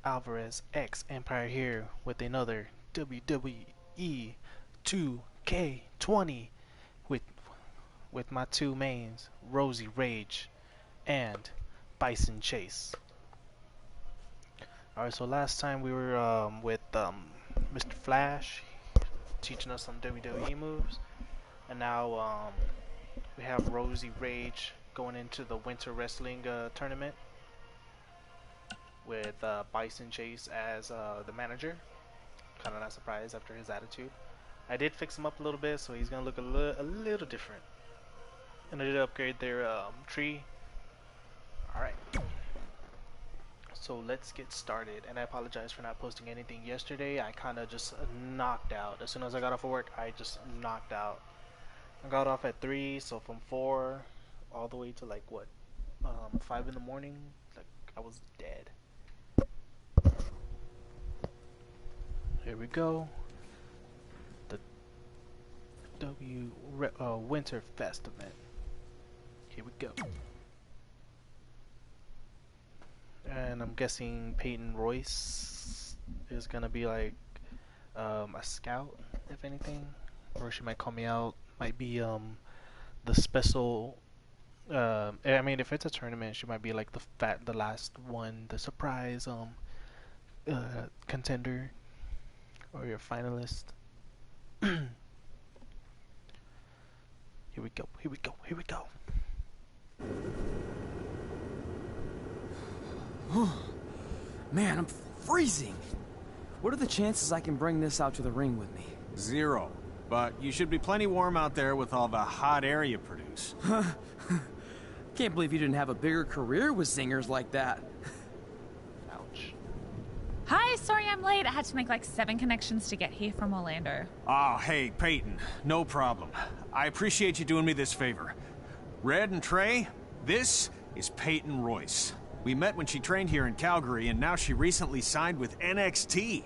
Alvarez X Empire here with another WWE 2K20 with my two mains, Rossi Rage and Bison Chase. Alright, so last time we were with Mr. Flash teaching us some WWE moves, and now we have Rossi Rage going into the Winter Wrestling tournament with Bison Chase as the manager. Kind of not surprised after his attitude. I did fix him up a little bit, so he's gonna look a little different. And I did upgrade their tree. Alright. So let's get started. And I apologize for not posting anything yesterday. I kind of just knocked out. As soon as I got off of work, I just knocked out. I got off at 3, so from 4 all the way to like what? 5 in the morning? Like, I was dead. Here we go. The Winter Fest event. Here we go. And I'm guessing Peyton Royce is gonna be like a scout, if anything, or she might call me out. Might be the special. I mean, if it's a tournament, she might be like the last one, the surprise contender, or your finalist. Here we go. Here we go. Here we go. Man, I'm freezing. What are the chances I can bring this out to the ring with me? 0. But you should be plenty warm out there with all the hot air you produce. Can't believe you didn't have a bigger career with singers like that. Ouch. Hi, sorry I'm late. I had to make like 7 connections to get here from Orlando. Oh, hey, Peyton. No problem. I appreciate you doing me this favor. Red and Trey, this is Peyton Royce. We met when she trained here in Calgary, and now she recently signed with NXT.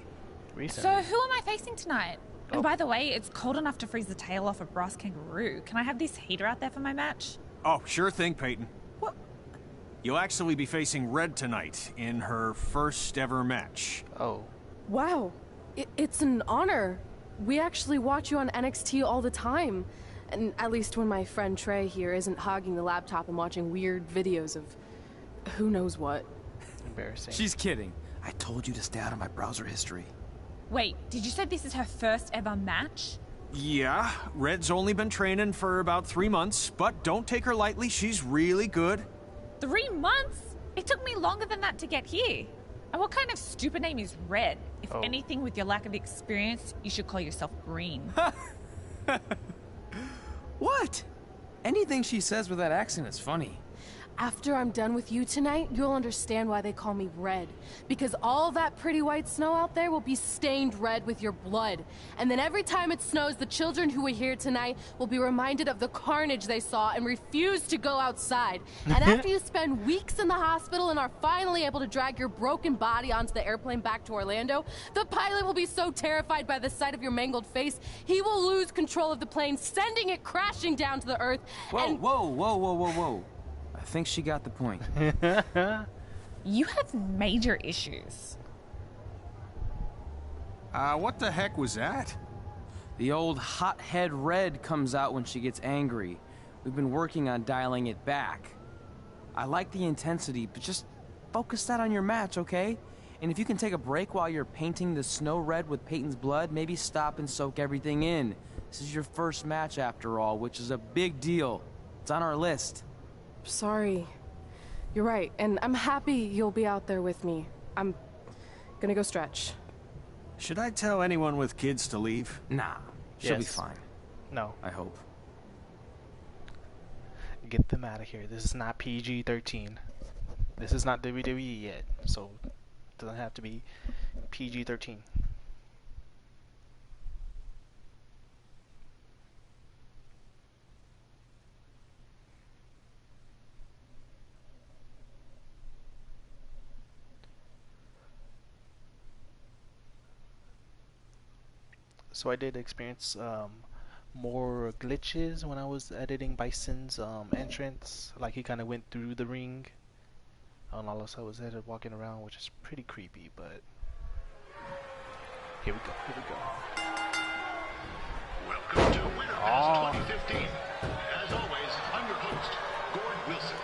So who am I facing tonight? Oh. And by the way, it's cold enough to freeze the tail off a brass kangaroo. Can I have this heater out there for my match? Oh, sure thing, Peyton. What? You'll actually be facing Red tonight in her first ever match. Oh. Wow. It's an honor. We actually watch you on NXT all the time. And at least when my friend Trey here isn't hogging the laptop and watching weird videos of who knows what. Embarrassing. She's kidding. I told you to stay out of my browser history. Wait, did you say this is her first ever match? Yeah, Red's only been training for about 3 months, but don't take her lightly, she's really good. 3 months? It took me longer than that to get here. And what kind of stupid name is Red? If anything, with your lack of experience, you should call yourself Green. What? Anything she says with that accent is funny. After I'm done with you tonight, you'll understand why they call me Red. Because all that pretty white snow out there will be stained red with your blood. And then every time it snows, the children who are here tonight will be reminded of the carnage they saw and refuse to go outside. And after you spend weeks in the hospital and are finally able to drag your broken body onto the airplane back to Orlando, the pilot will be so terrified by the sight of your mangled face, he will lose control of the plane, sending it crashing down to the earth. Whoa. I think she got the point. You have major issues. What the heck was that? The old hothead Red comes out when she gets angry. We've been working on dialing it back. I like the intensity, but just focus that on your match, okay? And if you can take a break while you're painting the snow red with Peyton's blood, maybe stop and soak everything in. This is your first match after all, which is a big deal. It's on our list. Sorry. You're right, and I'm happy you'll be out there with me. I'm gonna go stretch. Should I tell anyone with kids to leave? Nah, she'll be Yes. fine. No. I hope. Get them out of here. This is not PG-13. This is not WWE yet, so it doesn't have to be PG-13. So I did experience more glitches when I was editing Bison's entrance. Like he kind of went through the ring. And all I saw was Ed walking around, which is pretty creepy, but here we go, here we go. Welcome to Winterfest 2015. As always, I'm your host, Gord Wilson.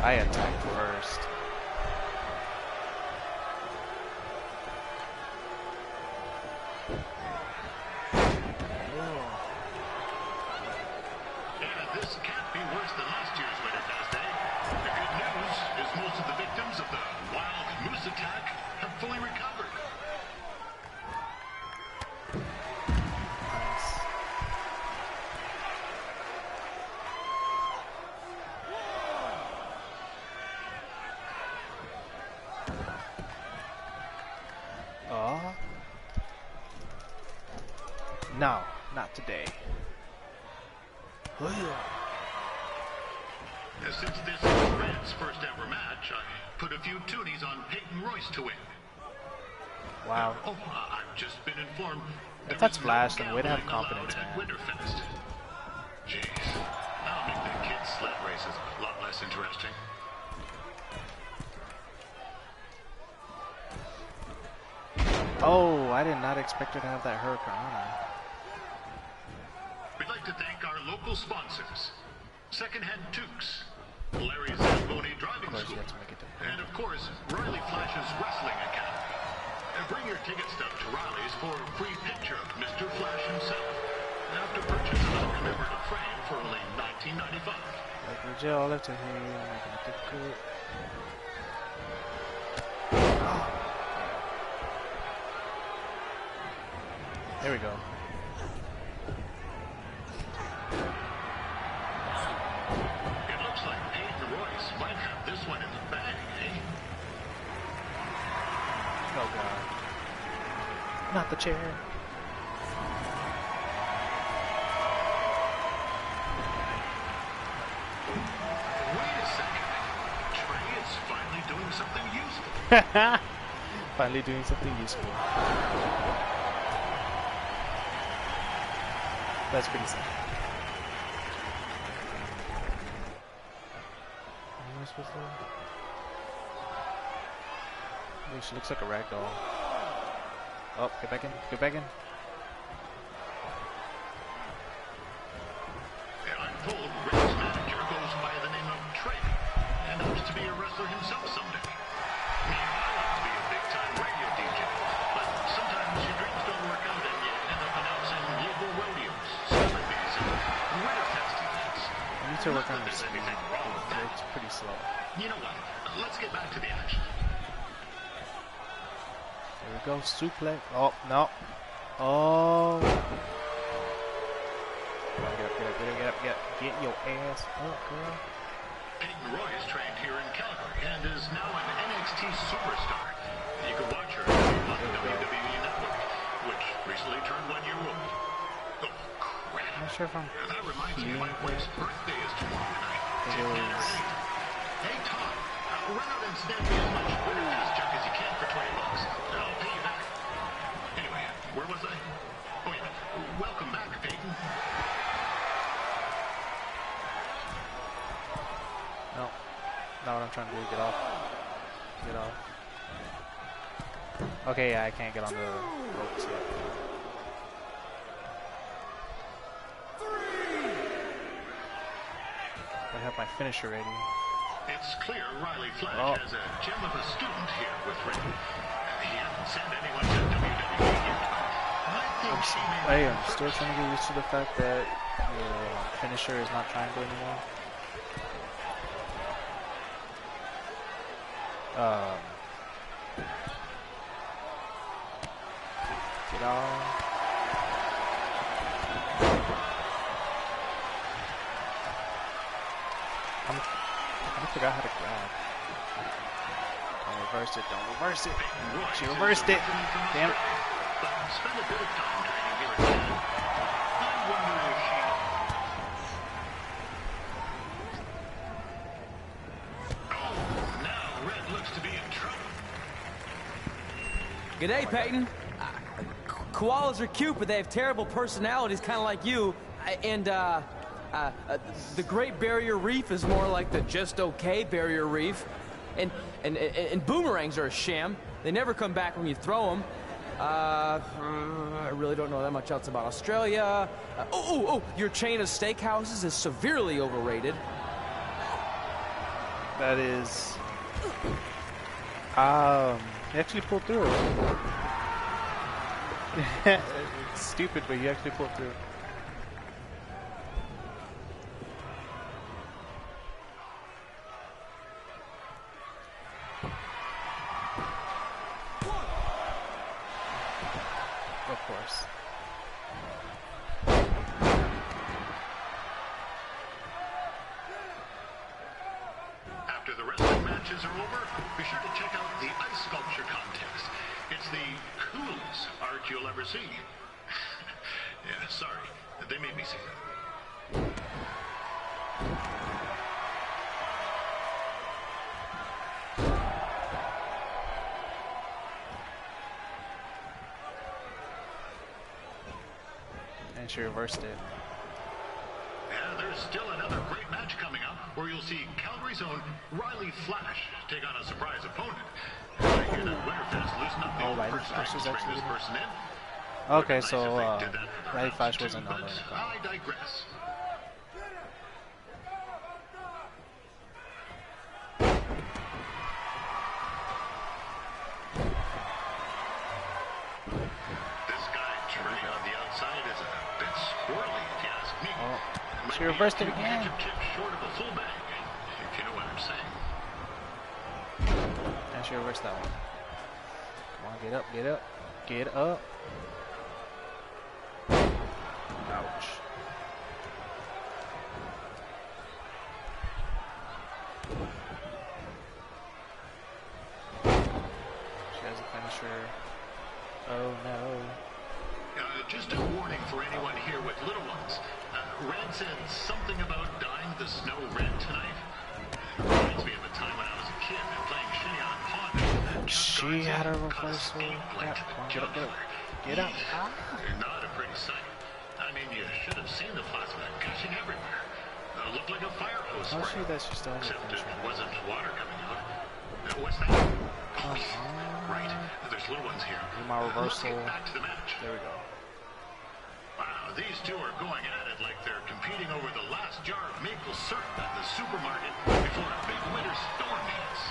I attacked first. This can't be worse than last year's Winterfest Day. The good news is most of the victims of the wild moose attack have fully recovered. Nice. Oh. No, not today. Since this is Red's first ever match, I put a few toonies on Peyton Royce to win. Wow. Oh, I've just been informed. If that's Flash, then way to have confidence, at man. Winterfest. Jeez, that'll make the kids' sled races a lot less interesting. Oh, I did not expect her to have that Hurricane. We'd like to thank our local sponsors, Secondhand Tukes, Larry Zamboni Driving Of course, you School, have to make it different. and of course, Riley Flash's Wrestling Academy. Bring your ticket stub to Riley's for a free picture of Mr. Flash himself. After purchase of a commemorative frame for only $19.95. Like the jail left to him, making it difficult. There we go. It looks like Peyton Royce might have this one in the bag, eh? Oh god. Not the chair. Wait a second. Trey is finally doing something useful. Finally doing something useful. That's pretty sad. What am I supposed to do? Wait, she looks like a rag doll. Oh, get back in. Get back in. I'm told Ray's manager goes by the name of Trey and hopes to be a wrestler himself someday. Me, I like to be a big-time radio DJ, but sometimes your dreams don't work out and you end up announcing local rodeos, celebrities, and Winterfest events. I need to work on Not that her there's speed. anything wrong with that. It's pretty slow. You know what? Let's get back to the action. There we go. Suplex. Oh, no. Oh. Come on, get up, get up, get up, get up, get up. Get your ass up, girl. Peyton Royce trained here in Calgary and is now an NXT superstar. You can watch her on the WWE Network, which recently turned 1 year old. Oh, crap. I'm not sure if I'm That reminds me, healing my wife's birthday is tomorrow night. It She's getting her is. name. Hey, Tom, run out and snap me as much Winterfest junk as you can for $20, and I'll pay you back. Anyway, where was I? Oh, yeah. Welcome back, Peyton. No. Not what I'm trying to do. Get off. Get off. Okay, yeah, I can't get on the ropes yet. I have my finisher ready. It's clear Riley Flash Oh. has a gem of a student here with Ray. He hasn't sent anyone to WWE yet. I think she may I be am the still first. trying to get used to the fact that the finisher is not triangle anymore. Get off. I forgot how to grab. Don't reverse it. Don't reverse it. She reversed it. Damn it. But spend a bit of time training here again. I wonder if she... Oh, now Red looks to be in trouble. G'day, my Peyton. Koalas are cute, but they have terrible personalities, kind of like you. The Great Barrier Reef is more like the just okay Barrier Reef. And boomerangs are a sham. They never come back when you throw them. I really don't know that much else about Australia. Your chain of steakhouses is severely overrated. That is... he actually pulled through. It's stupid, but he actually pulled through. Of course. After the wrestling matches are over, be sure to check out the ice sculpture contest. It's the coolest art you'll ever see. Yeah, sorry. They made me say that. And she reversed it. And there's still another great match coming up where you'll see Calgary's own Riley Flash take on a surprise opponent. I hear that Winterfest loosened up the old Riley purse Flash strings is to bring actually this in it. person in. Okay, Nice so if they did that for their Riley house Flash too, wasn't on but there. I digress. This guy Trey on the outside is a bit squirrely, if you ask me. Oh, Might she be reversed it two again. ketchup chips short of a full bag, if you know what I'm saying. And she reversed that one. Come on, get up, get up, get up. Ouch. She has a finisher. Oh no. Just a warning for anyone here with little ones. Red said something about dyeing the snow red tonight. Reminds me of a time when I was a kid and playing shinny on a pond. She had a reversal. Yeah, come on, get up, get up. Get up. Ah. Not a pretty sight. I mean, you should have seen the plasma gushing everywhere. Looked like a fire hose. I'll show you that she still has a Except it finisher. wasn't water coming out. What's that? Oh, yeah, right. There's little ones here. Do my Let's reversal. get back to the match. There we go. Wow, these two are going at it like they're competing over the last jar of maple syrup at the supermarket before a big winter storm hits.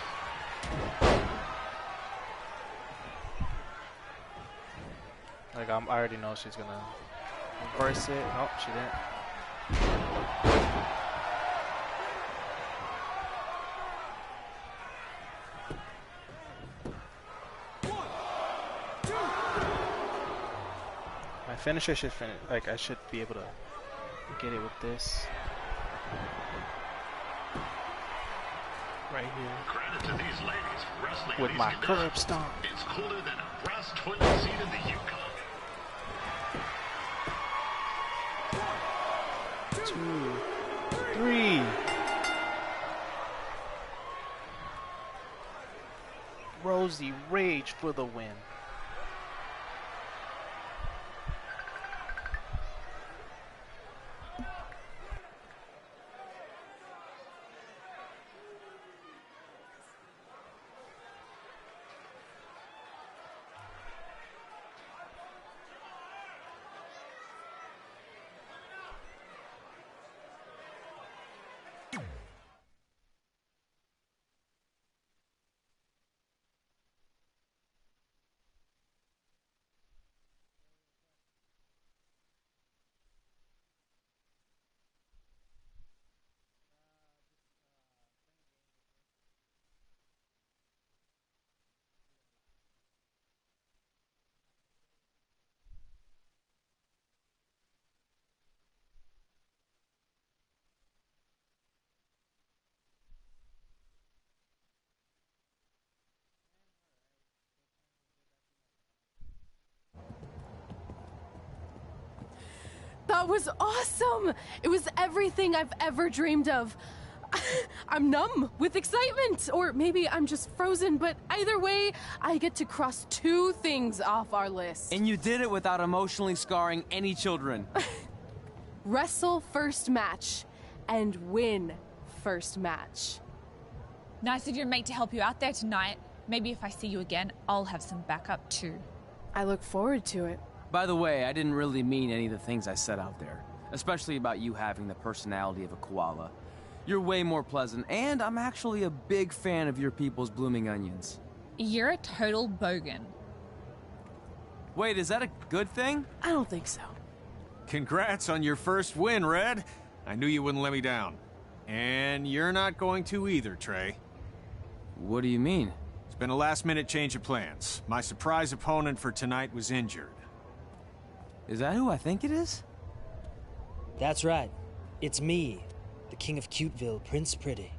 Like, I already know she's gonna reverse it. Oh, she didn't. My finisher should finish. Like, I should be able to get it with this. Right here. Credit to these ladies for wrestling With these my conditions. curb stomp. It's colder than a brass toilet seat in the Yukon. 2, 3. Rossi Rage for the win. That was awesome! It was everything I've ever dreamed of. I'm numb with excitement, or maybe I'm just frozen, but either way, I get to cross 2 things off our list. And you did it without emotionally scarring any children. Wrestle first match and win first match. Nice of your mate to help you out there tonight. Maybe if I see you again, I'll have some backup too. I look forward to it. By the way, I didn't really mean any of the things I said out there. Especially about you having the personality of a koala. You're way more pleasant, and I'm actually a big fan of your people's blooming onions. You're a total bogan. Wait, is that a good thing? I don't think so. Congrats on your first win, Red. I knew you wouldn't let me down. And you're not going to either, Trey. What do you mean? It's been a last-minute change of plans. My surprise opponent for tonight was injured. Is that who I think it is? That's right. It's me, the King of Cuteville, Prince Pretty.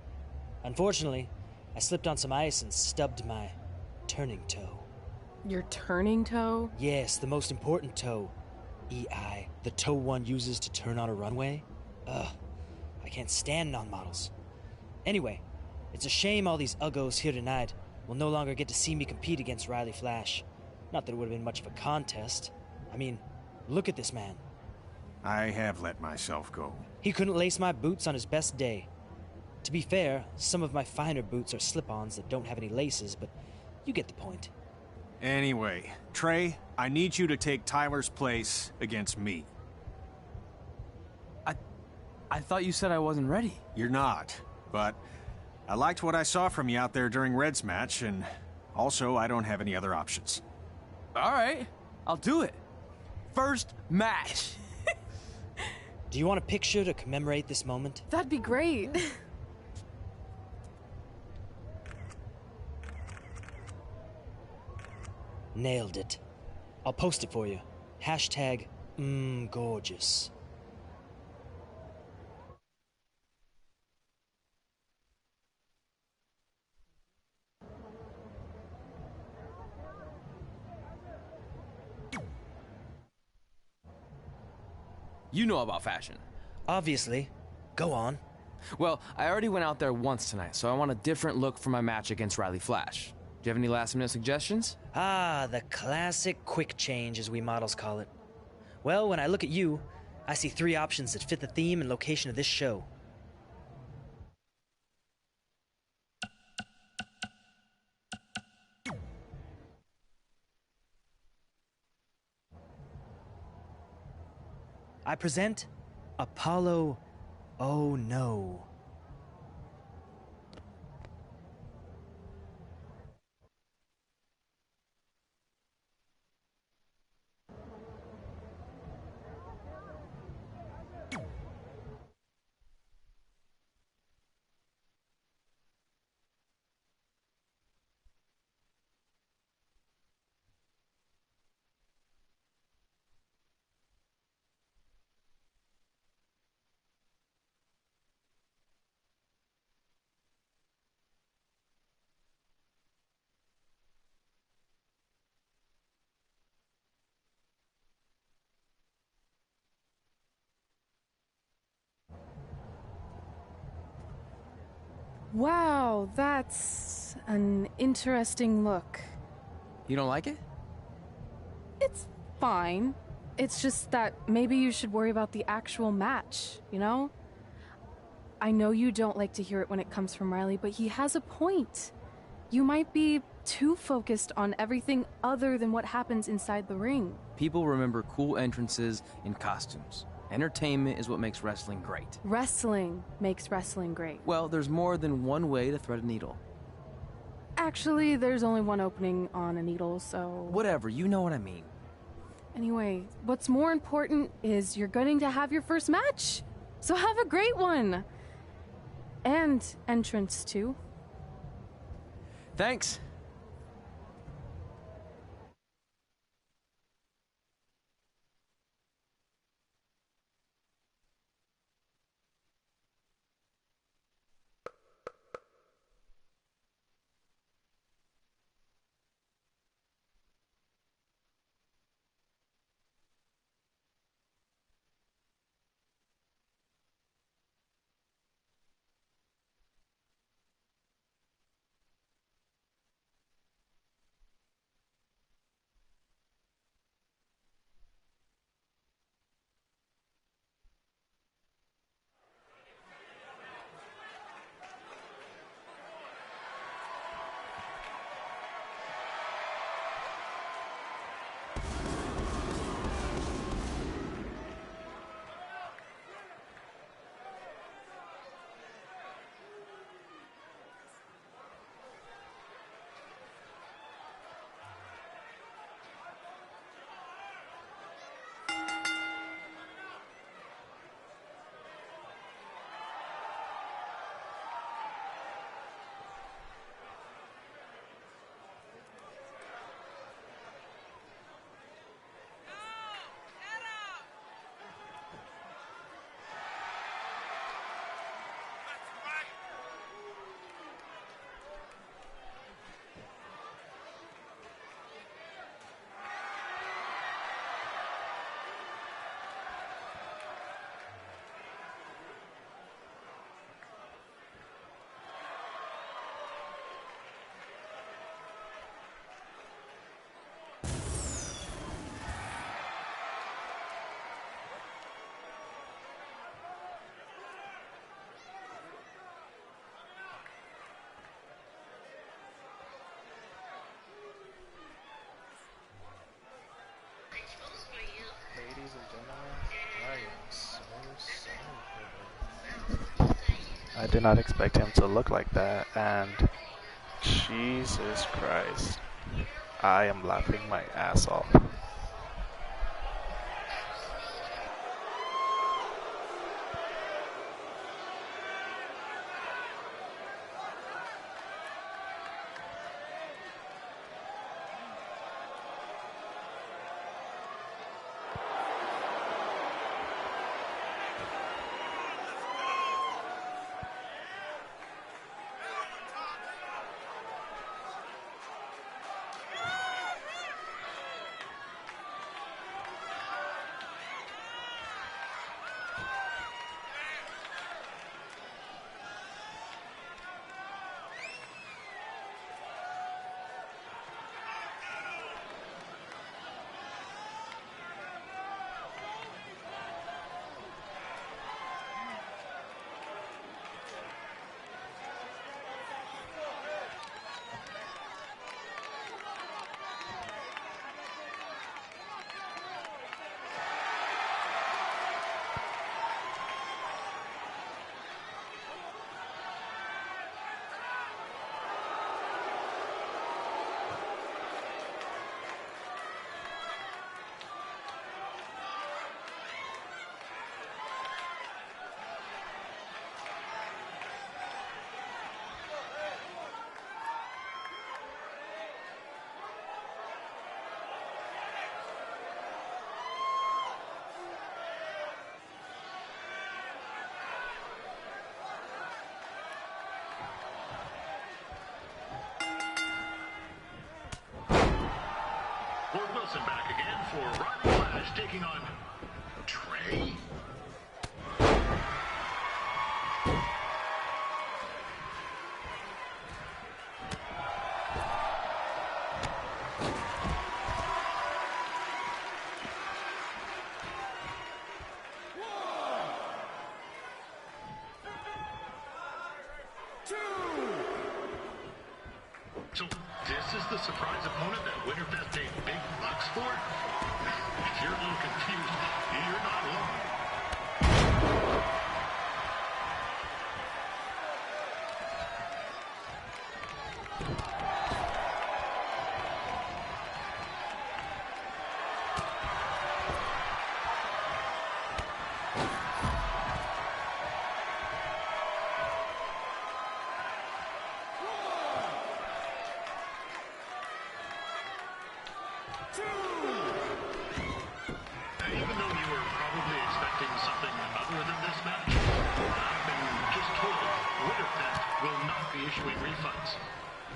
Unfortunately, I slipped on some ice and stubbed my turning toe. Your turning toe? Yes, the most important toe. EI, the toe one uses to turn on a runway. Ugh, I can't stand non-models. Anyway, it's a shame all these uggos here tonight will no longer get to see me compete against Riley Flash. Not that it would have been much of a contest. I mean, look at this man. I have let myself go. He couldn't lace my boots on his best day. To be fair, some of my finer boots are slip-ons that don't have any laces, but you get the point. Anyway, Trey, I need you to take Tyler's place against me. I thought you said I wasn't ready. You're not, but I liked what I saw from you out there during Red's match, and also I don't have any other options. All right, I'll do it. First match. Do you want a picture to commemorate this moment? That'd be great. Nailed it. I'll post it for you. Hashtag gorgeous. You know about fashion. Obviously. Go on. Well, I already went out there once tonight, so I want a different look for my match against Riley Flash. Do you have any last-minute suggestions? Ah, the classic quick change, as we models call it. Well, when I look at you, I see 3 options that fit the theme and location of this show. I present Apollo Oh No. Wow, that's an interesting look. You don't like it? It's fine. It's just that maybe you should worry about the actual match, you know? I know you don't like to hear it when it comes from Riley, but he has a point. You might be too focused on everything other than what happens inside the ring. People remember cool entrances and costumes. Entertainment is what makes wrestling great. Wrestling makes wrestling great. Well, there's more than one way to thread a needle. Actually, there's only one opening on a needle, so... Whatever, you know what I mean. Anyway, what's more important is you're going to have your first match. So have a great one. And entrance, too. Thanks. did not expect him to look like that, and Jesus Christ, I am laughing my ass off. Lord Wilson back again for Riley Flash taking on Trey. So this is the surprise opponent that Winterfest paid big bucks for? If you're a little confused, you're not alone. Even though you were probably expecting something other than this match, I've been just told Winterfest will not be issuing refunds.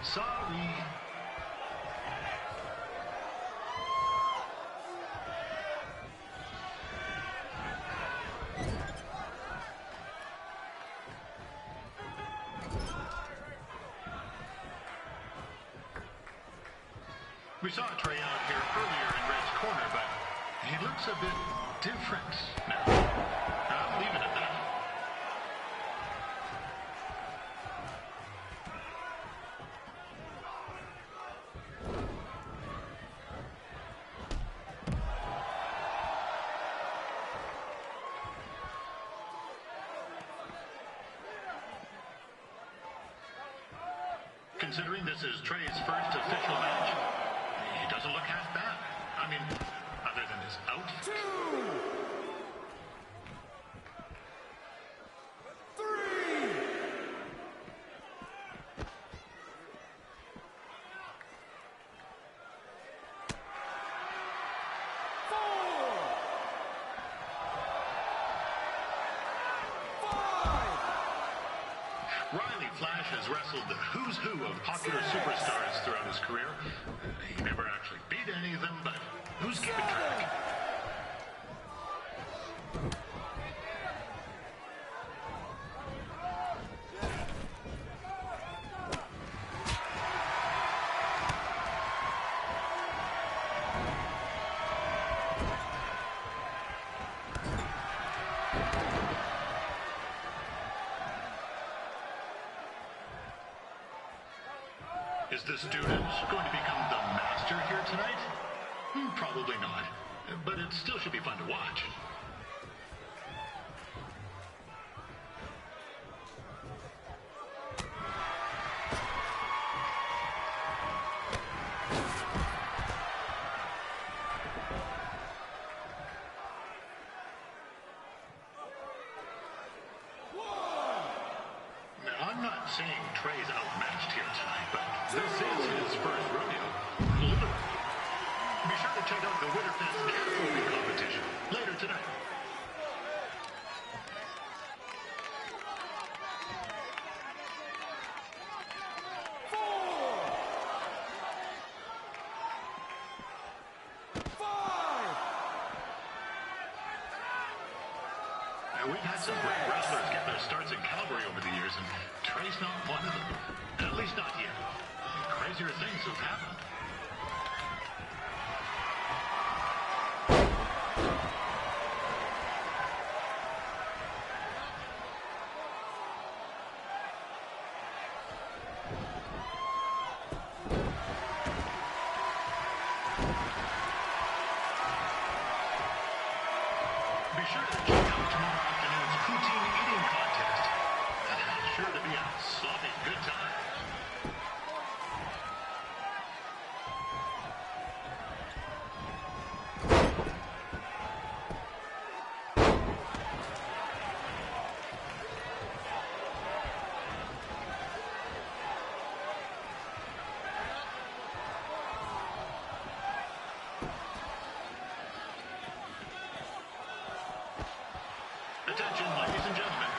Sorry. We saw Trey out here earlier in Red's corner, but he looks a bit different now. I'll leave it at that. Considering this is Trey's first official match, he doesn't look half bad. I mean, other than his outfit. 3. 4. 5. Riley Flash has wrestled the who's who of popular superstars throughout his career. He never actually beat any of them, but who's keeping track? Is the student going to become the master here tonight? Probably not, but it still should be fun to watch. saying Trey's outmatched here tonight, but this is his first rodeo. Literally. Be sure to check out the Winterfest hand-moving competition later tonight. We've had some great wrestlers get their starts in Calgary over the years, and Trey's not one of them. At least not yet. Crazier things have happened. Be sure to check out tomorrow afternoon's poutine eating contest. That's sure to be a sloppy good time. Attention, ladies and gentlemen.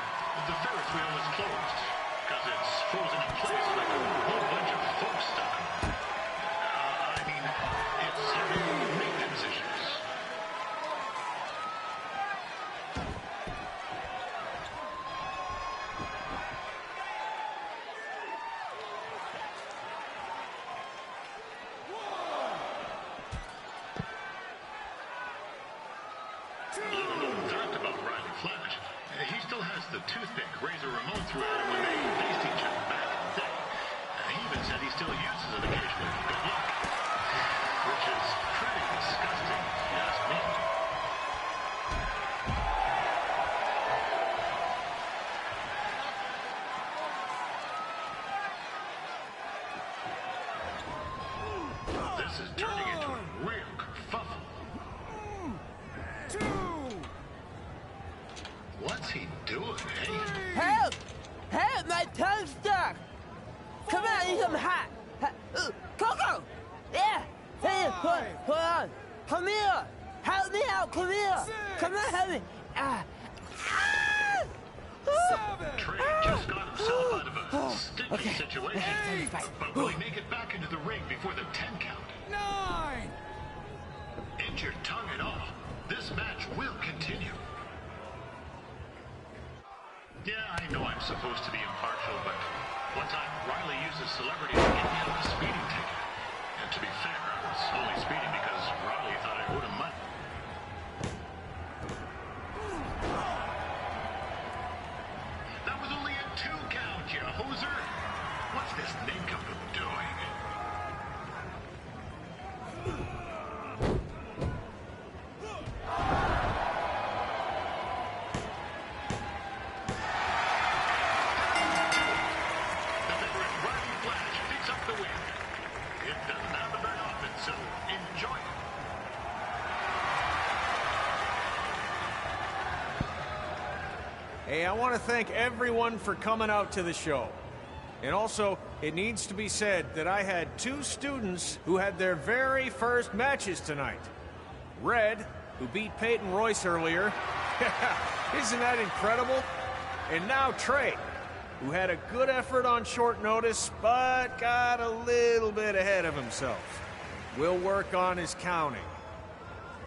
The Ferris wheel is closed because it's frozen in place like a whole bunch of folks stuck. I mean, it's having maintenance issues. Little known fact about Riley Flash, he still has the toothpick Razor Ramon threw at him when they faced each other back in the day. He even said he still uses it occasionally for good luck. Which is pretty disgusting, if you ask me. This is turning into a real kerfuffle. What's he doing, eh? Help! Help! My tongue's stuck! Come on, I need some hot! Coco! Yeah! Hey, hold on! Come here! Help me out! Come here! Come on, help me! Trey just got himself out of a sticky situation. But will he make it back into the ring before the 10 count? 9! Injured tongue and all, this match will continue. Yeah, I know I'm supposed to be impartial, but one time Riley used a celebrity to get me out of a speeding ticket. And to be fair, I was only speeding because Riley thought I owed him money. That was only a 2 count, you hoser. What's this nincompoop doing? The veteran Riley Flash picks up the win. It doesn't happen very often, so enjoy it. Hey, I want to thank everyone for coming out to the show. And also, it needs to be said that I had 2 students who had their very first matches tonight. Red, who beat Peyton Royce earlier. Isn't that incredible? And now Trey, who had a good effort on short notice, but got a little bit ahead of himself. We'll work on his counting.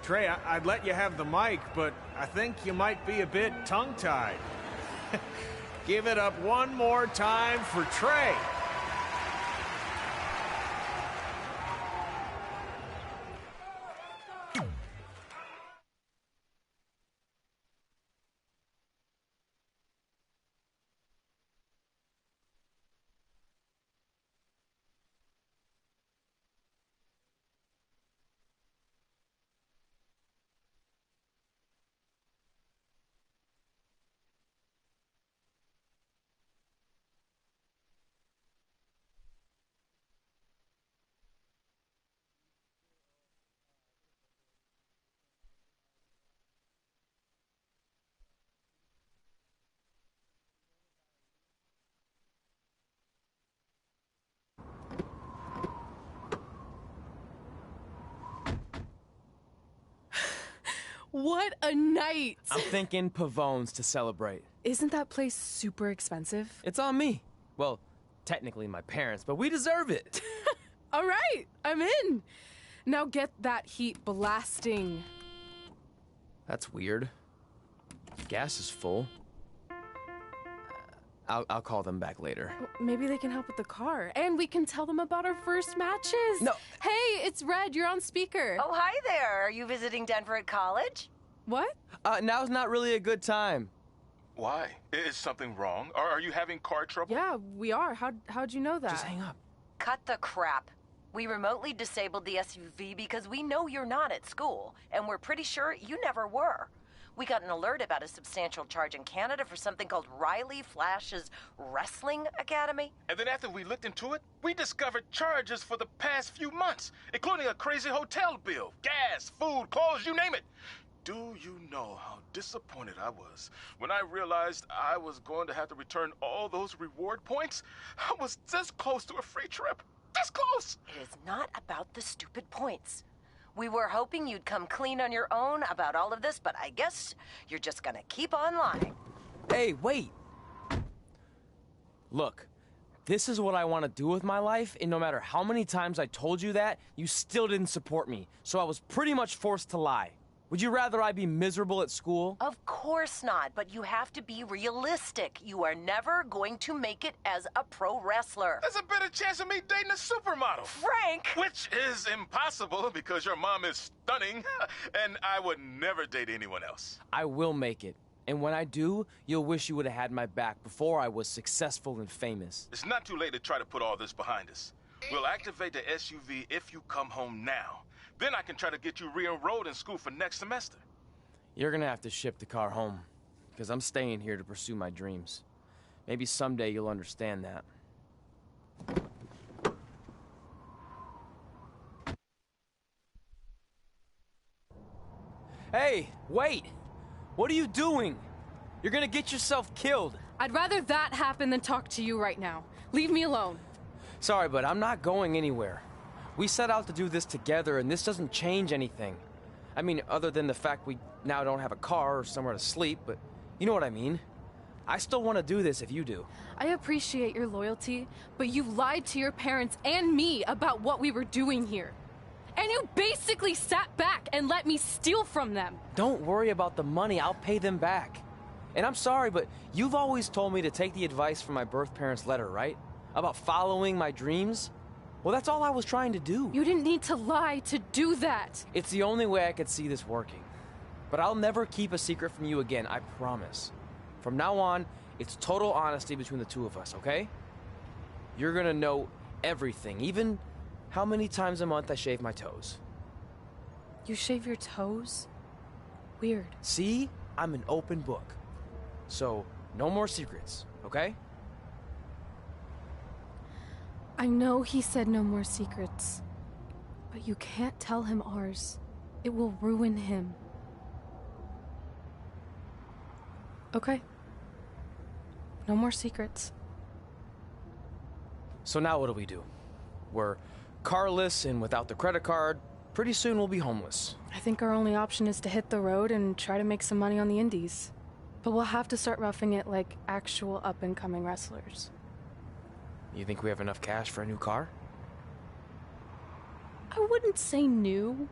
Trey, I'd let you have the mic, but I think you might be a bit tongue-tied. Give it up one more time for Trey. What a night! I'm thinking Pavone's to celebrate. Isn't that place super expensive? It's on me. Well, technically my parents, but we deserve it. All right, I'm in. Now get that heat blasting. That's weird. Gas is full. I'll call them back later. Maybe they can help with the car. And we can tell them about our first matches. No. Hey, it's Red. You're on speaker. Oh, hi there. Are you visiting Denver at college? What? Now's not really a good time. Why? Is something wrong? Or are you having car trouble? Yeah, we are. How'd you know that? Just hang up. Cut the crap. We remotely disabled the SUV because we know you're not at school, and we're pretty sure you never were. We got an alert about a substantial charge in Canada for something called Riley Flash's Wrestling Academy. And then after we looked into it, we discovered charges for the past few months, including a crazy hotel bill, gas, food, clothes, you name it. Do you know how disappointed I was when I realized I was going to have to return all those reward points? I was this close to a free trip. This close! It is not about the stupid points. We were hoping you'd come clean on your own about all of this, but I guess you're just gonna keep on lying. Hey, wait. Look, this is what I want to do with my life, and no matter how many times I told you that, you still didn't support me, so I was pretty much forced to lie. Would you rather I be miserable at school? Of course not, but you have to be realistic. You are never going to make it as a pro wrestler. There's a better chance of me dating a supermodel. Frank! Which is impossible because your mom is stunning, and I would never date anyone else. I will make it. And when I do, you'll wish you would have had my back before I was successful and famous. It's not too late to try to put all this behind us. We'll activate the SUV if you come home now. Then I can try to get you re-enrolled in school for next semester. You're gonna have to ship the car home, because I'm staying here to pursue my dreams. Maybe someday you'll understand that. Hey, wait! What are you doing? You're gonna get yourself killed. I'd rather that happen than talk to you right now. Leave me alone. Sorry, but I'm not going anywhere. We set out to do this together, and this doesn't change anything. I mean, other than the fact we now don't have a car or somewhere to sleep, but you know what I mean. I still want to do this if you do. I appreciate your loyalty, but you lied to your parents and me about what we were doing here. And you basically sat back and let me steal from them. Don't worry about the money, I'll pay them back. And I'm sorry, but you've always told me to take the advice from my birth parents' letter, right? About following my dreams? Well, that's all I was trying to do. You didn't need to lie to do that. It's the only way I could see this working. But I'll never keep a secret from you again, I promise. From now on, it's total honesty between the two of us, okay? You're gonna know everything, even how many times a month I shave my toes. You shave your toes? Weird. See? I'm an open book. So, no more secrets, okay? I know he said no more secrets, but you can't tell him ours. It will ruin him. Okay. No more secrets. So now what do we do? We're carless and without the credit card. Pretty soon we'll be homeless. I think our only option is to hit the road and try to make some money on the indies. But we'll have to start roughing it like actual up-and-coming wrestlers. You think we have enough cash for a new car? I wouldn't say new.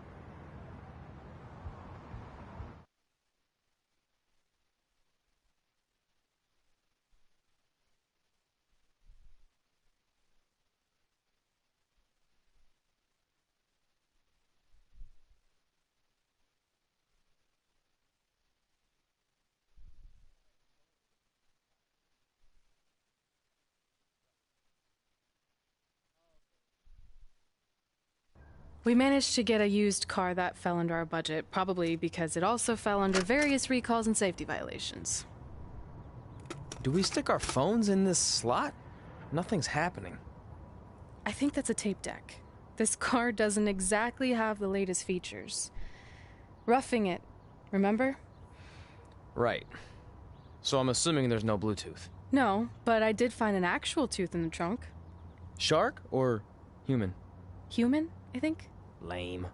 We managed to get a used car that fell under our budget, probably because it also fell under various recalls and safety violations. Do we stick our phones in this slot? Nothing's happening. I think that's a tape deck. This car doesn't exactly have the latest features. Roughing it, remember? Right. So I'm assuming there's no Bluetooth. No, but I did find an actual tooth in the trunk. Shark or human? Human, I think? Lame.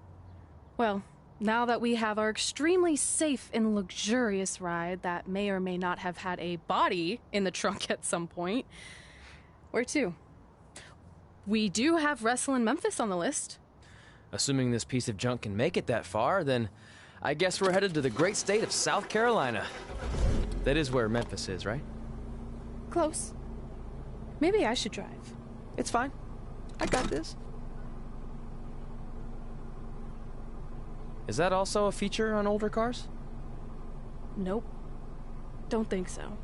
Well, Now that we have our extremely safe and luxurious ride that may or may not have had a body in the trunk at some point, where to? We do have Wrestle in Memphis on the list. Assuming this piece of junk can make it that far, then I guess we're headed to the great state of South Carolina. That is where Memphis is, right? Close. Maybe I should drive. It's fine. I got this. Is that also a feature on older cars? Nope. Don't think so.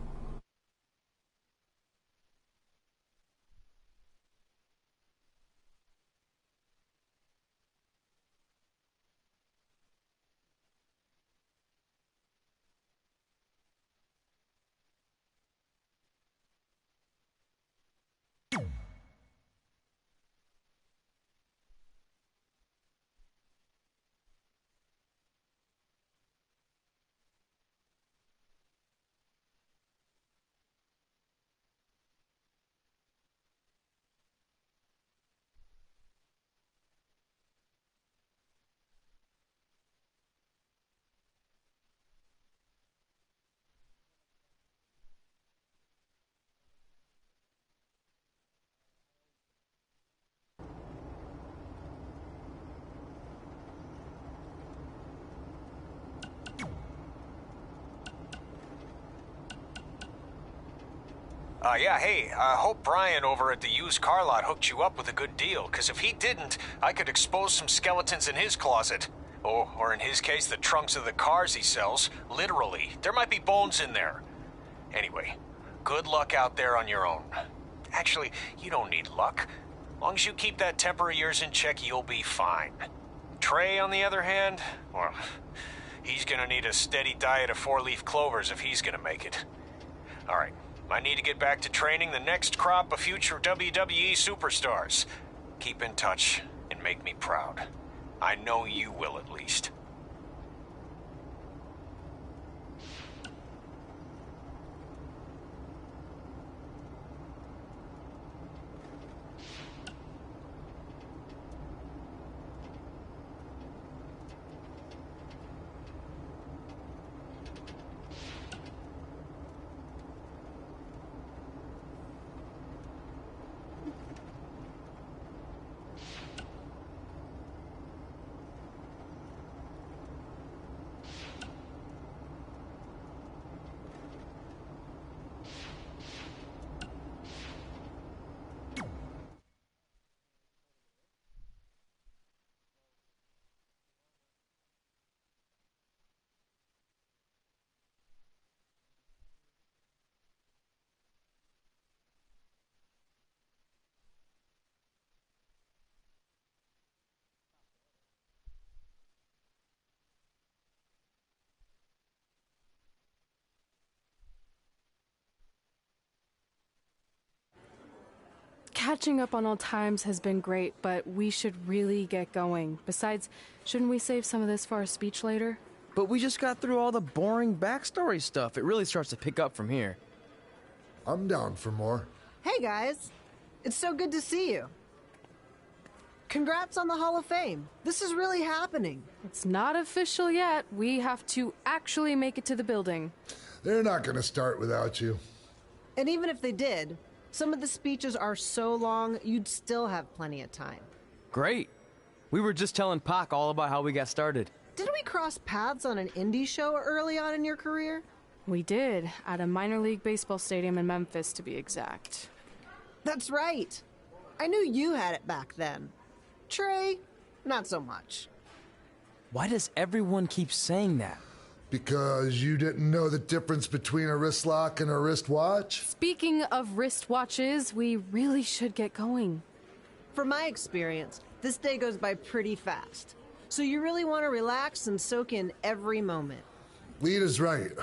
Yeah, hey, I hope Brian over at the used car lot hooked you up with a good deal, because if he didn't, I could expose some skeletons in his closet. Oh, or in his case, the trunks of the cars he sells. Literally. There might be bones in there. Anyway, good luck out there on your own. Actually, you don't need luck. As long as you keep that temper of yours in check, you'll be fine. Trey, on the other hand, well, he's gonna need a steady diet of four-leaf clovers if he's gonna make it. All right. I need to get back to training the next crop of future WWE superstars. Keep in touch and make me proud. I know you will, at least. Catching up on old times has been great, but we should really get going. Besides, shouldn't we save some of this for our speech later? But we just got through all the boring backstory stuff. It really starts to pick up from here. I'm down for more. Hey guys, it's so good to see you. Congrats on the Hall of Fame. This is really happening. It's not official yet. We have to actually make it to the building. They're not gonna start without you. And even if they did, some of the speeches are so long, you'd still have plenty of time. Great. We were just telling Pac all about how we got started. Didn't we cross paths on an indie show early on in your career? We did, at a minor league baseball stadium in Memphis, to be exact. That's right. I knew you had it back then. Trey, not so much. Why does everyone keep saying that? Because you didn't know the difference between a wrist lock and a wristwatch? Speaking of wristwatches, we really should get going. From my experience, this day goes by pretty fast. So you really want to relax and soak in every moment. Lita's right.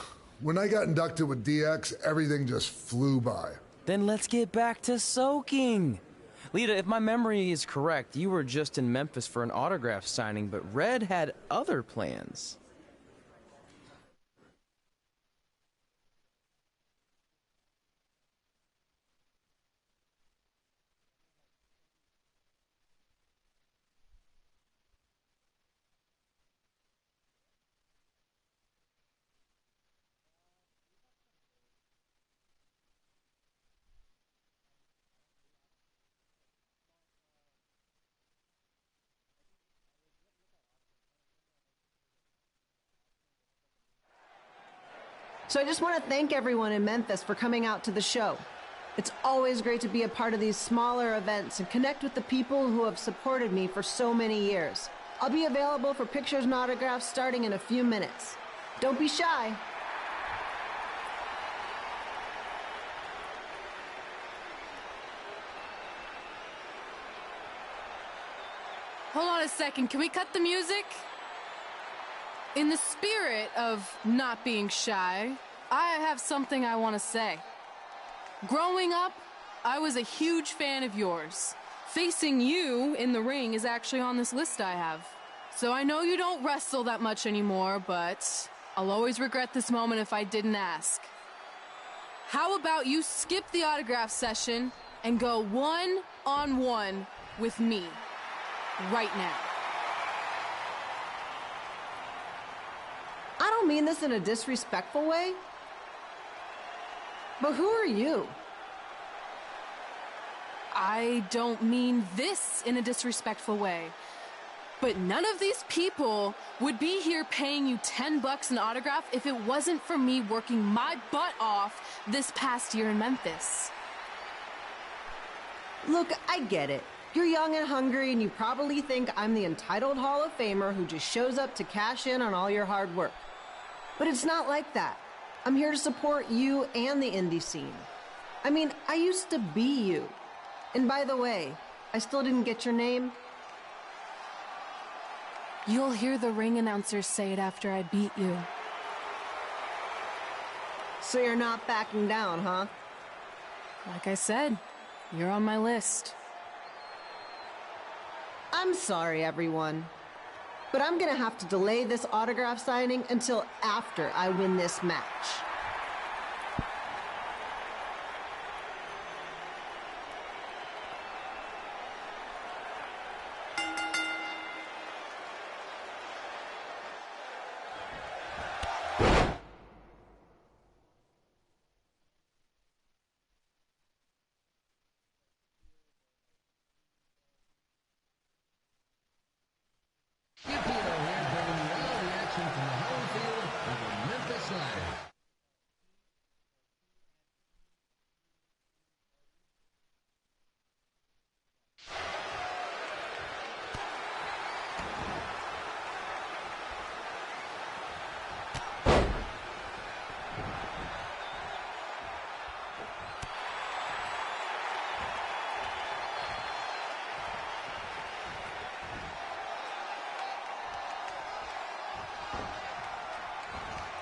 When I got inducted with DX, everything just flew by. Then let's get back to soaking. Lita, if my memory is correct, you were just in Memphis for an autograph signing, but Red had other plans. So I just want to thank everyone in Memphis for coming out to the show. It's always great to be a part of these smaller events and connect with the people who have supported me for so many years. I'll be available for pictures and autographs starting in a few minutes. Don't be shy. Hold on a second, can we cut the music? In the spirit of not being shy, I have something I want to say. Growing up, I was a huge fan of yours. Facing you in the ring is actually on this list I have. So I know you don't wrestle that much anymore, but I'll always regret this moment if I didn't ask. How about you skip the autograph session and go one-on-one with me right now? I don't mean this in a disrespectful way, but who are you? I don't mean this in a disrespectful way, but none of these people would be here paying you $10 an autograph if it wasn't for me working my butt off this past year in Memphis. Look, I get it. You're young and hungry, and you probably think I'm the entitled Hall of Famer who just shows up to cash in on all your hard work. But it's not like that. I'm here to support you and the indie scene. I mean, I used to be you. And by the way, I still didn't get your name. You'll hear the ring announcers say it after I beat you. So you're not backing down, huh? Like I said, you're on my list. I'm sorry, everyone. But I'm gonna have to delay this autograph signing until after I win this match.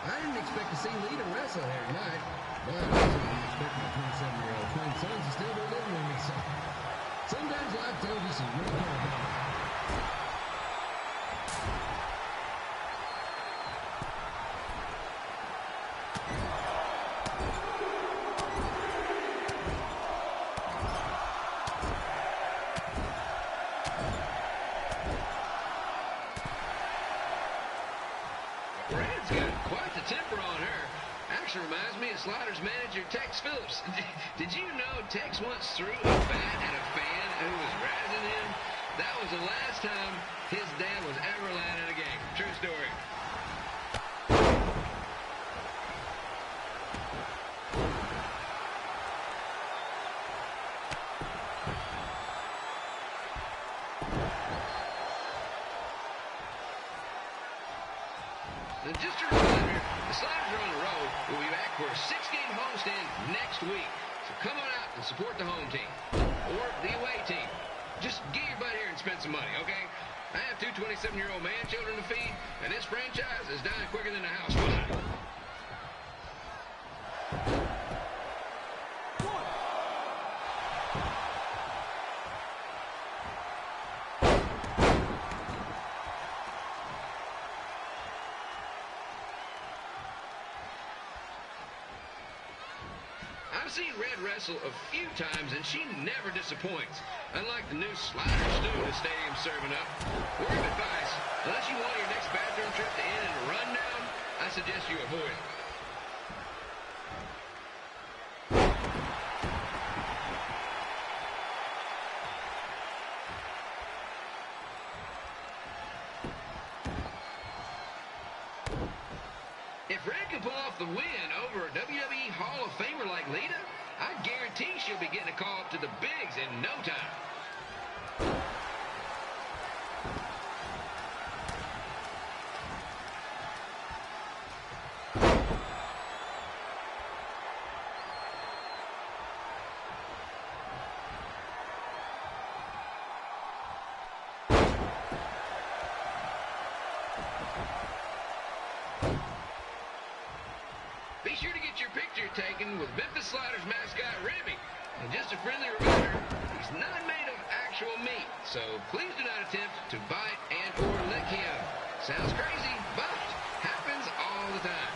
I didn't expect to see Lita wrestle here tonight, but I also didn't expect my 27-year-old twin sons to still be living with me, so sometimes life tells you some real hard. Red's got quite the temper on her. Actually reminds me of Slaughter's manager, Tex Phillips. Did you know Tex once threw a bat at a fan who was razzing him? That was the last time his dad was ever allowed in a game. True story. And just a reminder, the Sliders are on the road. We'll be back for a 6-game homestand next week. So come on out and support the home team. Or the away team. Just get your butt here and spend some money, okay? I have 2 27-year-old man-children to feed, and this franchise is dying quicker than the house fly. I've seen Red wrestle a few times, and she never disappoints. Unlike the new slider stew the stadium's serving up. Word of advice, unless you want your next bathroom trip to end in a rundown, I suggest you avoid it. If if Red can pull off the win over a WWE Hall of Famer like Lita, I guarantee she'll be getting a call up to the bigs in no time. Be sure to get your picture taken with Memphis Sliders mascot Ribby. And just a friendly reminder, he's not made of actual meat, so please do not attempt to bite and or lick him. Sounds crazy, but happens all the time.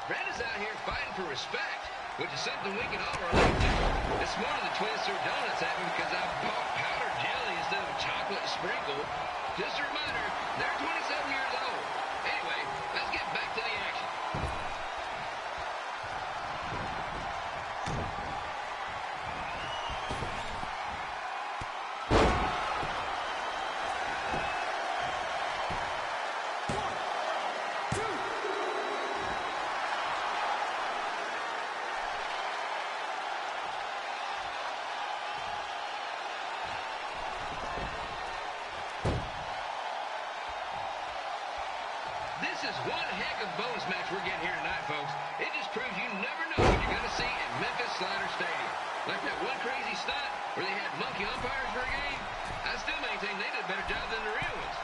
Red is out here fighting for respect, which is something we can all relate to. This morning the twins threw donuts at me because I bought powdered jelly instead of chocolate sprinkle. Just a reminder, they're 27 years old. Anyway, let's get back to the action. This is one heck of a bonus match we're getting here tonight, folks. It just proves you never know what you're going to see at Memphis Slider Stadium. Like that one crazy stunt where they had monkey umpires for a game. I still maintain they did a better job than the real ones.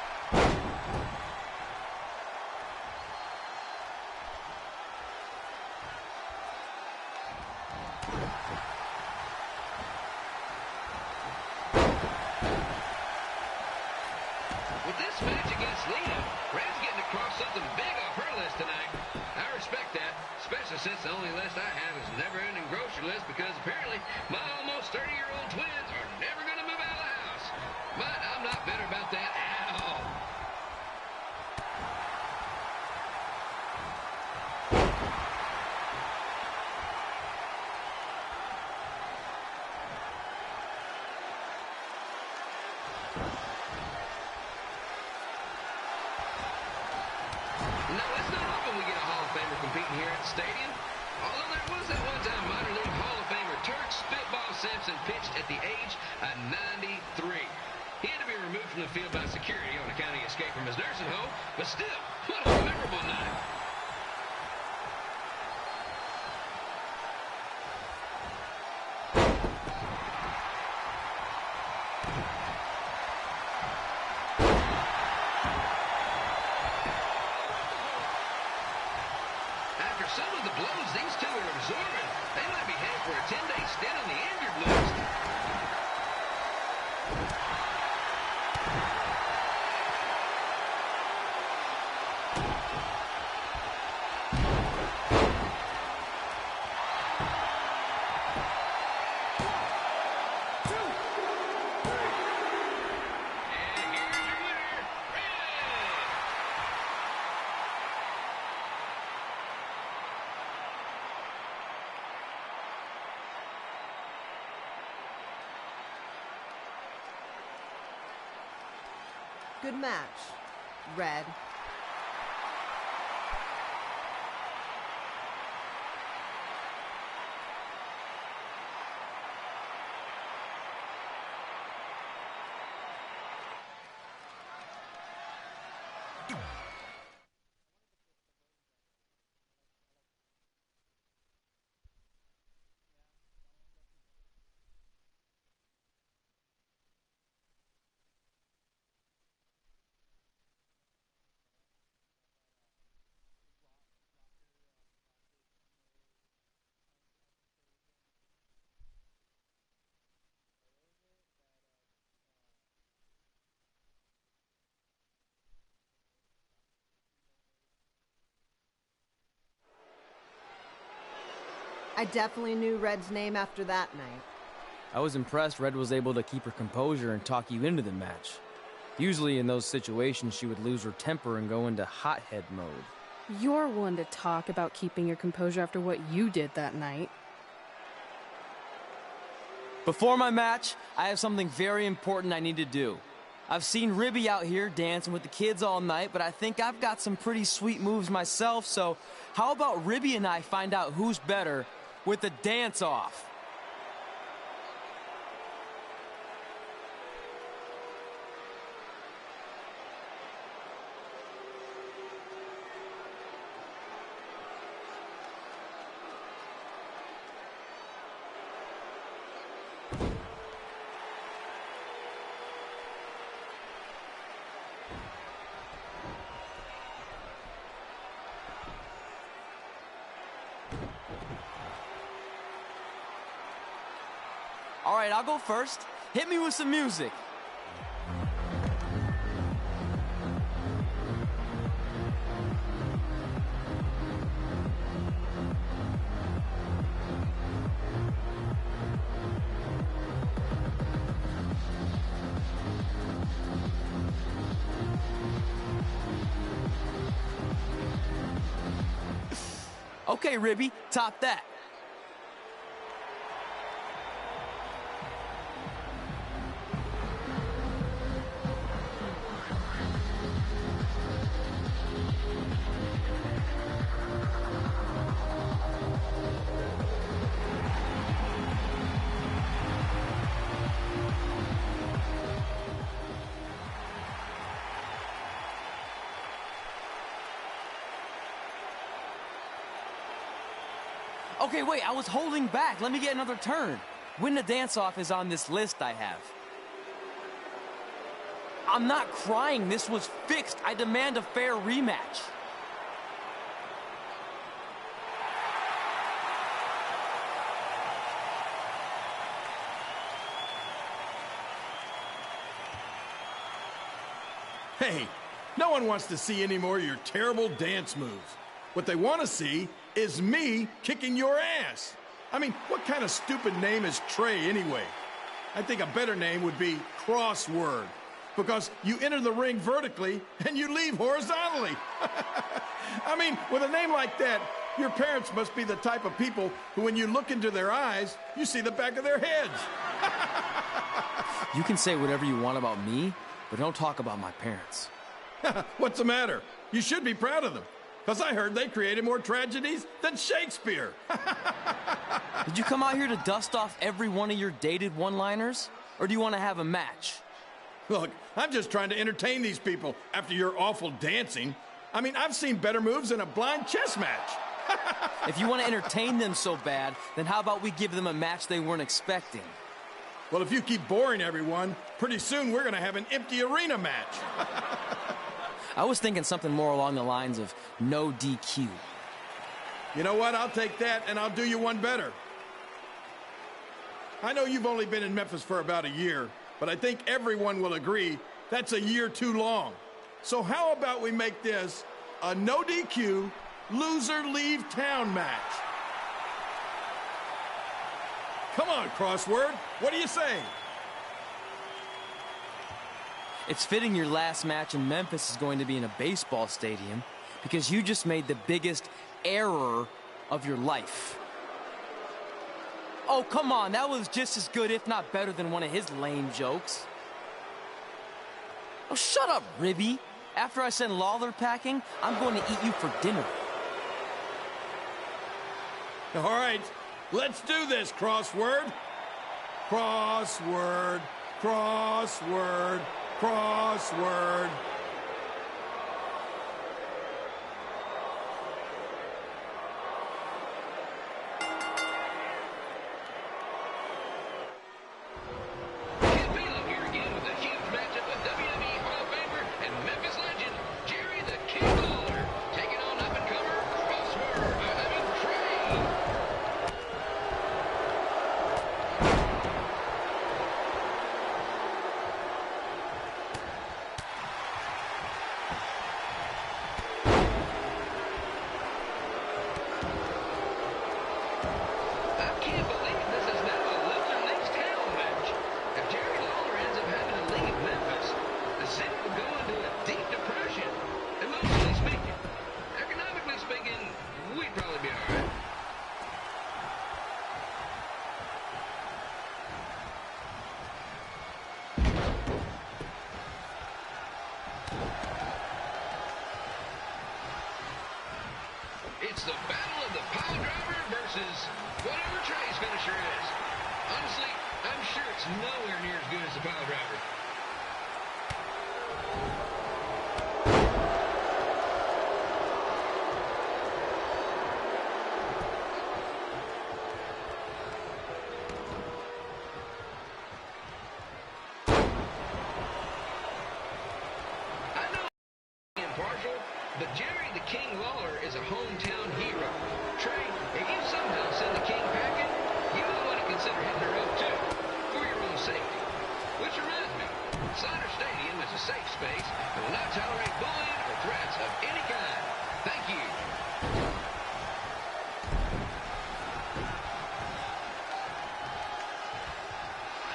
With this match against Lita, Red's getting across something big off her list tonight. I respect that, especially since the only list I have is a never-ending grocery list because apparently my almost 30-year-old twins are never going to move out of the house. But I'm not bitter about that at all. Now, it's not often we get a Hall of Famer competing here at the stadium. Although there was that one time minor league Hall of Famer Turk Spitball Simpson pitched at the age of 93. He had to be removed from the field by security on account of escape from his nursing home, but still, what a memorable night. After some of the blows these two are absorbing, they might be headed for a 10-day stint on the injured list. And here's your winner, Red. Good match, Red. I definitely knew Red's name after that night. I was impressed Red was able to keep her composure and talk you into the match. Usually in those situations, she would lose her temper and go into hothead mode. You're one to talk about keeping your composure after what you did that night. Before my match, I have something very important I need to do. I've seen Ribby out here dancing with the kids all night, but I think I've got some pretty sweet moves myself, so how about Ribby and I find out who's better with the dance-off? All right, I'll go first. Hit me with some music. Okay, Ribby, top that. Okay, wait, I was holding back. Let me get another turn. Win the dance-off is on this list I have. I'm not crying. This was fixed. I demand a fair rematch. Hey, no one wants to see any more of your terrible dance moves. What they want to see is me kicking your ass. I mean, what kind of stupid name is Trey anyway? I think a better name would be Crossword, because you enter the ring vertically and you leave horizontally. I mean, with a name like that, your parents must be the type of people who, when you look into their eyes, you see the back of their heads. You can say whatever you want about me, but don't talk about my parents. What's the matter? You should be proud of them, because I heard they created more tragedies than Shakespeare. Did you come out here to dust off every one of your dated one-liners? Or do you want to have a match? Look, I'm just trying to entertain these people after your awful dancing. I mean, I've seen better moves in a blind chess match. If you want to entertain them so bad, then how about we give them a match they weren't expecting? Well, if you keep boring everyone, pretty soon we're going to have an empty arena match. I was thinking something more along the lines of no DQ. You know what? I'll take that, and I'll do you one better. I know you've only been in Memphis for about a year, but I think everyone will agree that's a year too long. So how about we make this a no DQ, loser leave town match? Come on, Crossword. What do you say? It's fitting your last match in Memphis is going to be in a baseball stadium because you just made the biggest error of your life. Oh, come on. That was just as good, if not better, than one of his lame jokes. Oh, shut up, Ribby. After I send Lawler packing, I'm going to eat you for dinner. All right, let's do this, Crossword. Crossword, crossword, crossword. Here again with a huge matchup with WWE Hall of Famer and Memphis legend Jerry the King Lawler taking on up-and-comer Trey. It's the battle of the pile driver versus whatever Trey's finisher is. Honestly, I'm sure it's nowhere near as good as the pile driver. But Jerry the King Lawler is a hometown hero. Trey, if you somehow send the King packing, you might want to consider hitting the road too, for your own safety. Which reminds me, Slaughter Stadium is a safe space and will not tolerate bullying or threats of any kind. Thank you.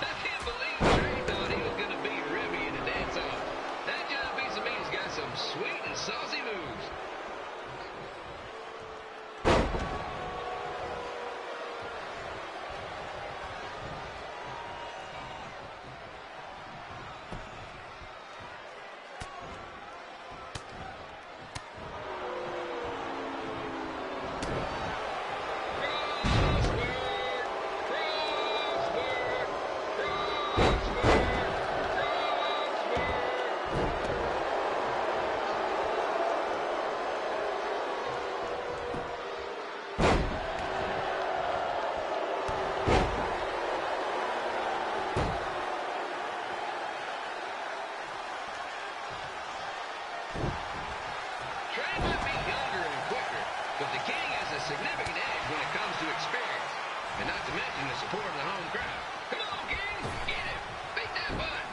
I can't believe Trey thought he was going to beat Remy in a dance-off. That John piece of meat's got some sweet and saucy moves. Trey might be younger and quicker, but the King has a significant edge when it comes to experience, and not to mention the support of the home crowd. Come on, King, get him! Beat that butt!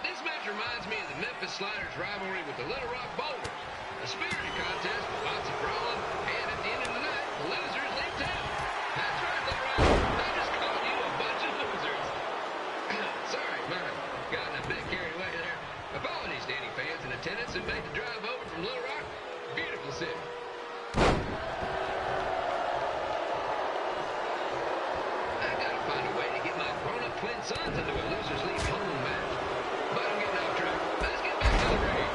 This match reminds me of the Memphis Sliders' rivalry with the Little Rock Boulders. A spirited contest with lots of brawling, and at the end of the night, the losers leave town. That's right, Little Rock. I just called you a bunch of losers. Sorry, man. Gotten a bit carried away there. Apologies to any fans in attendance who made the drive over from Little Rock. Beautiful city. I gotta find a way to get my grown-up twin sons into a losers leave home match. But I'm getting off track. Let's get back to the ring.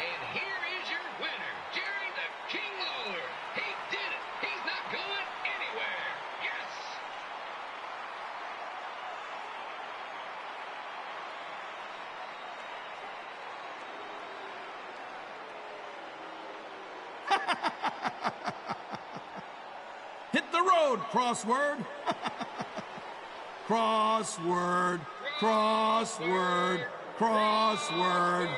And here is your winner, Jerry the King Lawler. He did it. He's not going anywhere. Yes! Hit the road, crossword. Crossword, crossword, crossword.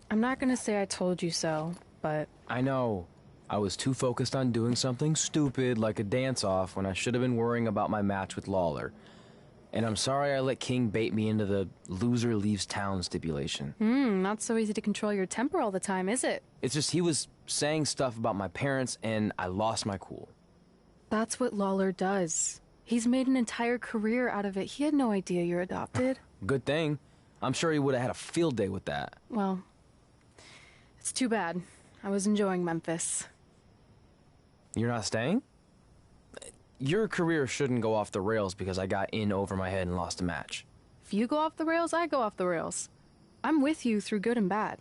I'm not gonna say I told you so, but I know. I was too focused on doing something stupid like a dance-off when I should have been worrying about my match with Lawler. And I'm sorry I let King bait me into the loser leaves town stipulation. Not so easy to control your temper all the time, is it? It's just he was saying stuff about my parents and I lost my cool. That's what Lawler does. He's made an entire career out of it. He had no idea you're adopted. Good thing. I'm sure he would have had a field day with that. Well, it's too bad. I was enjoying Memphis. You're not staying? Your career shouldn't go off the rails because I got in over my head and lost a match. If you go off the rails, I go off the rails. I'm with you through good and bad.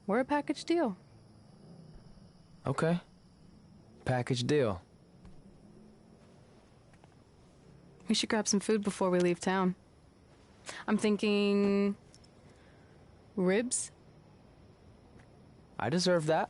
We're a package deal. Okay. Package deal. We should grab some food before we leave town. I'm thinking... ribs? I deserve that.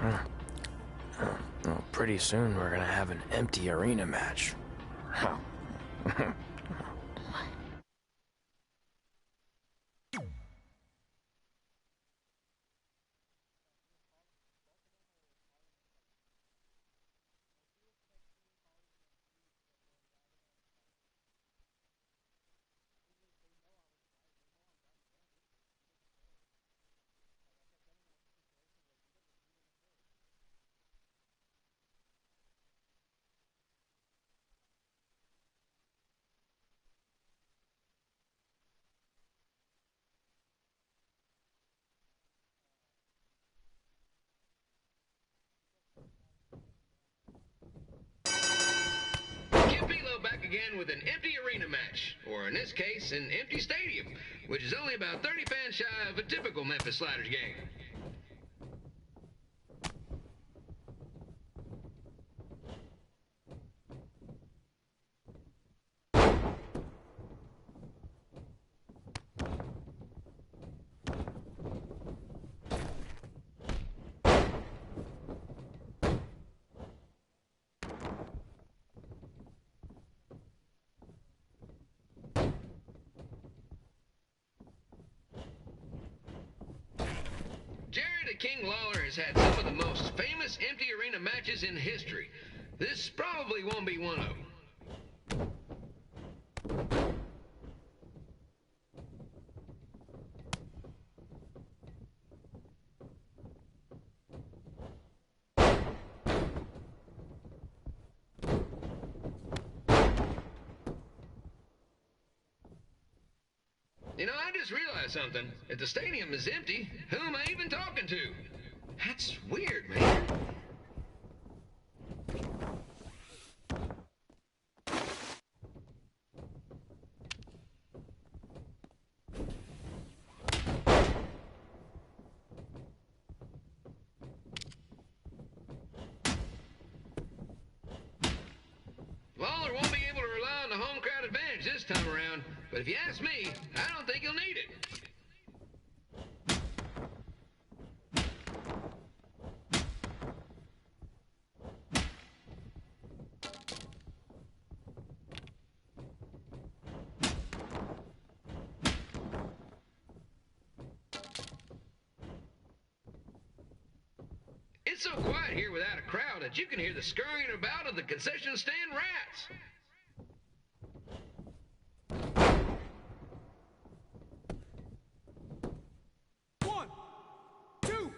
Well, pretty soon we're gonna have an empty arena match. Kid Pilo back again with an empty arena match, or in this case, an empty stadium, which is only about 30 fans shy of a typical Memphis Sliders game. Jared King Lawler has had some of the most famous empty arena matches in history. This probably won't be one of them. You know, I just realized something. If the stadium is empty, who am I even talking to? That's weird, man. Lawler won't be able to rely on the home crowd advantage this time around, but if you ask me, I don't think he'll need it. It's so quiet here without a crowd that you can hear the scurrying about of the concession stand rats. One, two.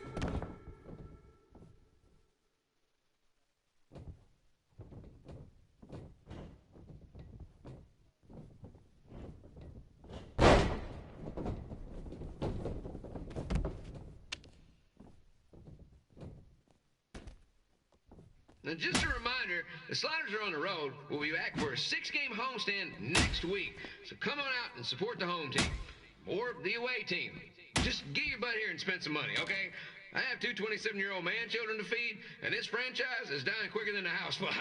Now, just a reminder, the Sliders are on the road. We'll be back for a 6-game homestand next week. So come on out and support the home team. Or the away team. Just get your butt here and spend some money, okay? I have two 27-year-old man children to feed, and this franchise is dying quicker than a housefly.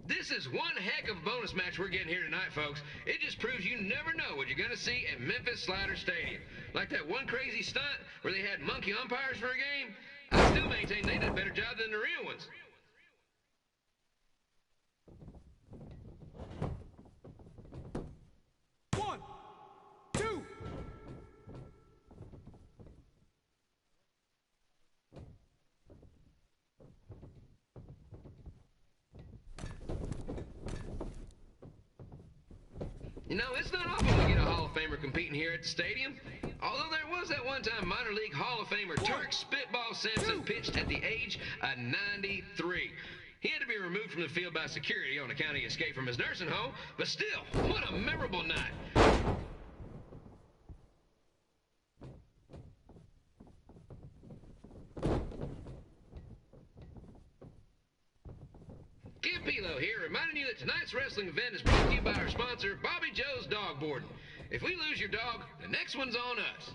This is one heck of a bonus match we're getting here tonight, folks. It just proves you never know what you're going to see at Memphis Slider Stadium. Like that one crazy stunt where they had monkey umpires for a game. I still maintain they did a better job than the real ones. One, two. You know, it's not often we get a Hall of Famer competing here at the stadium. Although there was that one time minor league Hall of Famer Turk Spitball Simpson pitched at the age of 93. He had to be removed from the field by security on account he escaped from his nursing home, but still, what a memorable night. Kid Pilo here, reminding you that tonight's wrestling event is brought to you by our sponsor, Bobby Joe's Dog Boarding. If we lose your dog, the next one's on us.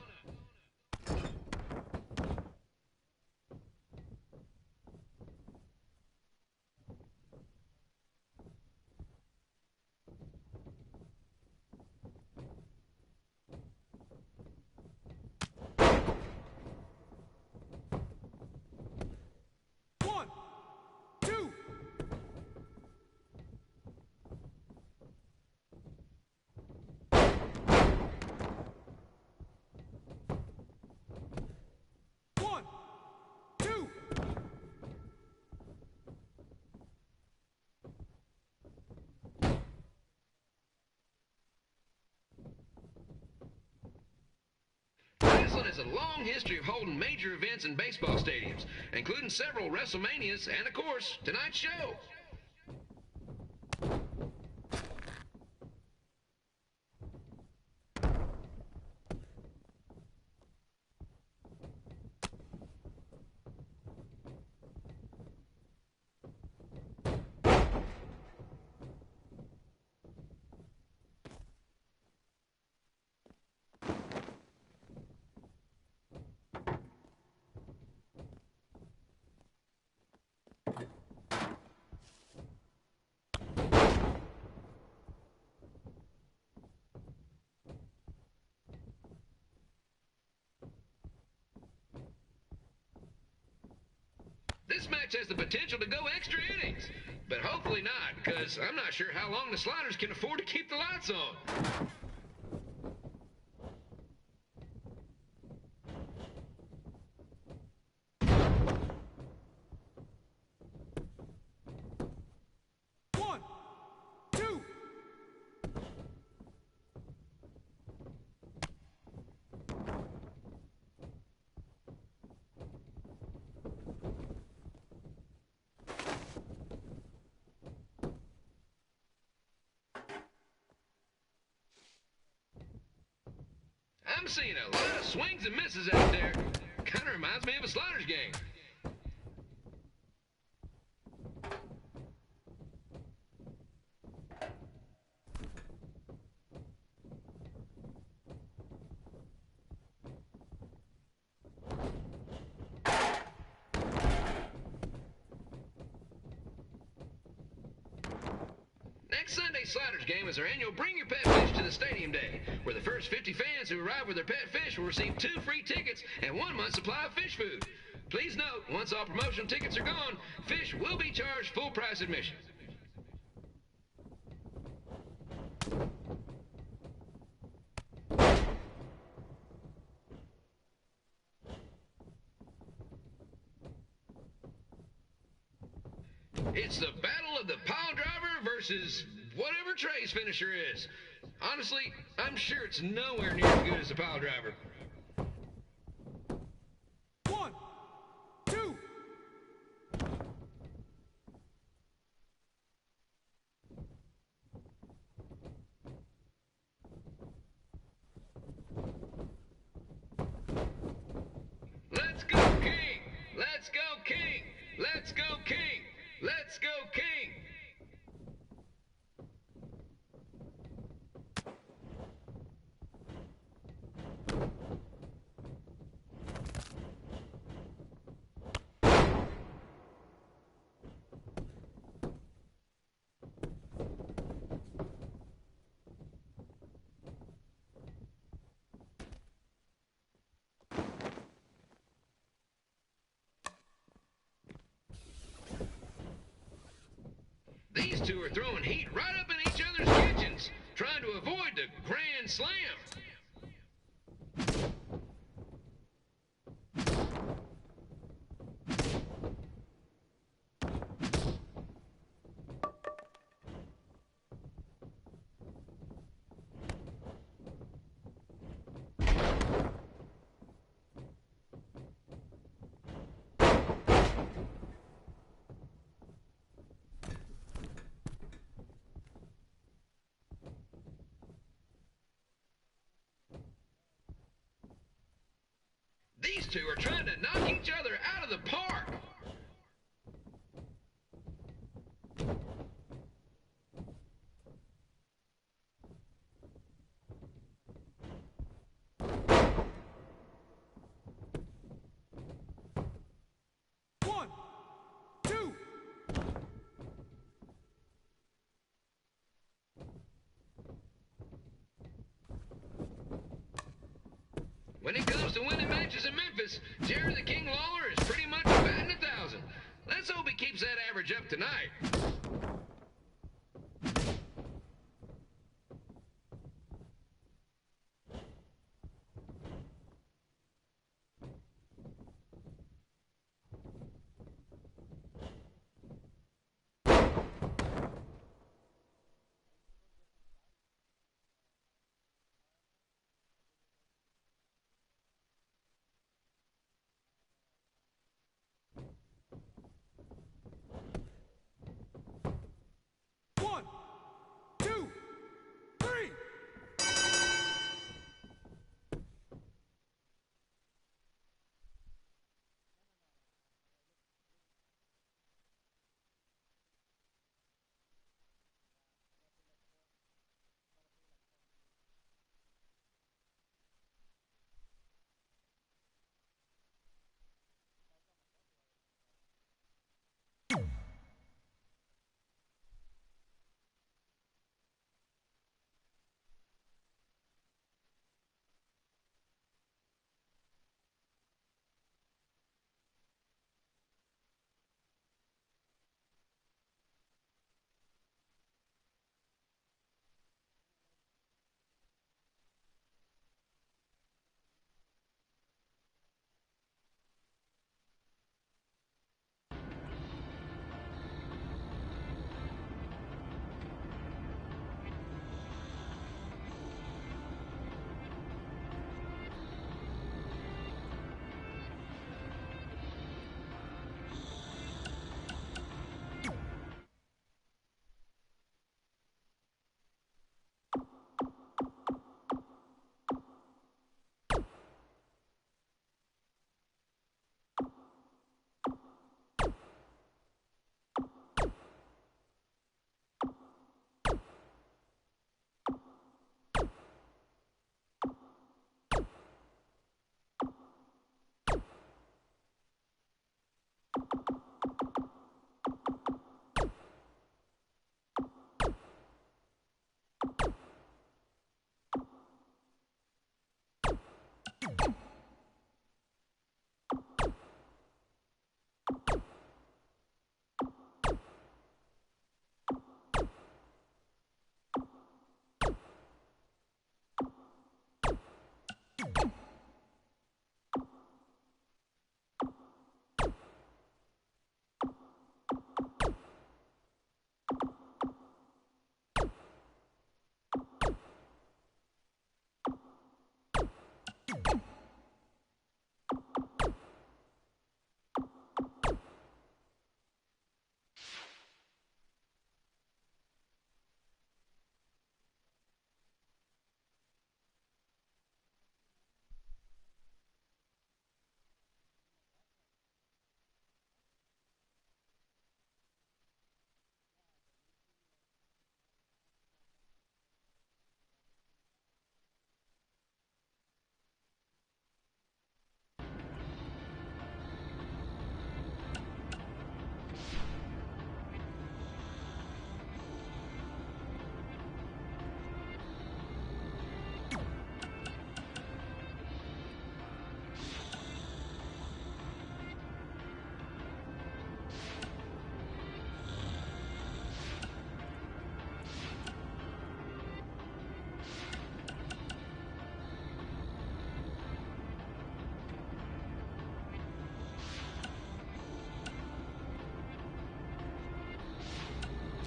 has a long history of holding major events in baseball stadiums, including several WrestleManias and, of course, tonight's show. This match has the potential to go extra innings, but hopefully not, because I'm not sure how long the Sliders can afford to keep the lights on. I'm seeing a lot of swings and misses out there. Kind of reminds me of a Sliders game. Next Sunday's Sliders game is our annual Bring Your Pet Fish to the Stadium Day, where the first 50 fans who arrive with their pet fish will receive 2 free tickets and 1 month's supply of fish food. Please note, once all promotional tickets are gone, fish will be charged full price admission. It's the battle of the pile driver versus whatever Trey's finisher is. Honestly, I'm sure it's nowhere near as good as the pile driver. 1, 2. Let's go, King! Let's go, King! Let's go, King! Let's go, King! These two are throwing heat right up in each other's kitchens, trying to avoid the Grand Slam. These two are trying to knock each other out of the park. One, two. When it comes to winning matches in Memphis, Jerry the King Lawler is pretty much batting 1,000. Let's hope he keeps that average up tonight.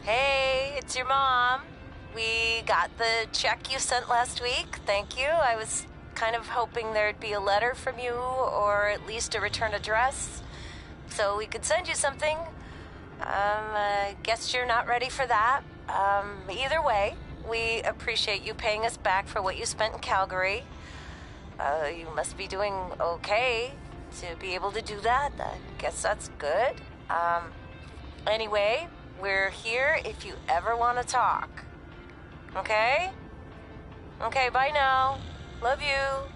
Hey, it's your mom. We got the check you sent last week. Thank you. I was kind of hoping there'd be a letter from you, or at least a return address, so we could send you something. I guess you're not ready for that. Either way, we appreciate you paying us back for what you spent in Calgary. You must be doing okay to be able to do that. I guess that's good. Anyway, we're here if you ever want to talk. Okay? Okay, bye now. Love you.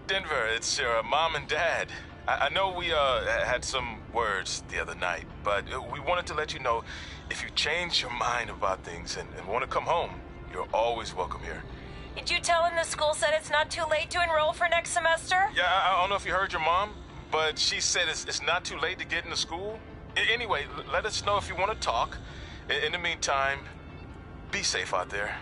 Denver, it's your mom and dad. I know we had some words the other night, but we wanted to let you know if you change your mind about things and want to come home, you're always welcome here. Did you tell him the school said it's not too late to enroll for next semester? Yeah, I don't know if you heard your mom, but she said it's not too late to get into school. Anyway, let us know if you want to talk. In the meantime, be safe out there.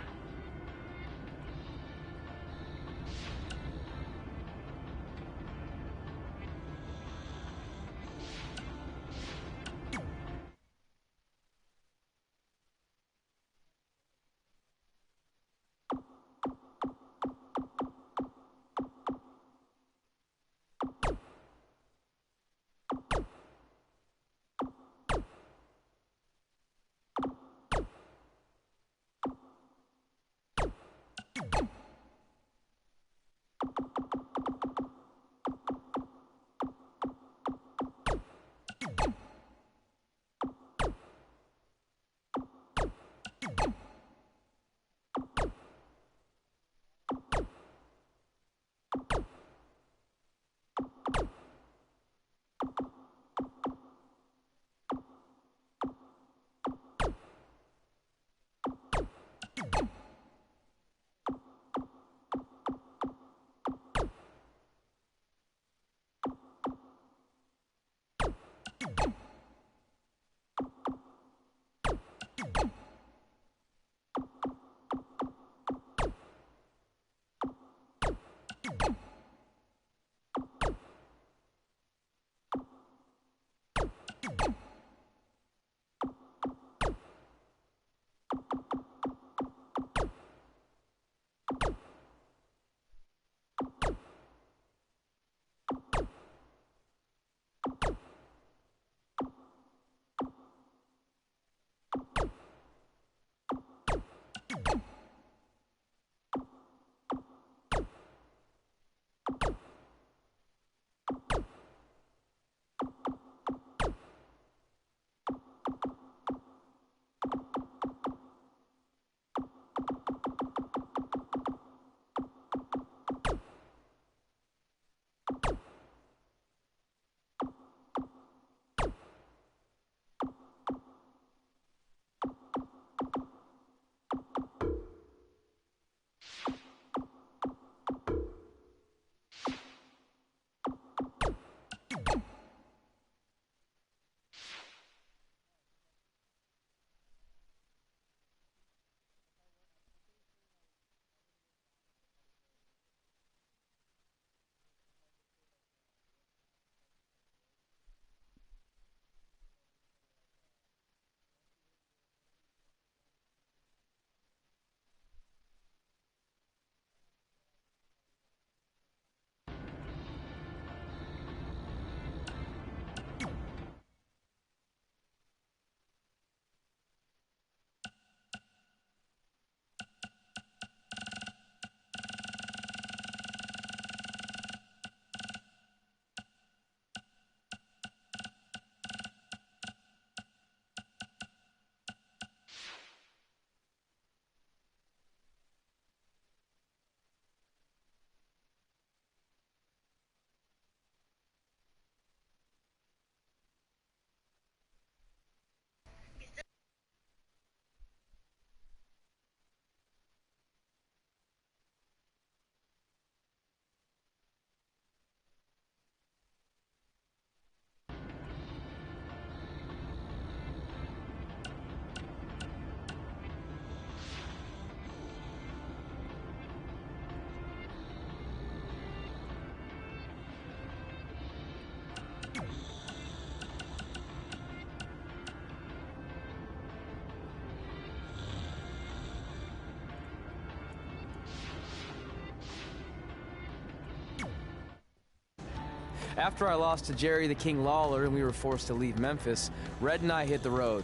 After I lost to Jerry the King Lawler and we were forced to leave Memphis, Red and I hit the road.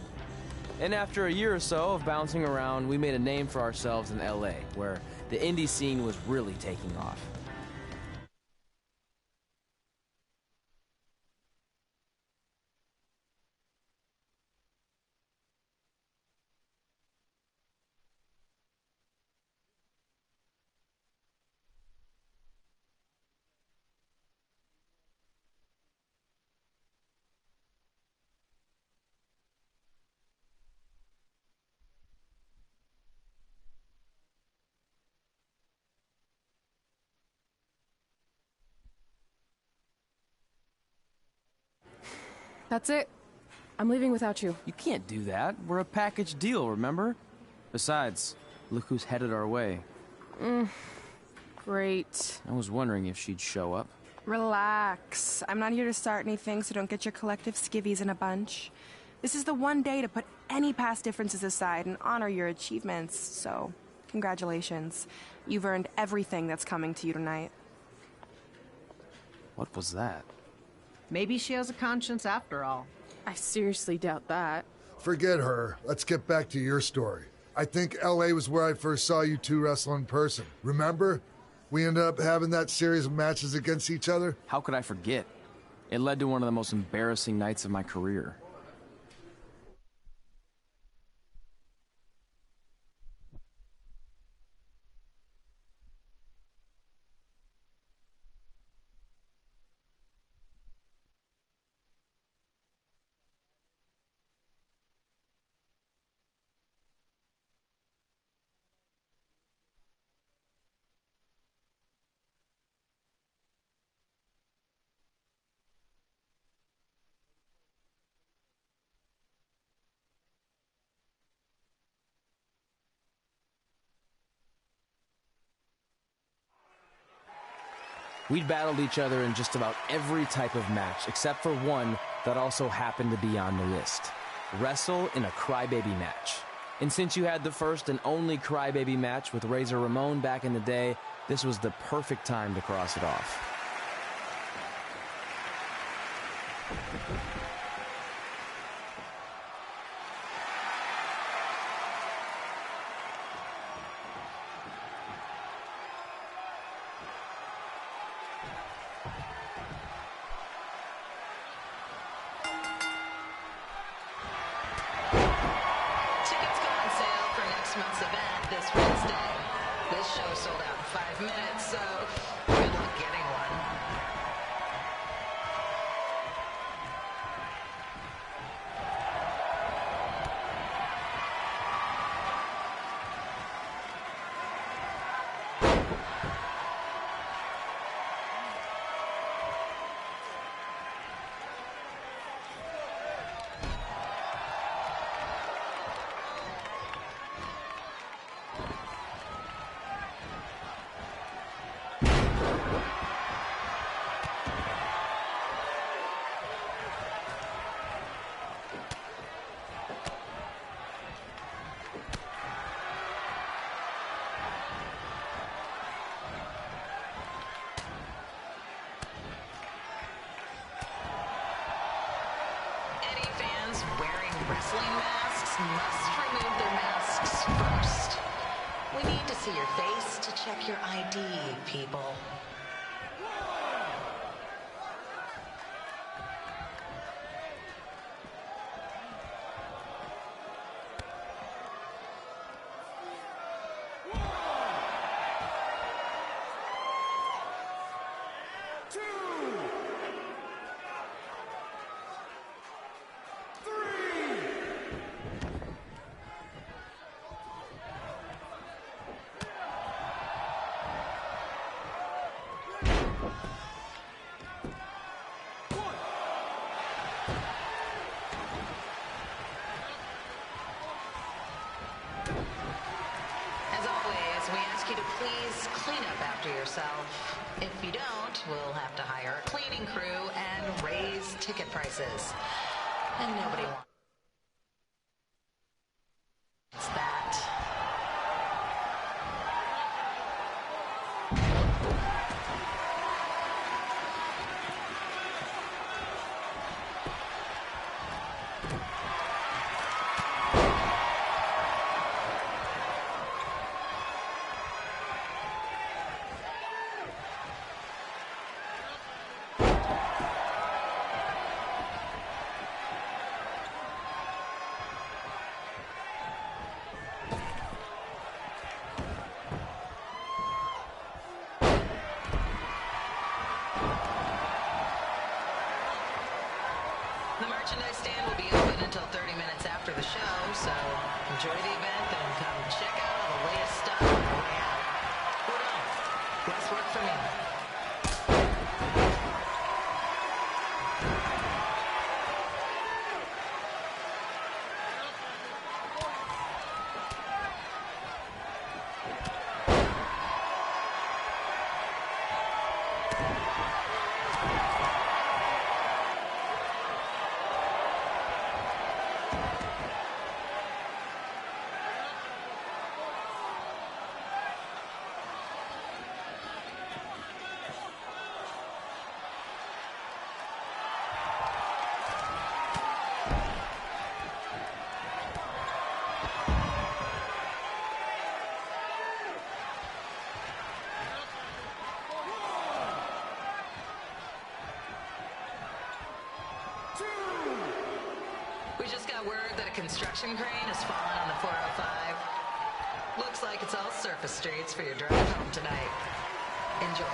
And after a year or so of bouncing around, we made a name for ourselves in LA, where the indie scene was really taking off. That's it. I'm leaving without you. You can't do that. We're a package deal, remember? Besides, look who's headed our way. Great. I was wondering if she'd show up. Relax. I'm not here to start anything, so don't get your collective skivvies in a bunch. This is the one day to put any past differences aside and honor your achievements, so congratulations. You've earned everything that's coming to you tonight. What was that? Maybe she has a conscience after all. I seriously doubt that. Forget her. Let's get back to your story. I think L.A. was where I first saw you two wrestle in person. Remember? We ended up having that series of matches against each other. How could I forget? It led to one of the most embarrassing nights of my career. We'd battled each other in just about every type of match, except for one that also happened to be on the list. Wrestle in a crybaby match. And since you had the first and only crybaby match with Razor Ramon back in the day, this was the perfect time to cross it off. Tickets go on sale for next month's event this Wednesday. This show sold out in 5 minutes, so good luck getting one. Any fans wearing wrestling masks must remove their masks first. We need to see your face to check your ID, people. As always, we ask you to please clean up after yourself. If you don't, we'll have to hire a cleaning crew and raise ticket prices. And nobody wants that. So enjoy the event and come check out all the latest stuff on the way out. Or don't. Less work for me. We just got word that a construction crane has fallen on the 405. Looks like it's all surface streets for your drive home tonight. Enjoy.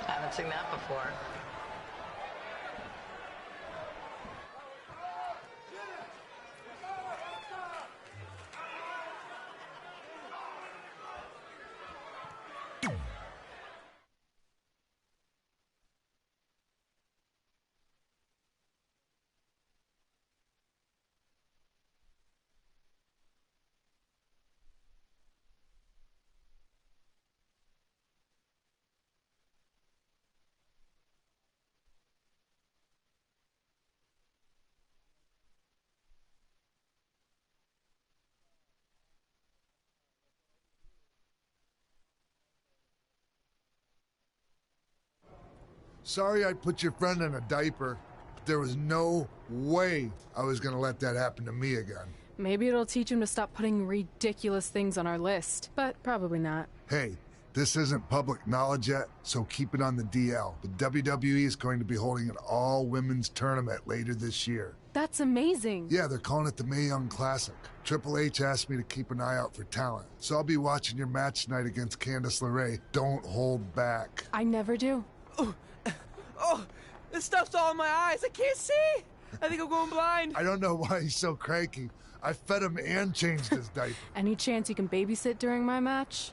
Haven't seen that before. Sorry I put your friend in a diaper. There was no way I was gonna let that happen to me again. Maybe it'll teach him to stop putting ridiculous things on our list, but probably not. Hey, this isn't public knowledge yet, so keep it on the DL. The WWE is going to be holding an all-women's tournament later this year. That's amazing. Yeah, they're calling it the Mae Young Classic. Triple H asked me to keep an eye out for talent, so I'll be watching your match tonight against Candice LeRae. Don't hold back. I never do. Oh, this stuff's all in my eyes. I can't see. I think I'm going blind. I don't know why he's so cranky. I fed him and changed his diaper. Any chance you can babysit during my match?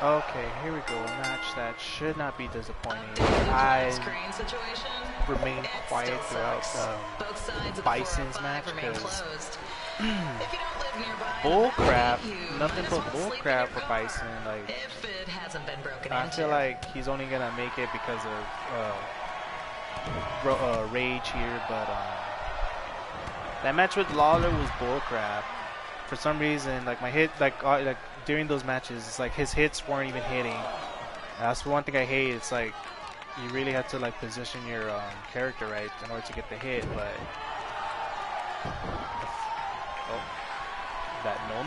Okay, here we go. A match that should not be disappointing. I remain quiet throughout Bison's match because bullcrap, nothing but bullcrap for Bison. Like, I feel like he's only gonna make it because of Rage here, but that match with Lawler was bullcrap. For some reason, like my hit, like during those matches, it's like his hits weren't even hitting. That's one thing I hate. It's like you really have to like position your character right in order to get the hit, but no.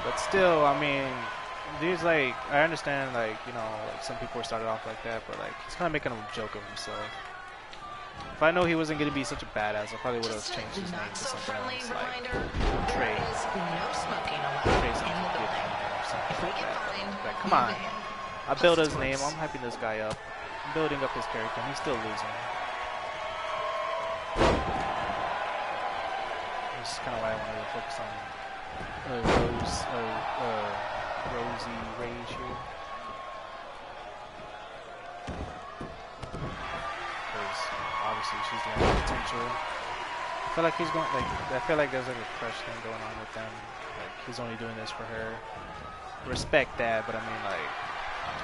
But still, I mean, dude's like, I understand, like, you know, like some people started off like that, but like he's kind of making a joke of himself. If I know he wasn't going to be such a badass, I probably would have changed his name to something else, like Trey. Trey's something like that. Like, come on. I built his name. I'm hyping this guy up. I'm building up his character, and he's still losing. This is kind of why I wanted to focus on Rossi Rage here. Because obviously she's the only potential. I feel like he's going, like, I feel like there's like a crush thing going on with them. Like, he's only doing this for her. Respect that, but I mean, like,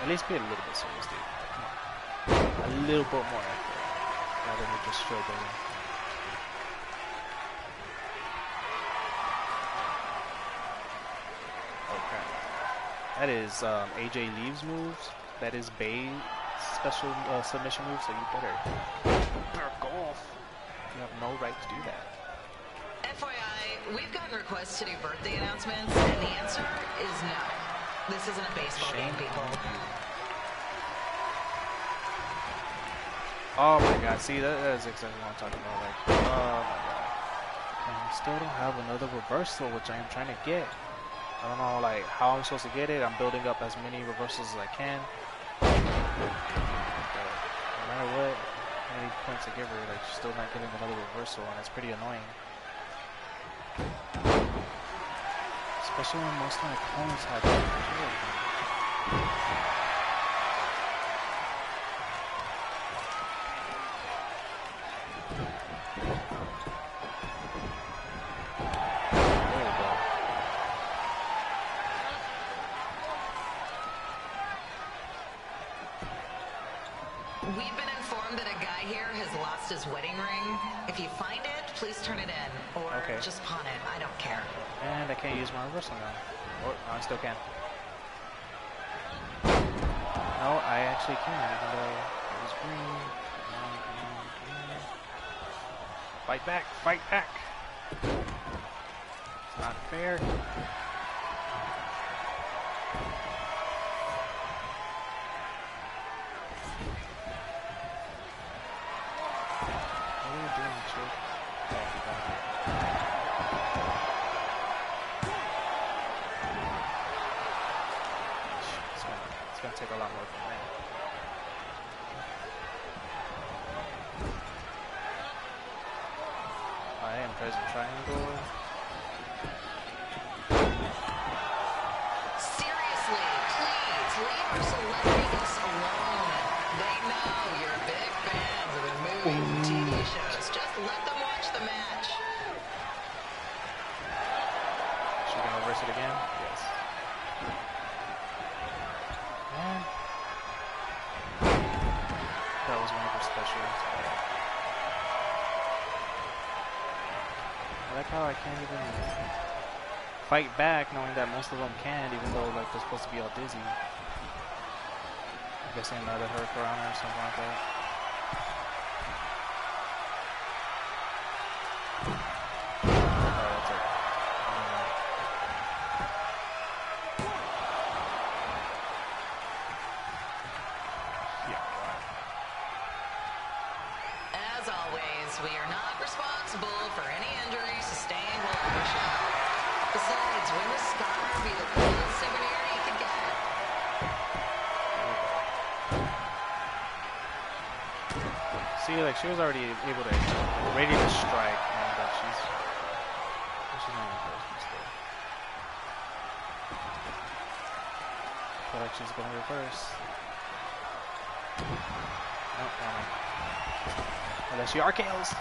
at least be a little bit serious, dude. Come on. A little bit more effort rather than just showboating. Okay. That is AJ Leaves moves. That is Bay's special submission move, so you better go off. You have no right to do that. FYI, we've gotten requests to do birthday announcements, and the answer is no. This isn't a baseball game, people. Oh my god, see, that is exactly what I'm talking about. Like, oh my god. And I still don't have another reversal, which I am trying to get. I don't know, like, how I'm supposed to get it. I'm building up as many reversals as I can. But no matter what, how many points I give her, like, she's still not getting another reversal, and it's pretty annoying. Especially when most of my opponents have it. We've been informed that a guy here has lost his wedding ring. If you find it, please turn it in. Or just pawn it. I don't care. And I can't use my reversal now. Or, no, I still can. No, I actually can, even though it was green. Fight back, fight back. It's not fair. What are you doing, chick? It's gonna take a lot more than that. I am present triangle. Seriously, please leave our celebrities alone. They know you're big fans of the movies and TV shows. Just let them watch the match. She gonna reverse it again? Yes. And that was one of her specials. I like how I can't even fight back knowing that most of them can't, even though like they're supposed to be all dizzy. I'm guessing another Hurricanrana or something like that. Oh, that's it. As always, we are not responsible for any injuries sustained while pushing. Besides, when will Scar be the coolest souvenir you could get? See, like she was already able to, ready to strike, man, but she's not even close to still. feel like she's gonna reverse. Nope, unless she RKO's.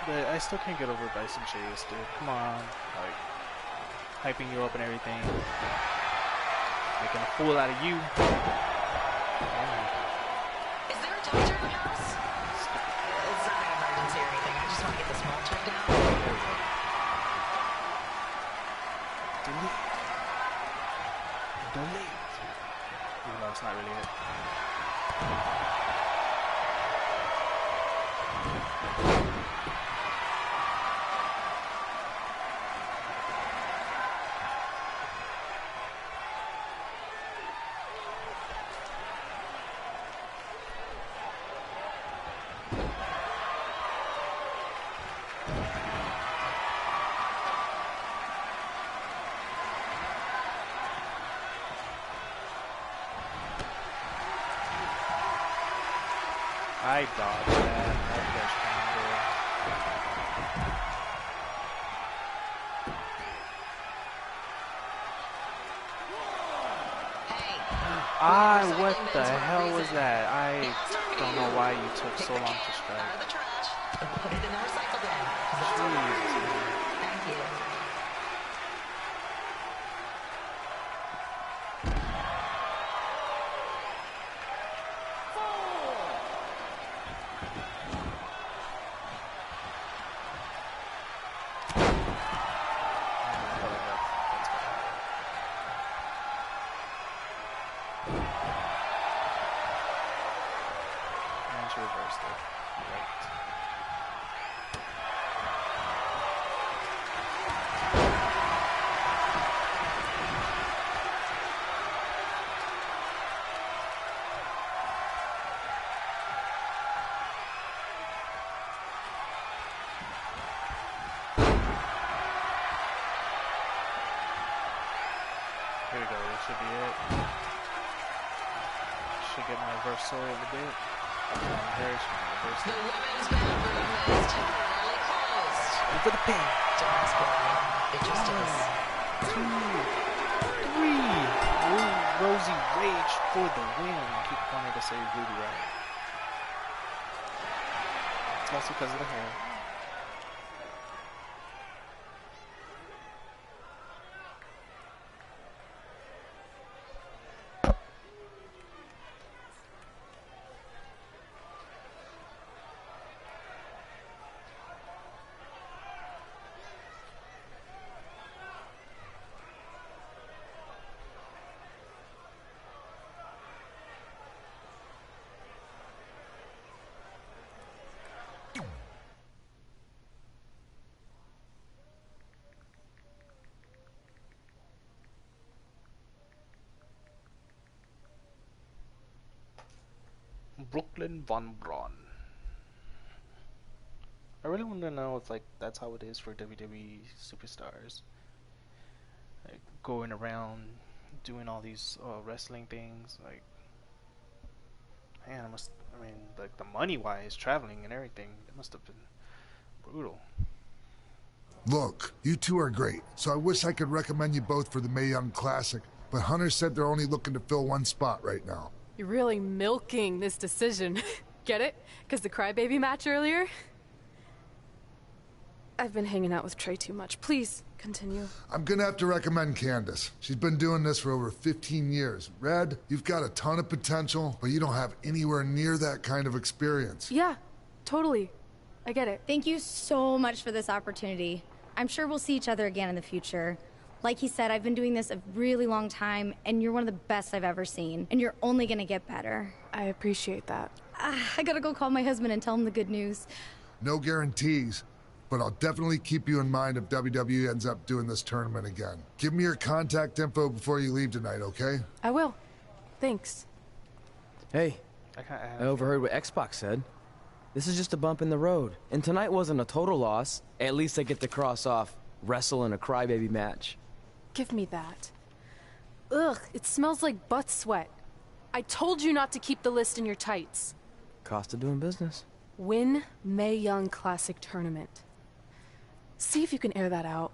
But I still can't get over Bison Chase, dude. Come on, like hyping you up and everything, making a fool out of you. Is there a doctor in the house? It's not an emergency or anything. I just want to get this mole checked out. Delete. Even though it's not really it. I dodged that. What the hell was that? I don't know why you took so long to strike. Put it in the recycle bin. Thank you. Here we go, this should be it. Should get my reversal in a bit. There's my reversal. The women's bathroom is temporarily closed. And for the pin. Don't ask why. It just is. 2, 3. Rossi Rage for the win. I keep wanting to say Ruby right. It's also because of the hair. Brooklyn Von Braun. I really want to know if like that's how it is for WWE superstars, like going around doing all these wrestling things. Like, man, I mean, like the money wise, traveling and everything, it must have been brutal. Look, you two are great, so I wish I could recommend you both for the Mae Young Classic, but Hunter said they're only looking to fill one spot right now. You're really milking this decision. Get it? Because the crybaby match earlier? I've been hanging out with Trey too much. Please, continue. I'm gonna have to recommend Candace. She's been doing this for over 15 years. Red, you've got a ton of potential, but you don't have anywhere near that kind of experience. Yeah, totally. I get it. Thank you so much for this opportunity. I'm sure we'll see each other again in the future. Like he said, I've been doing this a really long time, and you're one of the best I've ever seen. And you're only gonna get better. I appreciate that. I gotta go call my husband and tell him the good news. No guarantees, but I'll definitely keep you in mind if WWE ends up doing this tournament again. Give me your contact info before you leave tonight, okay? I will. Thanks. Hey, I overheard what X-Pac said. This is just a bump in the road. And tonight wasn't a total loss. At least I get to cross off wrestle in a crybaby match. Give me that. Ugh, it smells like butt sweat. I told you not to keep the list in your tights. Cost of doing business. Win Mae Young Classic Tournament. See if you can air that out.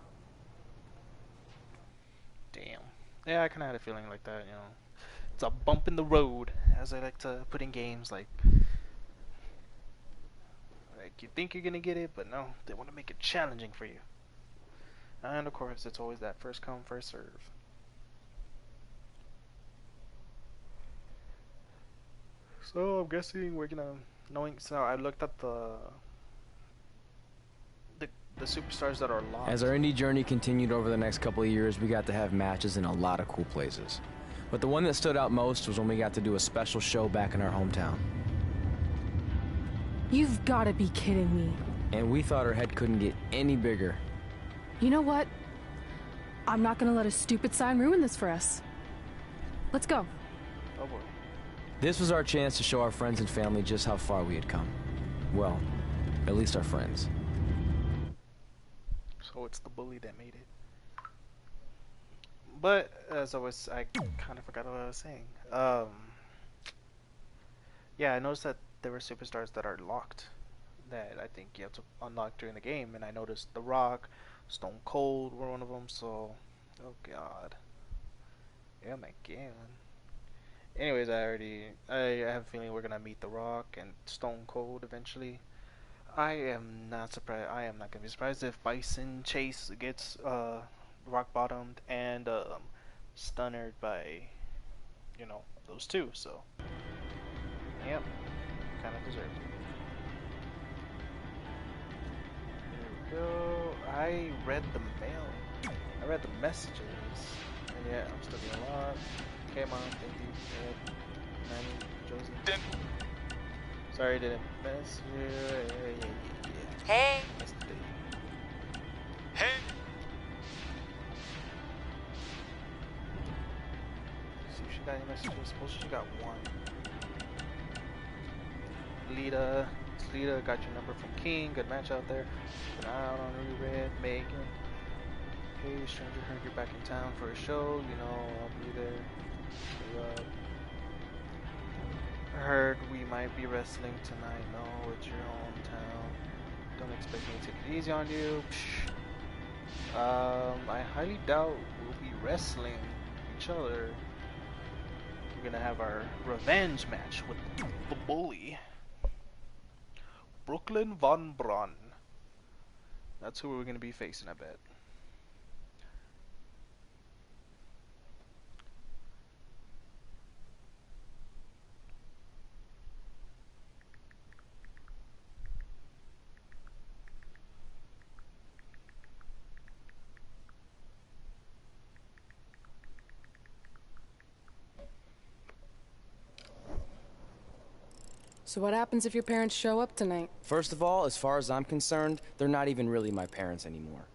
Damn. Yeah, I kind of had a feeling like that, you know. It's a bump in the road, as I like to put in games. Like you think you're gonna get it, but no, they want to make it challenging for you. And of course, it's always that first come, first serve. So I'm guessing we're gonna so I looked at the superstars that are lost. As our indie journey continued over the next couple of years, we got to have matches in a lot of cool places. But the one that stood out most was when we got to do a special show back in our hometown. You've got to be kidding me. And we thought our head couldn't get any bigger. You know what? I'm not gonna let a stupid sign ruin this for us. Let's go. Oh boy. This was our chance to show our friends and family just how far we had come. Well, at least our friends. So it's the bully that made it. But as always, I kind of forgot what I was saying. Yeah, I noticed that there were superstars that are locked that I think you have to unlock during the game, and I noticed The Rock, Stone Cold were one of them. So, oh god, yeah, my god. Anyways, I have a feeling we're gonna meet The Rock and Stone Cold eventually. I am not surprised. I am not gonna be surprised if Bison Chase gets rock bottomed and stunnered by, you know, those two. So, yep, kind of deserved it. There we go. I read the mail. I read the messages. And yeah, I'm still getting a lot. Okay, Mom, thank you. Ed, Manny, Josie. Sorry, didn't mess you. Yeah. Hey. Hey. See if she got any messages. Suppose she got one. Lita got your number from King. Good match out there. Keep an eye out on Red, Megan. Hey, stranger, heard you're back in town for a show. You know, I'll be there. Heard we might be wrestling tonight. No, it's your hometown. Don't expect me to take it easy on you. I highly doubt we'll be wrestling each other. We're gonna have our revenge match with the bully, Brooklyn Von Braun. That's who we're gonna be facing, I bet. So what happens if your parents show up tonight? First of all, as far as I'm concerned, they're not even really my parents anymore.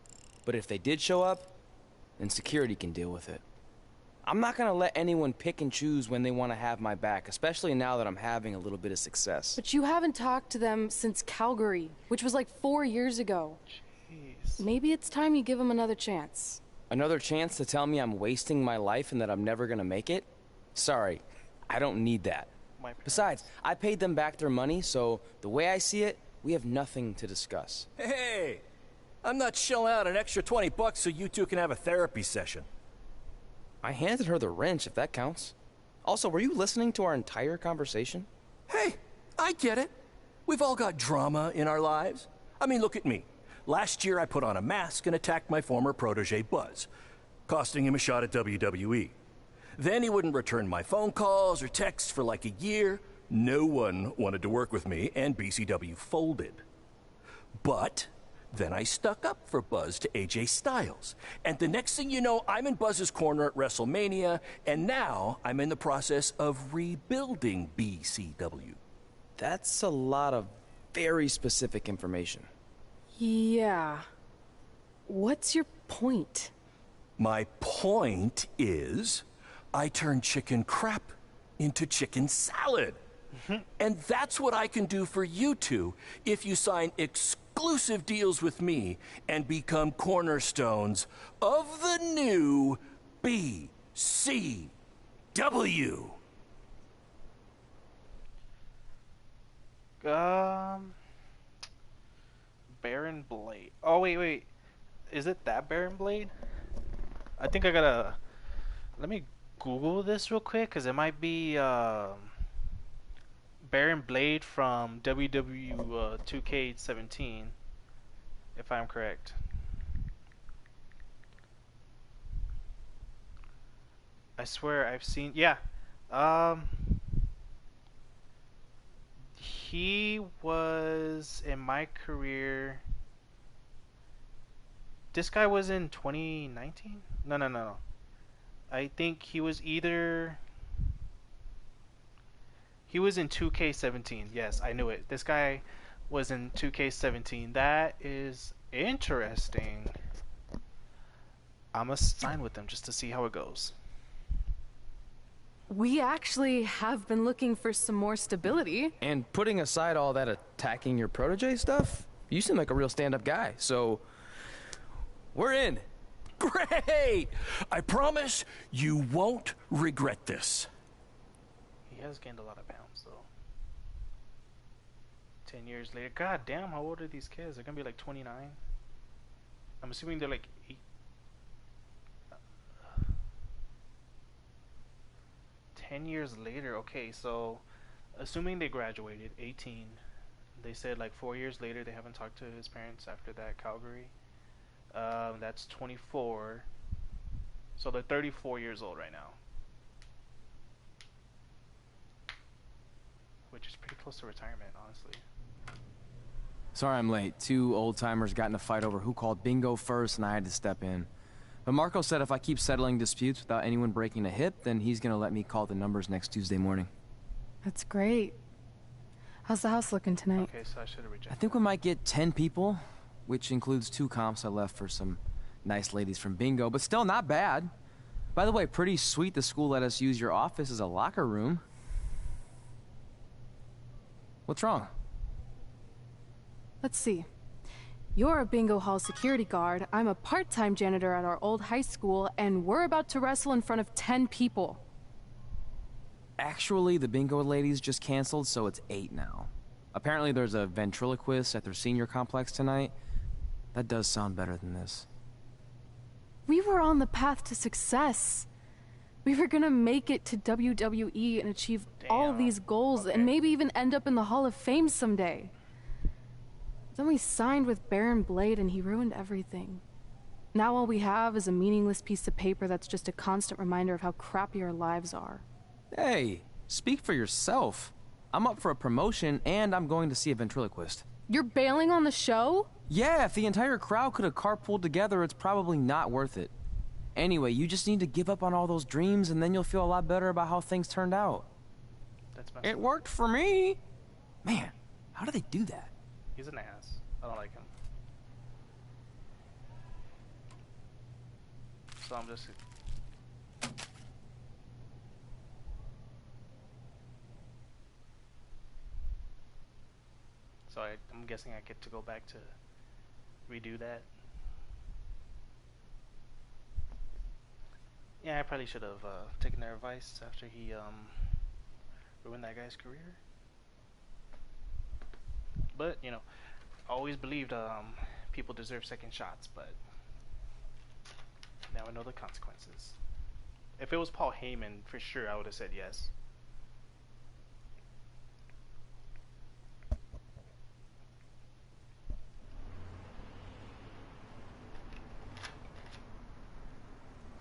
But if they did show up, then security can deal with it. I'm not gonna let anyone pick and choose when they want to have my back, especially now that I'm having a little bit of success. But you haven't talked to them since Calgary, which was like 4 years ago. Jeez. Maybe it's time you give them another chance. Another chance to tell me I'm wasting my life and that I'm never gonna make it? Sorry, I don't need that. Besides, I paid them back their money, so the way I see it, we have nothing to discuss. Hey, I'm not shelling out an extra $20 so you two can have a therapy session. I handed her the wrench, if that counts. Also, were you listening to our entire conversation? Hey, I get it. We've all got drama in our lives. I mean, look at me. Last year I put on a mask and attacked my former protege Buzz, costing him a shot at WWE. Then he wouldn't return my phone calls or texts for like a year. No one wanted to work with me, and BCW folded. But then I stuck up for Buzz to AJ Styles. And the next thing you know, I'm in Buzz's corner at WrestleMania, and now I'm in the process of rebuilding BCW. That's a lot of very specific information. Yeah. What's your point? My point is, I turned chicken crap into chicken salad. And that's what I can do for you two if you sign exclusive deals with me and become cornerstones of the new BCW. Um, Baron Blade. Oh wait. Is it that Baron Blade? I think I gotta. Let me Google this real quick, cause it might be Baron Blade from WWE 2K17, if I'm correct. I swear I've seen. Yeah. Um. He was in my career. This guy was in 2019? No. I think he was either. He was in 2K17. Yes, I knew it. This guy was in 2K17. That is interesting. I must sign with them just to see how it goes. We actually have been looking for some more stability. And putting aside all that attacking your protege stuff, you seem like a real stand-up guy, so we're in. Great! I promise you won't regret this. He has gained a lot of pounds, though. 10 years later. God damn, how old are these kids? They're gonna be like 29? I'm assuming they're like 8. 10 years later. Okay, so assuming they graduated 18, they said like 4 years later they haven't talked to his parents after that Calgary. That's 24. So they're 34 years old right now, which is pretty close to retirement, honestly. Sorry I'm late. Two old-timers got in a fight over who called bingo first, and I had to step in. But Marco said if I keep settling disputes without anyone breaking a hip, then he's gonna let me call the numbers next Tuesday morning. That's great. How's the house looking tonight? Okay, so I should have rejected. I think we might get 10 people, which includes 2 comps I left for some nice ladies from bingo, but still not bad. By the way, pretty sweet the school let us use your office as a locker room. What's wrong? Let's see. You're a bingo hall security guard, I'm a part-time janitor at our old high school, and we're about to wrestle in front of 10 people. Actually, the bingo ladies just canceled, so it's 8 now. Apparently there's a ventriloquist at their senior complex tonight. That does sound better than this. We were on the path to success. We were gonna make it to WWE and achieve all these goals, and maybe even end up in the Hall of Fame someday. Then we signed with Baron Blade and he ruined everything. Now all we have is a meaningless piece of paper that's just a constant reminder of how crappy our lives are. Hey, speak for yourself. I'm up for a promotion and I'm going to see a ventriloquist. You're bailing on the show? Yeah, if the entire crowd could have carpooled together, it's probably not worth it. Anyway, you just need to give up on all those dreams and then you'll feel a lot better about how things turned out. It worked for me. Man, how do they do that? He's an ass. I don't like him. So I'm just... So I'm guessing I get to go back to redo that. Yeah, I probably should have taken their advice after he ruined that guy's career. But, you know, I always believed people deserve second shots, but now I know the consequences. If it was Paul Heyman, for sure I would have said yes.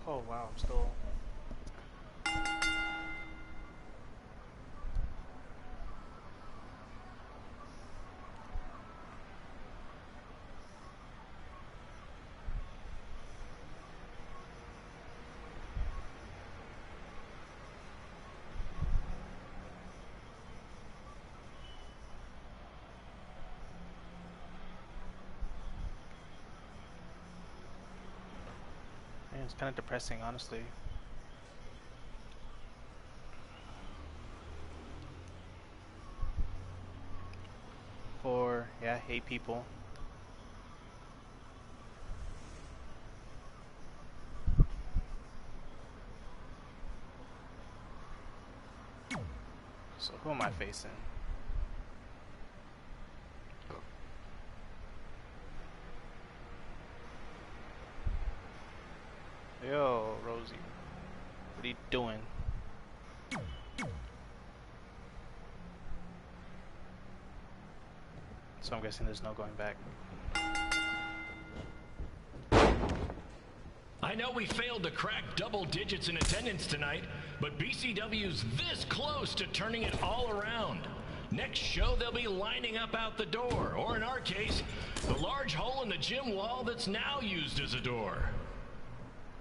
Oh wow, I'm still... Man, it's kind of depressing, honestly. For, yeah, 8 people. So who am I facing? What are you doing? So I'm guessing there's no going back. I know we failed to crack double digits in attendance tonight, but BCW's this close to turning it all around. Next show, they'll be lining up out the door, or in our case, the large hole in the gym wall that's now used as a door.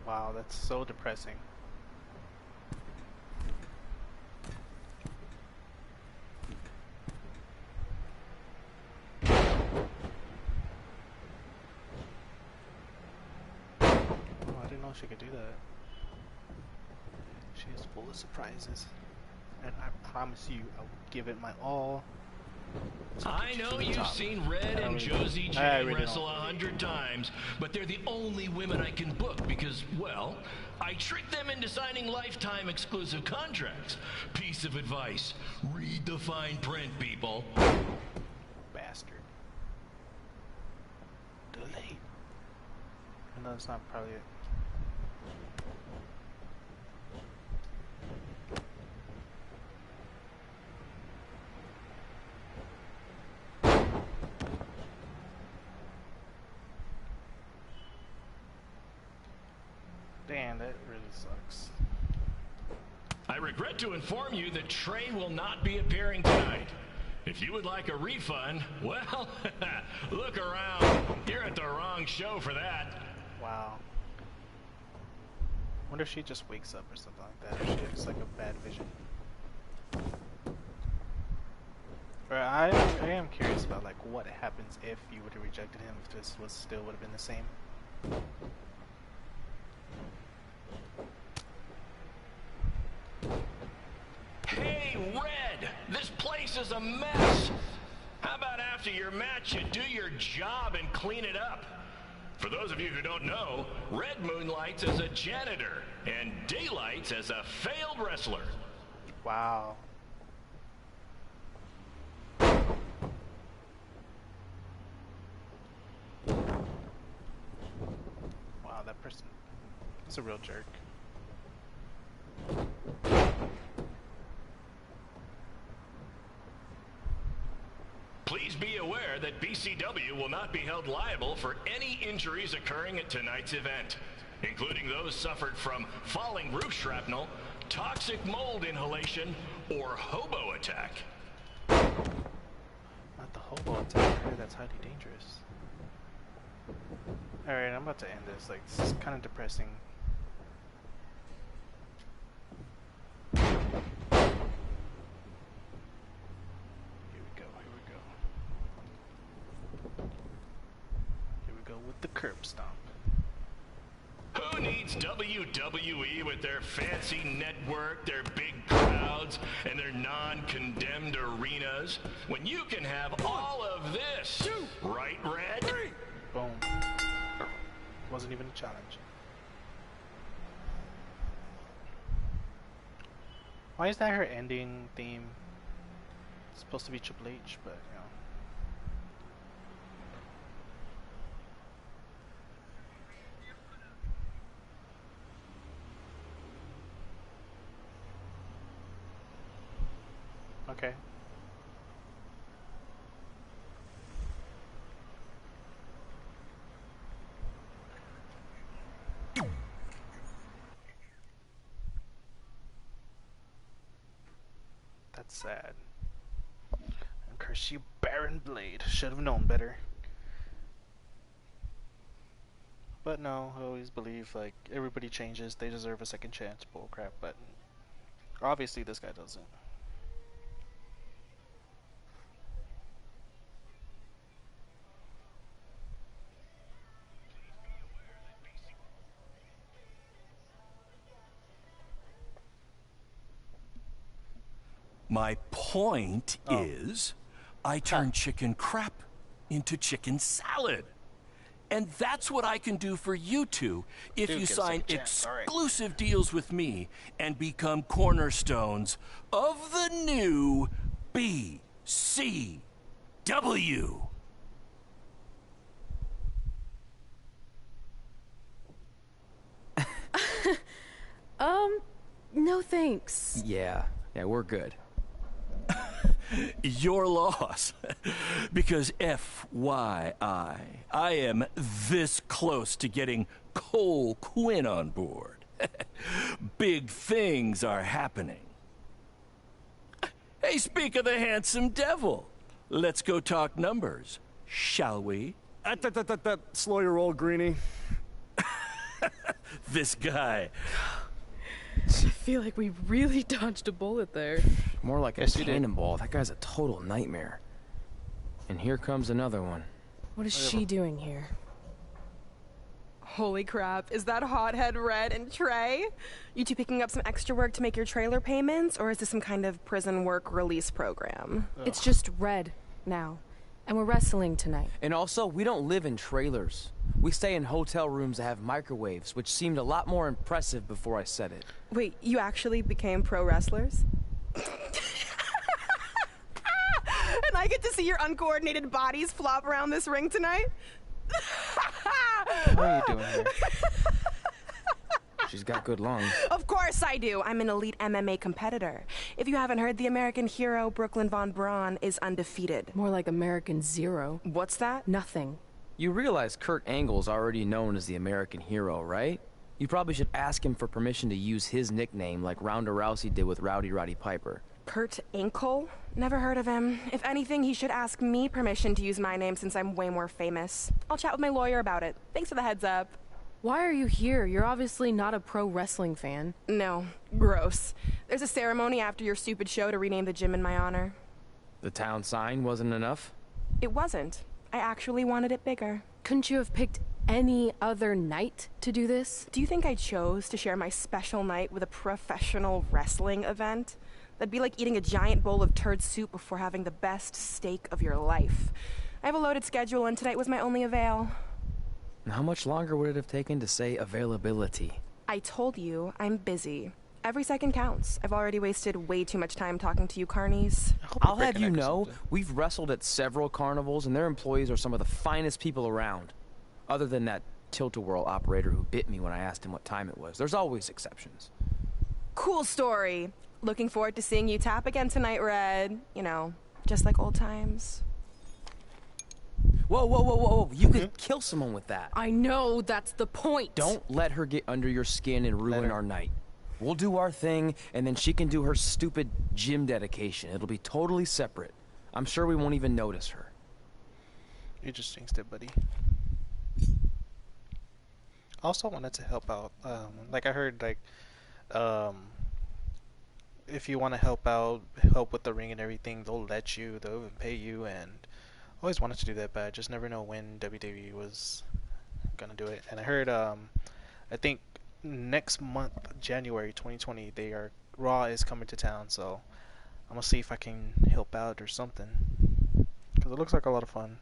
Wow, that's so depressing. I didn't know she could do that. She is full of surprises. And I promise you, I will give it my all. I know you've seen Red and Josie Jane wrestle 100 times, but they're the only women I can book because, well, I tricked them into signing lifetime exclusive contracts. Piece of advice, read the fine print, people. Bastard. Delayed. No, that's not probably it. Damn, that really sucks. I regret to inform you that Trey will not be appearing tonight. If you would like a refund, well, look around. You're at the wrong show for that. Wow. Wonder if she just wakes up or something like that, or she has like a bad vision. Or I am curious about like what happens if you would have rejected him, if this was still would have been the same. Hey, Red! This place is a mess! How about after your match you do your job and clean it up? For those of you who don't know, Red moonlights as a janitor and daylights as a failed wrestler. Wow. Wow, that person is a real jerk. Please be aware that BCW will not be held liable for any injuries occurring at tonight's event, including those suffered from falling roof shrapnel, toxic mold inhalation, or hobo attack. Not the hobo attack, that's highly dangerous. Alright, I'm about to end this. Like, this is kind of depressing. With the curb stomp. Who needs WWE with their fancy network, their big crowds, and their non-condemned arenas, when you can have all of this? Right, Red? Boom. Wasn't even a challenge. Why is that her ending theme? It's supposed to be Triple H, but you know. Okay. That's sad. And curse you, Baron Blade. Should have known better. But no, I always believe like everybody changes. They deserve a second chance. Bullcrap. But obviously this guy doesn't. My point is, I turn chicken crap into chicken salad. And that's what I can do for you two if you sign exclusive deals with me and become cornerstones of the new BCW. No thanks. Yeah, we're good. Your loss. Because FYI, I am this close to getting Cole Quinn on board. Big things are happening. Hey, speak of the handsome devil. Let's go talk numbers, shall we? Slow your roll, Greenie. This guy. I feel like we really dodged a bullet there. More like a cannonball. That guy's a total nightmare. And here comes another one. What is she doing here? Holy crap, is that hothead Red and Trey? You two picking up some extra work to make your trailer payments, or is this some kind of prison work release program? It's just Red now, and we're wrestling tonight. And also, we don't live in trailers. We stay in hotel rooms that have microwaves, which seemed a lot more impressive before I said it. Wait, you actually became pro wrestlers? And I get to see your uncoordinated bodies flop around this ring tonight? What are you doing here? She's got good lungs. Of course I do. I'm an elite MMA competitor. If you haven't heard, the American hero, Brooklyn Von Braun, is undefeated. More like American Zero. What's that? Nothing. You realize Kurt Angle's already known as the American hero, right? You probably should ask him for permission to use his nickname like Ronda Rousey did with Rowdy Roddy Piper. Kurt Angle? Never heard of him. If anything, he should ask me permission to use my name since I'm way more famous. I'll chat with my lawyer about it. Thanks for the heads up. Why are you here? You're obviously not a pro wrestling fan. No. Gross. There's a ceremony after your stupid show to rename the gym in my honor. The town sign wasn't enough? It wasn't. I actually wanted it bigger. Couldn't you have picked any other night to do this? Do you think I chose to share my special night with a professional wrestling event? That'd be like eating a giant bowl of turd soup before having the best steak of your life. I have a loaded schedule, and tonight was my only avail. And how much longer would it have taken to say availability? I told you, I'm busy. Every second counts. I've already wasted way too much time talking to you carnies. I'll have you know, we've wrestled at several carnivals, and their employees are some of the finest people around. Other than that tilt-a-whirl operator who bit me when I asked him what time it was. There's always exceptions. Cool story. Looking forward to seeing you tap again tonight, Red. You know, just like old times. Whoa. You could kill someone with that. I know, that's the point. Don't let her get under your skin and ruin our night. We'll do our thing, and then she can do her stupid gym dedication. It'll be totally separate. I'm sure we won't even notice her. You just jinxed it, buddy. Also wanted to help out. Like I heard, like, if you want to help with the ring and everything, they'll let you. They'll even pay you. And I always wanted to do that, but I just never know when WWE was gonna do it. And I heard, I think next month, January 2020, Raw is coming to town. So I'm gonna see if I can help out or something, because it looks like a lot of fun.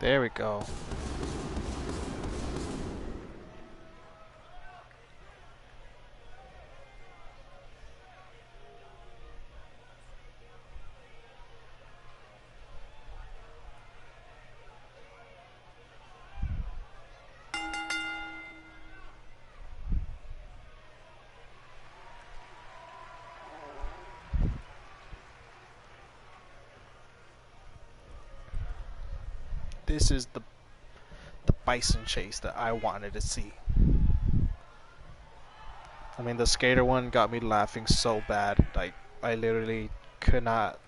There we go. This is the bison chase that I wanted to see. I mean, the skater one got me laughing so bad. Like, I literally could not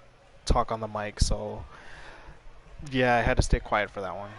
talk on the mic, so yeah, I had to stay quiet for that one.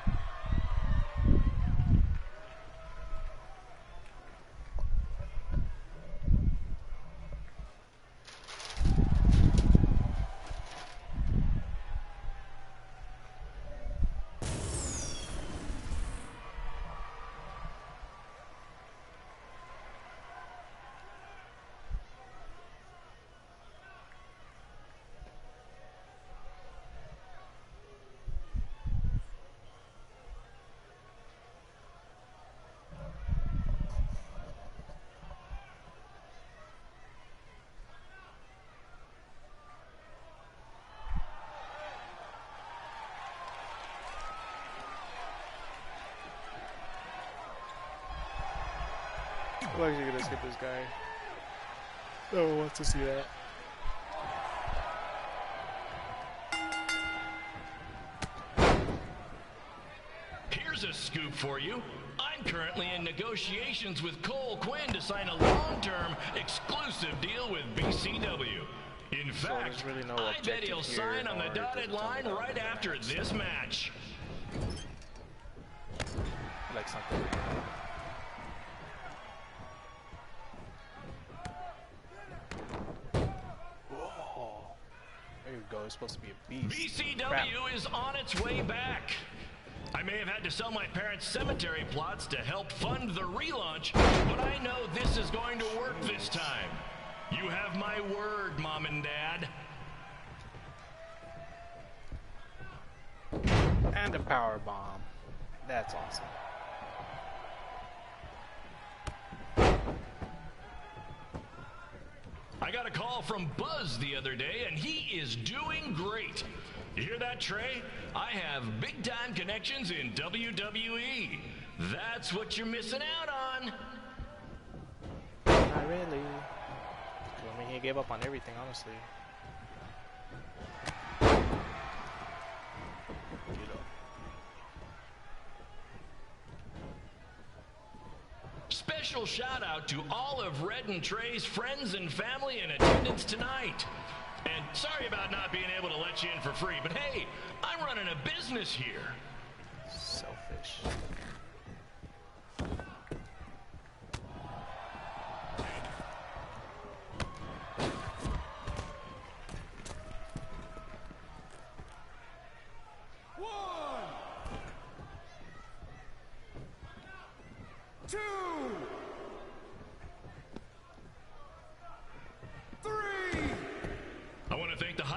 I'm actually gonna skip this guy. No one wants to see that. Here's a scoop for you. I'm currently in negotiations with Cole Quinn to sign a long-term exclusive deal with BCW. In fact, really no I bet he'll here, sign on the dotted line right after this match. Like something. Whoa. There you go. It's supposed to be a beast. BCW Crap. is on its way back. I may have had to sell my parents' cemetery plots to help fund the relaunch, but I know this is going to work this time. You have my word, Mom and Dad. And a power bomb. That's awesome. I got a call from Buzz the other day, and he is doing great. You hear that, Trey? I have big-time connections in WWE. That's what you're missing out on. Not really. I mean, he gave up on everything, honestly. Get up. Special shout out to all of Red and Trey's friends and family in attendance tonight. And sorry about not being able to let you in for free, but hey, I'm running a business here. Selfish.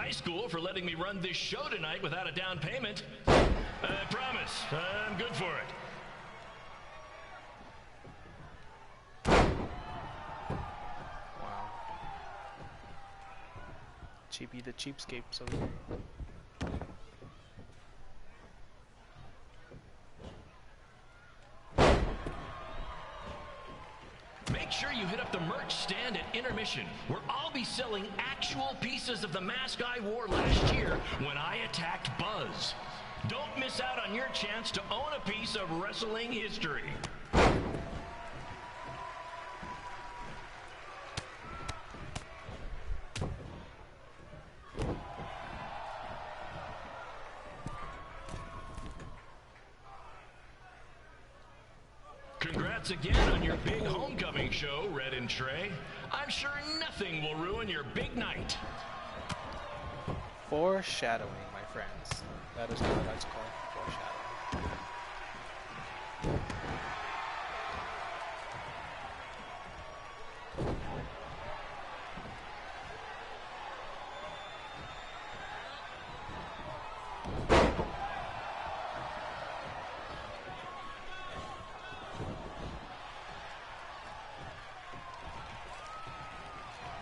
School for letting me run this show tonight without a down payment. Promise, I'm good for it. Wow. Cheapy the cheapskate, so. Make sure you hit up the merch stand at intermission, where I'll be selling actual pieces of the mask I wore last year when I attacked Buzz. Don't miss out on your chance to own a piece of wrestling history. Congrats again on your big homecoming show, Red and Trey. I'm sure nothing will ruin your big night. Foreshadowing, my friends. That is what that's called. Foreshadowing.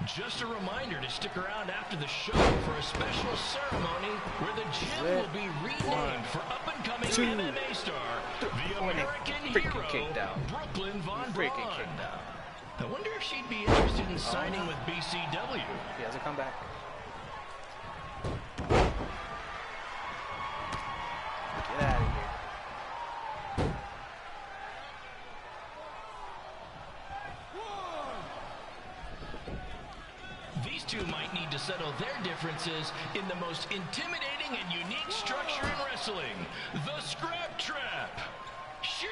Just a reminder to stick around after the show for a special ceremony where the gym will be renamed for up-and-coming MMA star, the American hero, Brooklyn Von Braun. I wonder if she'd be interested in signing with BCW. He has a comeback. Get out of here. These two might need to settle their differences in the most intimidating and unique structure in wrestling, the Scrap Trap. Sure,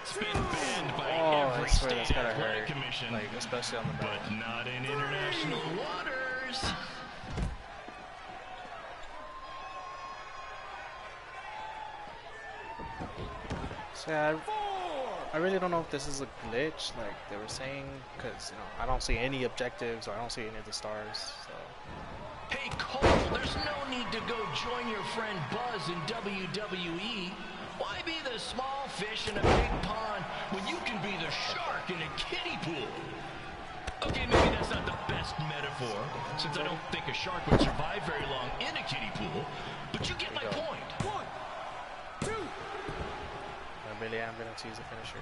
it's been banned by every state athletic commission, like, especially on the back. but not in international waters. So I really don't know if this is a glitch, like they were saying, because I don't see any objectives or I don't see any of the stars. So. Hey Cole, there's no need to go join your friend Buzz in WWE. Why be the small fish in a big pond when you can be the shark in a kiddie pool? Okay, maybe that's not the best metaphor, since I don't think a shark would survive very long in a kiddie pool, but you get my point. 1, 2. I really am going to use the finisher.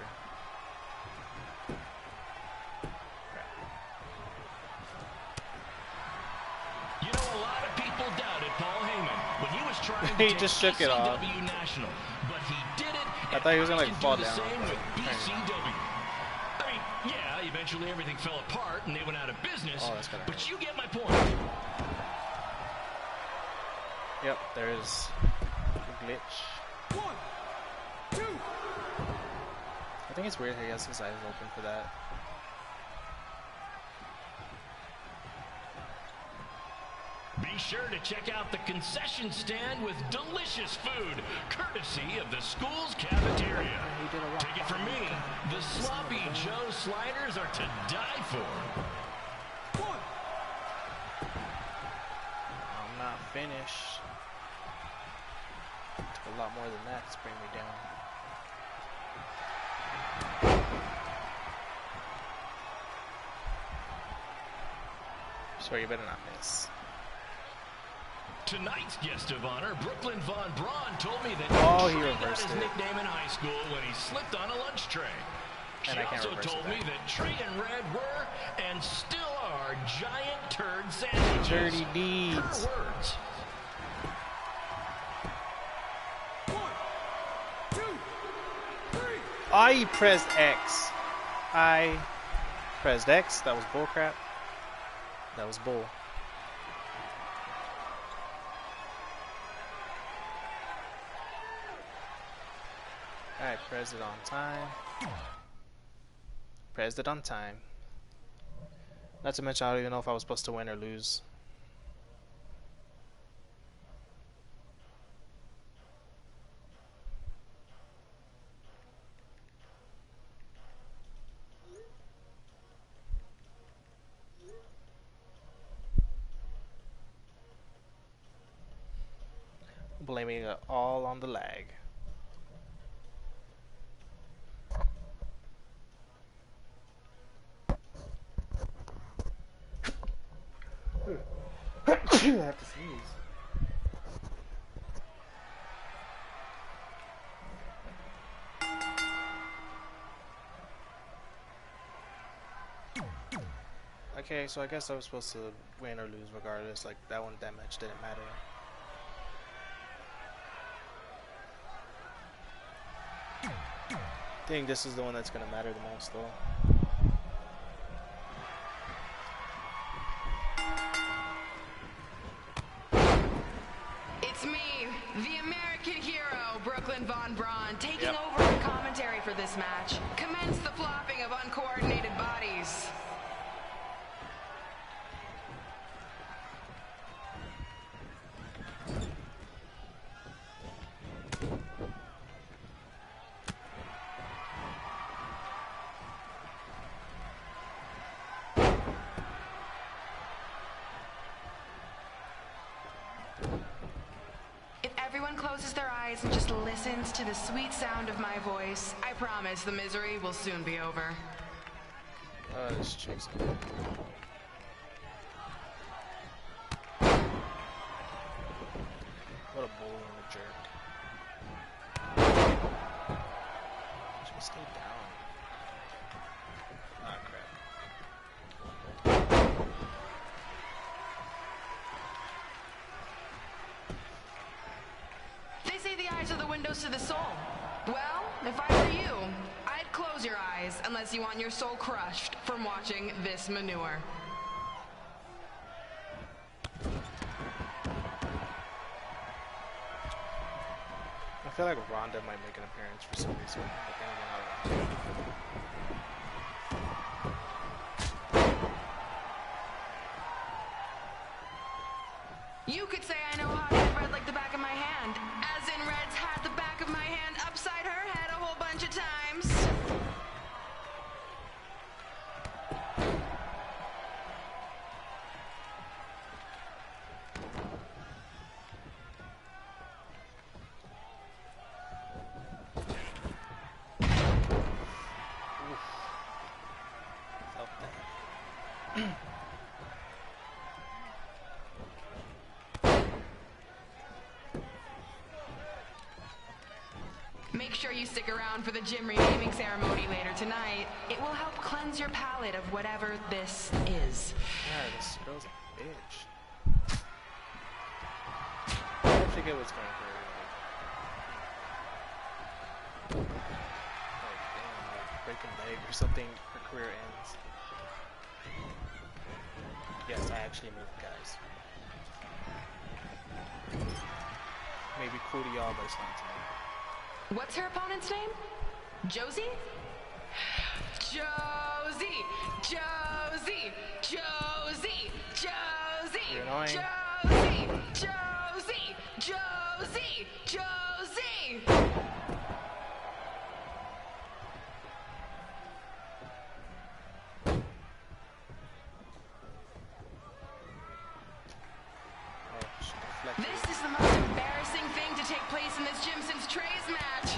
trying to He take just shook it off. ECW National, but he did it. I thought he was gonna and like I fall can do the down. same with ECW. I mean, yeah, eventually everything fell apart and they went out of business. Oh, that's gonna but hurt. you get my point. Yep, there is a glitch. 1, 2. I think it's weird he has his eyes open for that. Be sure to check out the concession stand with delicious food, courtesy of the school's cafeteria. Take it from me, the Sloppy Joe sliders are to die for. I'm not finished. Took a lot more than that to bring me down. Swear you better not miss. Tonight's guest of honor, Brooklyn Von Braun, told me that he Trey got reversed his it. nickname in high school when he slipped on a lunch tray. She And I can't also reverse told it me back. that Trey and Red were and still are giant turd sandwiches. Dirty deeds. Her words. 1, 2, 3. I pressed X. I pressed X. That was bull crap. That was bull. Alright, pressed it on time. Pressed it on time. Not to mention, I don't even know if I was supposed to win or lose. Blaming it all on the lag. I have to sneeze. Okay, so I guess I was supposed to win or lose regardless. Like, that match didn't matter. I think this is the one that's gonna matter the most, though. It's me, the American hero, Brooklyn Von Braun, taking over the commentary for this match. Commence the flopping of uncoordinated bodies. Everyone closes their eyes and just listens to the sweet sound of my voice. I promise the misery will soon be over. This chick's what a bull and a jerk. Just stay down. Ah, crap. They say the eyes are the windows to the soul. Well, if I were you, I'd close your eyes unless you want your soul crushed from watching this manure. I feel like Rhonda might make an appearance for some reason. But then again, I don't know. You could say I know how to hit Red like the back of my hand, as in Red's had the back of my hand upside her head a whole bunch of times. Make sure you stick around for the gym renaming ceremony later tonight. It will help cleanse your palate of whatever this is. Yeah, this girl's a bitch. I have to get get what's going for. Like, damn, like breaking leg or something, her career ends. Yes, I actually moved, guys. Maybe cool to y'all, but it's not to me. What's her opponent's name? Josie? Josie! Josie! Josie! Josie! You're annoying. Josie! Josie! Josie! Josie! This is the most embarrassing thing to take place in this gym since Trey's match.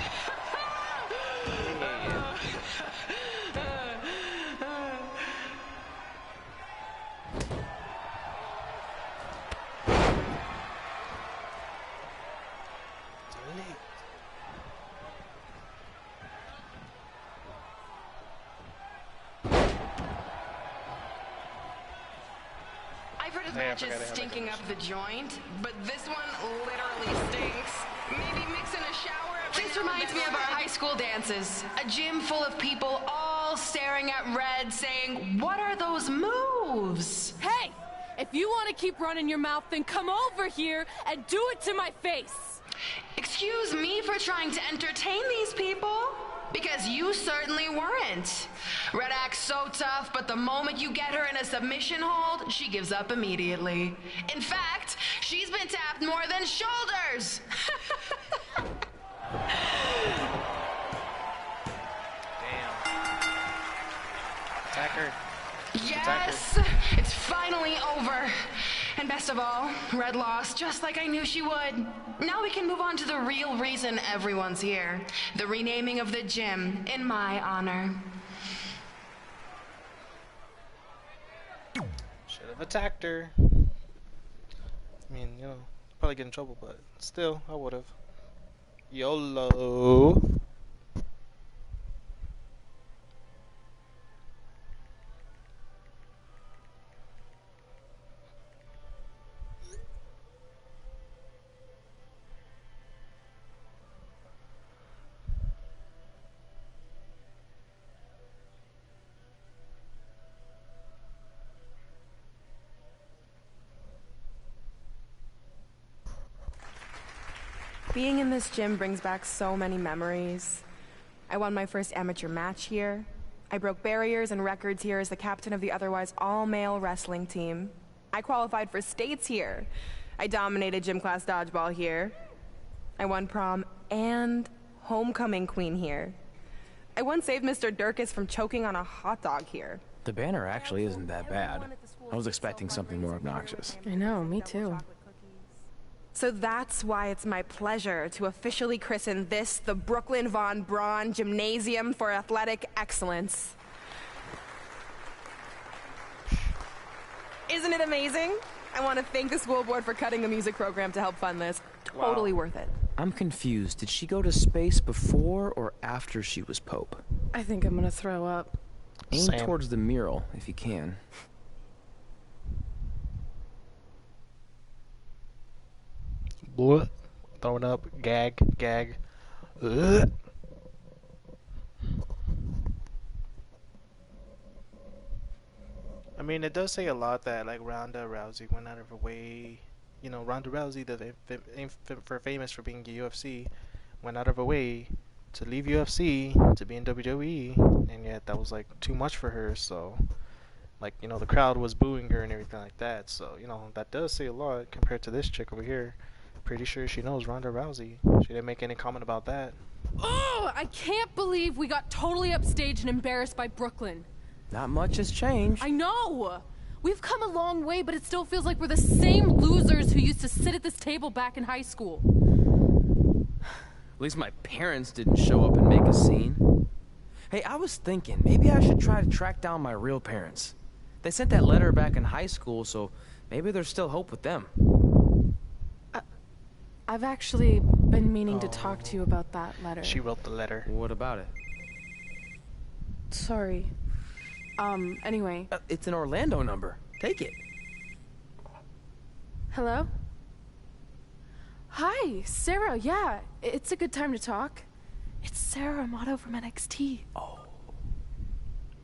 I've heard of matches stinking up the joint, but this one literally stinks. Maybe mix in a shower. This reminds me of our high school dances. A gym full of people all staring at Red saying, "What are those moves?" Hey! If you want to keep running your mouth, then come over here and do it to my face! Excuse me for trying to entertain these people? Because you certainly weren't. Red acts so tough, but the moment you get her in a submission hold, she gives up immediately. In fact, she's been tapped more than shoulders. Damn. Attack her. Yes, it's finally over. And best of all, Red lost just like I knew she would. Now we can move on to the real reason everyone's here. The renaming of the gym in my honor. Should have attacked her. I mean, you know, probably get in trouble, but still, I would have. YOLO. Being in this gym brings back so many memories. I won my first amateur match here. I broke barriers and records here as the captain of the otherwise all-male wrestling team. I qualified for states here. I dominated gym class dodgeball here. I won prom and homecoming queen here. I once saved Mr. Durkis from choking on a hot dog here. The banner actually isn't that bad. I was expecting something more obnoxious. I know, me too. So that's why it's my pleasure to officially christen this the Brooklyn Von Braun Gymnasium for Athletic Excellence. Isn't it amazing? I want to thank the school board for cutting the music program to help fund this. Totally worth it. I'm confused. Did she go to space before or after she was Pope? I think I'm gonna throw up. Aim towards the mural, if you can. What? Throwing up, gag. Ugh. I mean, it does say a lot that like Ronda Rousey went out of her way. You know, Ronda Rousey, for famous for being UFC, went out of her way to leave UFC to be in WWE, and yet that was like too much for her. So, like, you know, the crowd was booing her and everything like that. So, you know, that does say a lot compared to this chick over here. Pretty sure she knows Ronda Rousey. She didn't make any comment about that. Oh, I can't believe we got totally upstaged and embarrassed by Brooklyn. Not much has changed. I know! We've come a long way, but it still feels like we're the same losers who used to sit at this table back in high school. At least my parents didn't show up and make a scene. Hey, I was thinking, maybe I should try to track down my real parents. They sent that letter back in high school, so maybe there's still hope with them. I've actually been meaning to talk to you about that letter. She wrote the letter. What about it? Sorry. Anyway. It's an Orlando number. Take it. Hello? Hi, Sarah. Yeah, it's a good time to talk. It's Sarah Amato from NXT. Oh.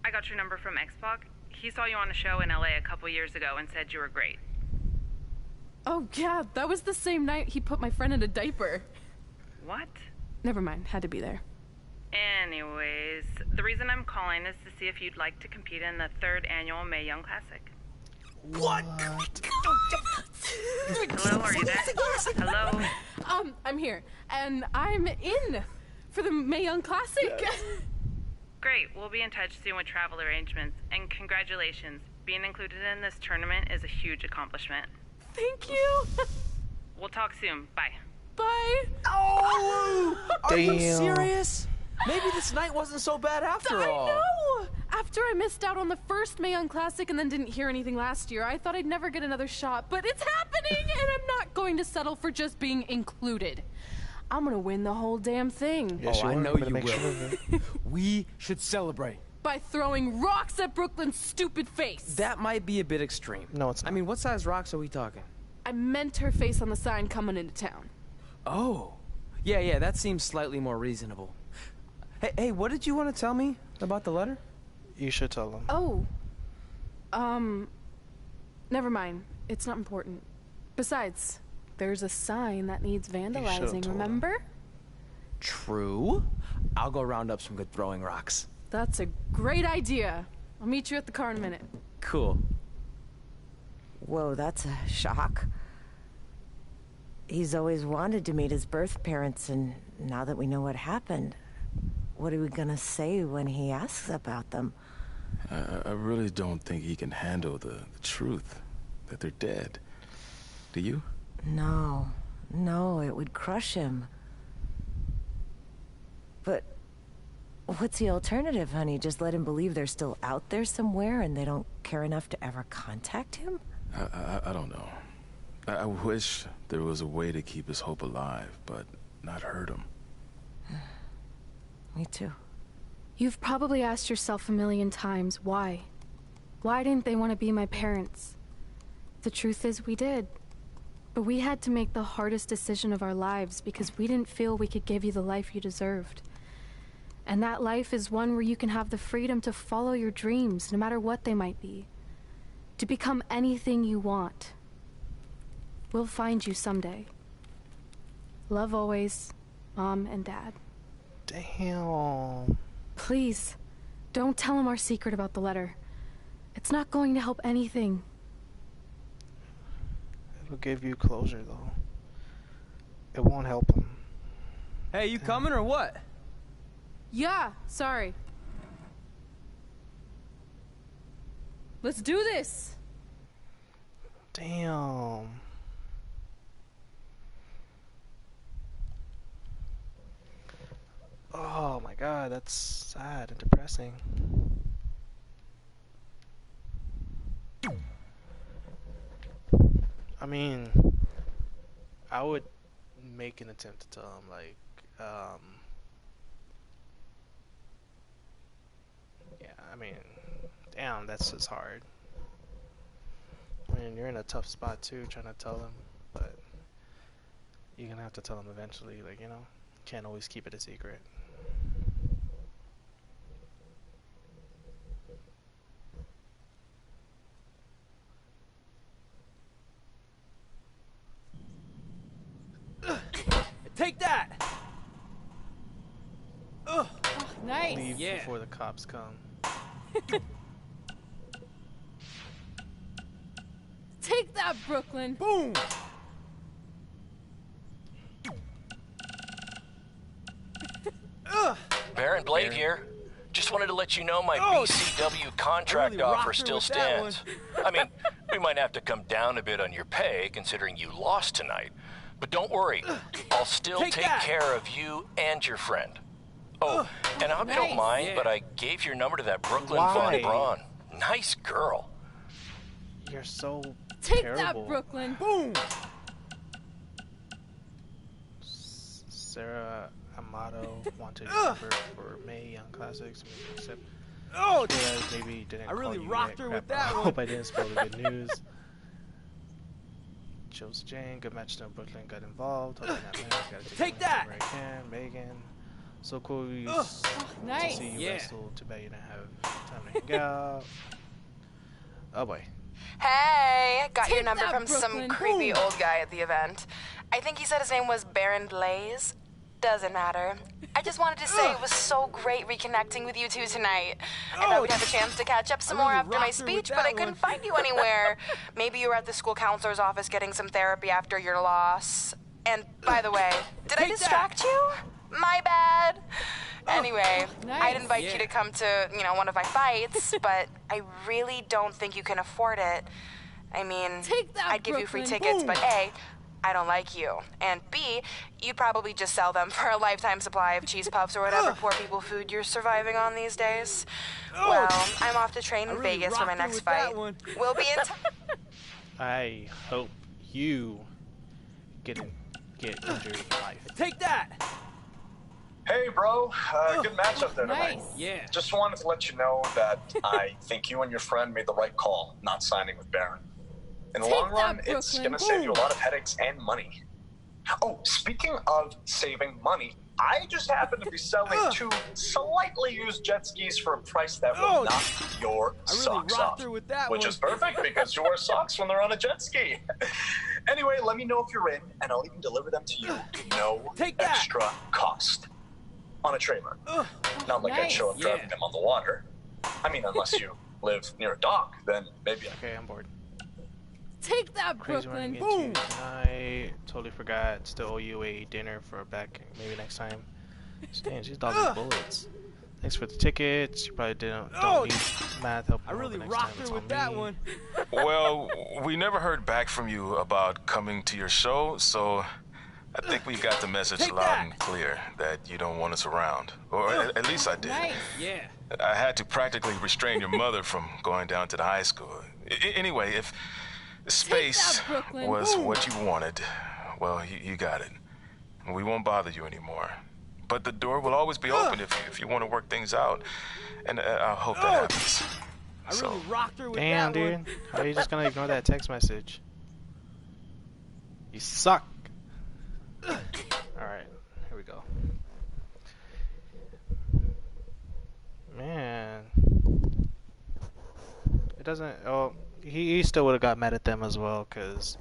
I got your number from X-Pac. He saw you on a show in LA a couple years ago and said you were great. Oh, yeah, that was the same night he put my friend in a diaper. What? Never mind, had to be there. Anyways, the reason I'm calling is to see if you'd like to compete in the 3rd annual Mae Young Classic. What? Hello, are you there? Hello? I'm here, and I'm in for the Mae Young Classic. Great, we'll be in touch soon with travel arrangements, and congratulations. Being included in this tournament is a huge accomplishment. Thank you. We'll talk soon. Bye. Bye. Oh! Are you Damn. serious? Maybe this night wasn't so bad after all. I know! After I missed out on the first Mae Young Classic and then didn't hear anything last year, I thought I'd never get another shot, but it's happening, and I'm not going to settle for just being included. I'm gonna win the whole damn thing. Yes, I know you will. We should celebrate. By throwing rocks at Brooklyn's stupid face. That might be a bit extreme. No, it's not. I mean, what size rocks are we talking? I meant her face on the sign coming into town. Oh. Yeah, that seems slightly more reasonable. Hey, what did you want to tell me about the letter? You should tell them. Oh. Never mind. It's not important. Besides, there's a sign that needs vandalizing, remember? True. I'll go round up some good throwing rocks. That's a great idea. I'll meet you at the car in a minute. Cool. Whoa, that's a shock. He's always wanted to meet his birth parents, and now that we know what happened, what are we gonna say when he asks about them? I really don't think he can handle the truth, that they're dead. Do you? No, it would crush him. But what's the alternative, honey? Just let him believe they're still out there somewhere and they don't care enough to ever contact him? I don't know. I wish there was a way to keep his hope alive, but not hurt him. Me too. You've probably asked yourself a million times, why? Why didn't they want to be my parents? The truth is, we did. But we had to make the hardest decision of our lives because we didn't feel we could give you the life you deserved. And that life is one where you can have the freedom to follow your dreams, no matter what they might be. To become anything you want. We'll find you someday. Love always, Mom and Dad. Damn. Please, don't tell him our secret about the letter. It's not going to help anything. It'll give you closure, though. It won't help him. Hey, you coming or what? Yeah, sorry. Let's do this! Damn. Oh my god, that's sad and depressing. I mean, I would make an attempt to tell him, like, yeah, I mean, damn, that's just hard. I mean, you're in a tough spot too, trying to tell him, but you're gonna have to tell him eventually, like, you know, can't always keep it a secret. Take that! Oh, nice! Leave before the cops come. Take that, Brooklyn! Boom! Baron Blade here. Just wanted to let you know my BCW contract really offer rocked her still with that stands. I mean, we might have to come down a bit on your pay, considering you lost tonight. But don't worry, I'll still take care of you and your friend. Oh, and I hope you don't mind, but I gave your number to that Brooklyn Von Braun. Nice girl. You're so Take terrible. that, Brooklyn! Boom! Sarah Amato wanted your number for Mae Young Classics, except maybe didn't I really call you rocked yet. her with Crap, that I one. hope I didn't spoil the good news. Josie Jane, good match. No, Brooklyn got involved. Hold on, gotta Take that! I can. Megan, so cool nice. to see you wrestle. Too bad you didn't have time to hang out. Oh boy. Hey, got Take your number that, from some Brooklyn. creepy old guy at the event. I think he said his name was Baron Blaze. Doesn't matter. I just wanted to say it was so great reconnecting with you two tonight. I thought we'd have a chance to catch up some more after my speech, but I couldn't find you anywhere. Maybe you were at the school counselor's office getting some therapy after your loss. And by the way, did I distract you? My bad. Anyway, I'd invite you to come to, one of my fights, but I really don't think you can afford it. I mean, I'd give you free tickets, but A, I don't like you. And B, you'd probably just sell them for a lifetime supply of cheese puffs or whatever poor people food you're surviving on these days. Well, I'm off to train in Vegas for my next fight. We'll be in I hope you get injured in life. Take that! Hey, bro. Good match up there tonight. Nice. Yeah. Just wanted to let you know that I think you and your friend made the right call not signing with Baron. In the Take long run, that, it's Brooklyn. going to save you a lot of headaches and money. Oh, speaking of saving money, I just happen to be selling 2 slightly used jet skis for a price that will knock your socks off. With that which is perfect because you wear socks when they're on a jet ski. Anyway, let me know if you're in, and I'll even deliver them to you no extra cost. On a trailer. Not like I'd show up driving them on the water. I mean, unless you live near a dock, then maybe I Okay, I'm bored. Take that, Crazy Brooklyn. running into tonight. Totally forgot. Still owe you a dinner for back maybe next time. Dang, she's dodging bullets. Thanks for the tickets. You probably don't need math help. I really next rocked time. her with that one. Well, we never heard back from you about coming to your show, so I think we got the message loud and clear that you don't want us around. Or at least I did. Nice. Yeah. I had to practically restrain your mother from going down to the high school. Anyway, if space that, Brooklyn. was what you wanted, well, you got it. We won't bother you anymore. But the door will always be open if you want to work things out. And I hope that happens. I really rocked her with Damn, that dude. one. How are you just gonna ignore that text message? You suck. Alright, here we go. Man. It doesn't... Oh, he still would have got mad at them as well, because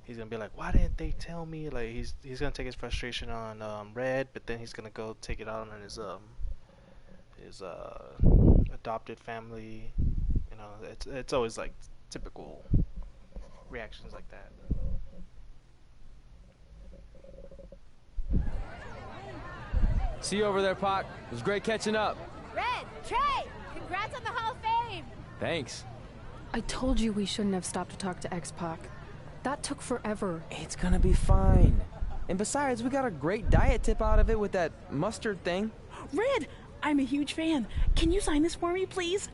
he's gonna be like, why didn't they tell me? Like, he's gonna take his frustration on Red, but then he's gonna go take it out on his adopted family. You know, it's always like typical reactions like that. See you over there, Pac. It was great catching up. Red, Trey, congrats on the Hall of Fame. Thanks. I told you we shouldn't have stopped to talk to X-Pac. That took forever. It's gonna be fine. And besides, we got a great diet tip out of it with that mustard thing. Red, I'm a huge fan. Can you sign this for me, please?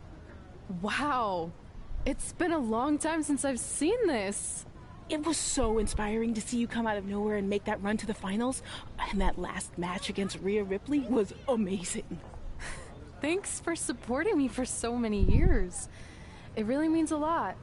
Wow. It's been a long time since I've seen this. It was so inspiring to see you come out of nowhere and make that run to the finals. And that last match against Rhea Ripley was amazing. Thanks for supporting me for so many years. It really means a lot.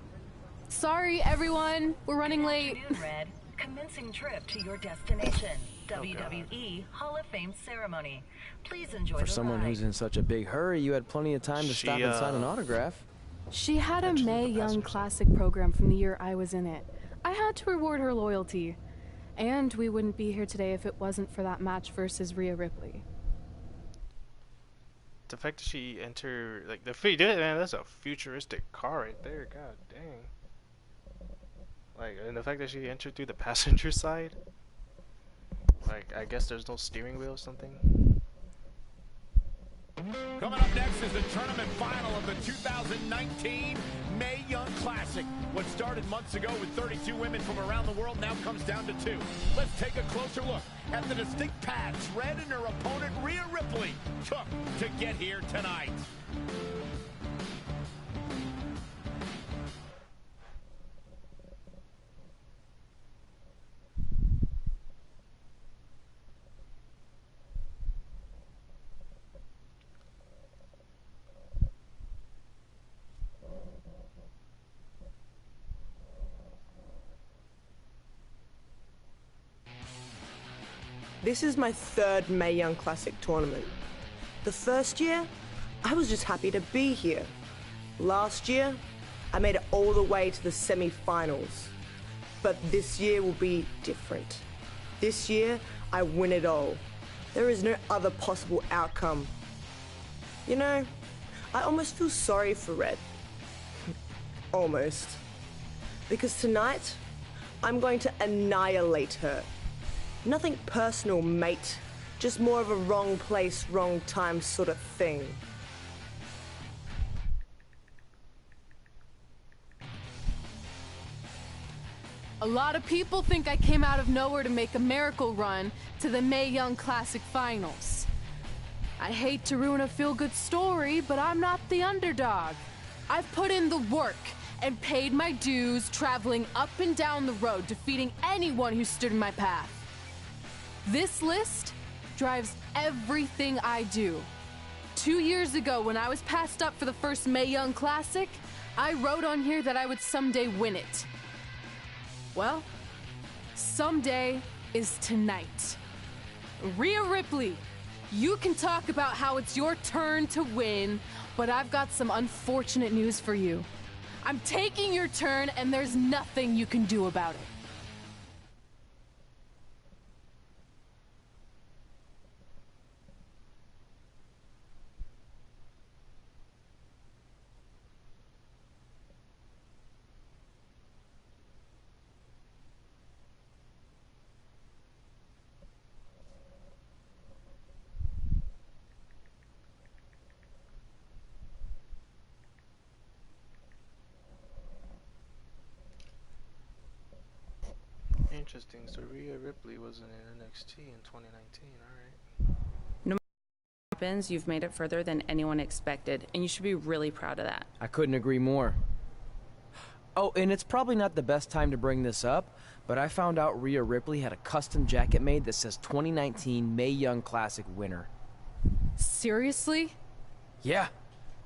Sorry, everyone. We're running late. Good afternoon, Red. Commencing trip to your destination. WWE Hall of Fame ceremony. Please enjoy For someone who's in such a big hurry, you had plenty of time to stop and sign an autograph. She had a Mae Young Classic program from the year I was in it. I had to reward her loyalty. And we wouldn't be here today if it wasn't for that match versus Rhea Ripley. The fact that she entered, like, man, that's a futuristic car right there. God dang. Like, and the fact that she entered through the passenger side. Like, I guess there's no steering wheel or something. Coming up next is the tournament final of the 2019 Mae Young Classic. What started months ago with 32 women from around the world now comes down to 2. Let's take a closer look at the distinct paths Red and her opponent Rhea Ripley took to get here tonight. This is my third Mae Young Classic tournament. The first year, I was just happy to be here. Last year, I made it all the way to the semi-finals. But this year will be different. This year, I win it all. There is no other possible outcome. You know, I almost feel sorry for Red. Almost. Because tonight, I'm going to annihilate her. Nothing personal, mate. Just more of a wrong place, wrong time sort of thing. A lot of people think I came out of nowhere to make a miracle run to the Mae Young Classic Finals. I hate to ruin a feel-good story, but I'm not the underdog. I've put in the work and paid my dues traveling up and down the road, defeating anyone who stood in my path. This list drives everything I do. 2 years ago, when I was passed up for the first Mae Young Classic, I wrote on here that I would someday win it. Well, someday is tonight. Rhea Ripley, you can talk about how it's your turn to win, but I've got some unfortunate news for you. I'm taking your turn, and there's nothing you can do about it. Interesting. So Rhea Ripley wasn't in NXT in 2019. All right. No matter what happens, you've made it further than anyone expected, and you should be really proud of that. I couldn't agree more. Oh, and it's probably not the best time to bring this up, but I found out Rhea Ripley had a custom jacket made that says 2019 Mae Young Classic winner. Seriously? Yeah.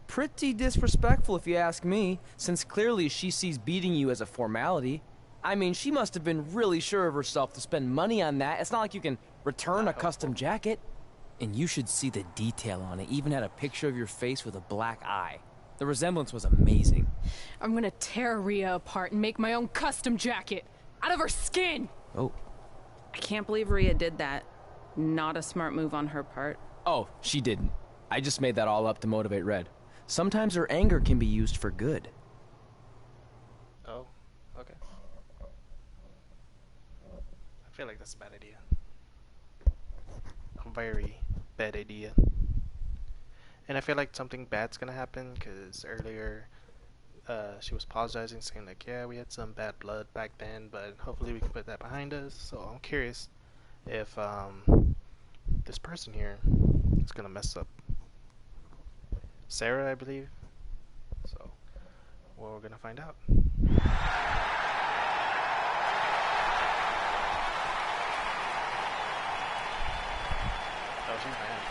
Pretty disrespectful if you ask me, since clearly she sees beating you as a formality. I mean, she must have been really sure of herself to spend money on that. It's not like you can return a custom jacket. And you should see the detail on it. Even had a picture of your face with a black eye. The resemblance was amazing. I'm gonna tear Rhea apart and make my own custom jacket out of her skin. Oh. I can't believe Rhea did that. Not a smart move on her part. Oh, she didn't. I just made that all up to motivate Red. Sometimes her anger can be used for good. Oh, okay. I feel like that's a bad idea. A very bad idea. And I feel like something bad's gonna happen, because earlier she was apologizing, saying like, yeah, we had some bad blood back then, but hopefully we can put that behind us. So I'm curious if this person here is gonna mess up Sarah, I believe. So, well, we're gonna find out. Oh, she's mad.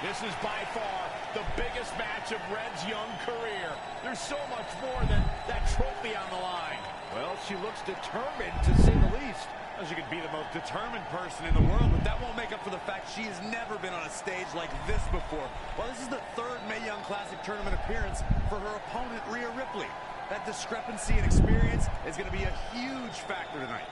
This is by far the biggest match of Red's young career. There's so much more than that trophy on the line. Well, she looks determined, to say the least. Well, she could be the most determined person in the world, but that won't make up for the fact she has never been on a stage like this before. Well, this is the third Mae Young Classic tournament appearance for her opponent, Rhea Ripley. That discrepancy in experience is going to be a huge factor tonight.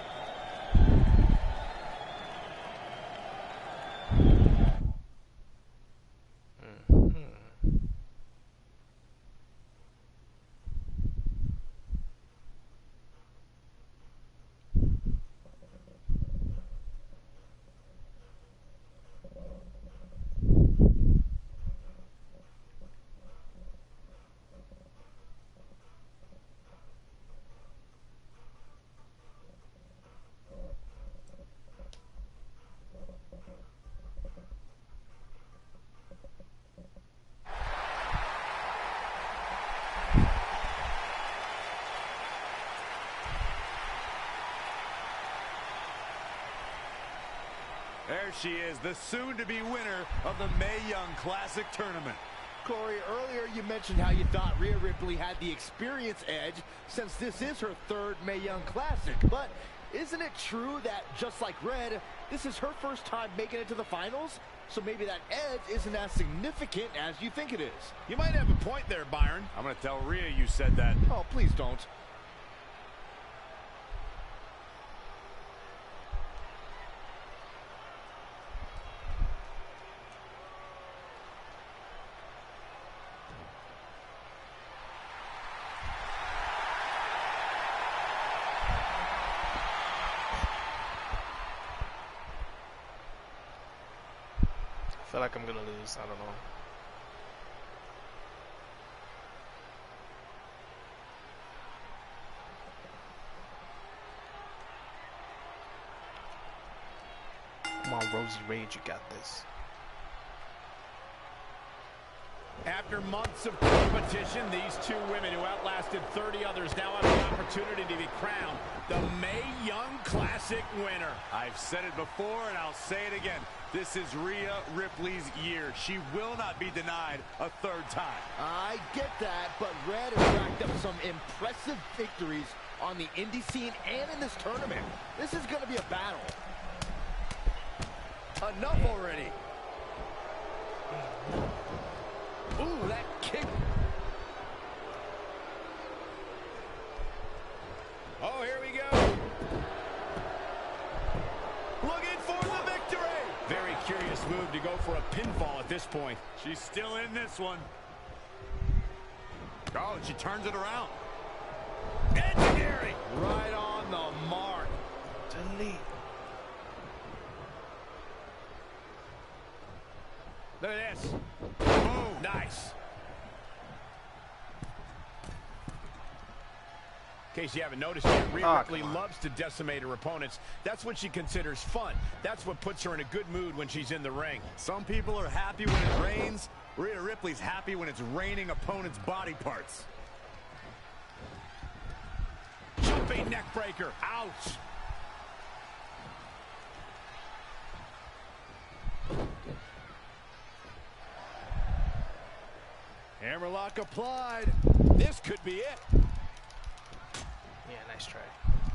There she is, the soon-to-be winner of the Mae Young Classic Tournament. Corey, earlier you mentioned how you thought Rhea Ripley had the experience edge since this is her third Mae Young Classic. But isn't it true that, just like Red, this is her first time making it to the finals? So maybe that edge isn't as significant as you think it is. You might have a point there, Byron. I'm going to tell Rhea you said that. Oh, please don't. I feel like I'm gonna lose. I don't know. Come on, Rossi Rage, you got this. After months of competition, these two women who outlasted 30 others now have the opportunity to be crowned the Mae Young Classic winner. I've said it before and I'll say it again. This is Rhea Ripley's year. She will not be denied a third time. I get that, but Red has racked up some impressive victories on the indie scene and in this tournament. This is going to be a battle. Enough already. Ooh, that kick. Oh, here we go. Looking for the victory. Very curious move to go for a pinfall at this point. She's still in this one. Oh, and she turns it around. Engineering. Right on the mark. Delete. Look at this. Boom. Nice. In case you haven't noticed yet, Rhea Ripley loves to decimate her opponents. That's what she considers fun. That's what puts her in a good mood when she's in the ring. Some people are happy when it rains. Rhea Ripley's happy when it's raining opponents' body parts. Jumping neck breaker. Ouch. Hammerlock applied. This could be it. Yeah, nice try.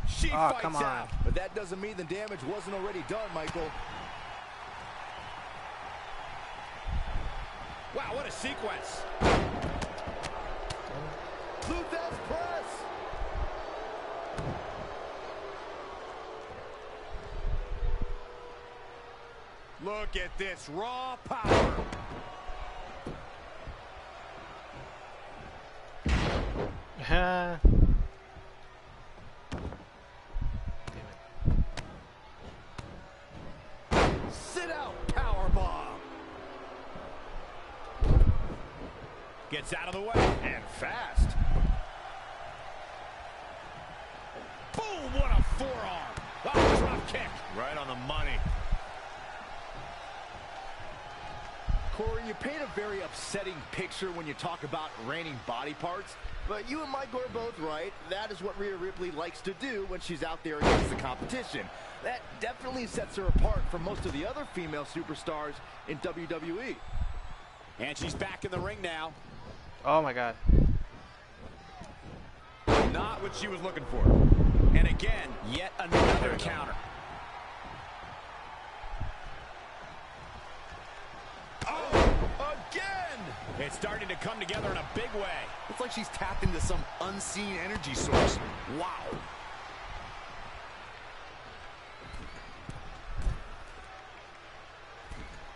She fights come on. out, but that doesn't mean the damage wasn't already done, Michael. Wow, what a sequence. Luthez press. Look at this raw power. Sit out, powerbomb. Gets out of the way, and fast. Boom, what a forearm. Oh, drop kick. Right on the money. Corey, you paint a very upsetting picture when you talk about raining body parts, but you and Michael are both right. That is what Rhea Ripley likes to do when she's out there against the competition. That definitely sets her apart from most of the other female superstars in WWE. And she's back in the ring now. Oh my God. Not what she was looking for. And again, yet another counter. Oh, again! It's starting to come together in a big way. It's like she's tapped into some unseen energy source. Wow.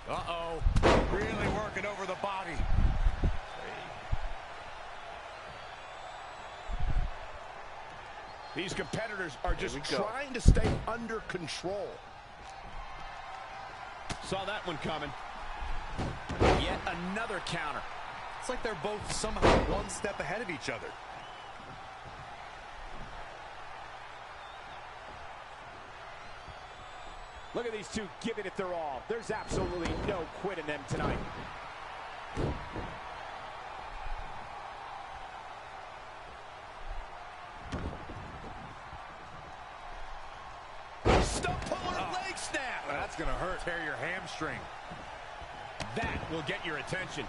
Uh-oh. Really working over the body. These competitors are just trying to stay under control. Saw that one coming. Yet another counter. It's like they're both somehow one step ahead of each other. Look at these two giving it their all. There's absolutely no quit in them tonight. Stump puller leg snap. That's going to hurt. Tear your hamstring. That will get your attention.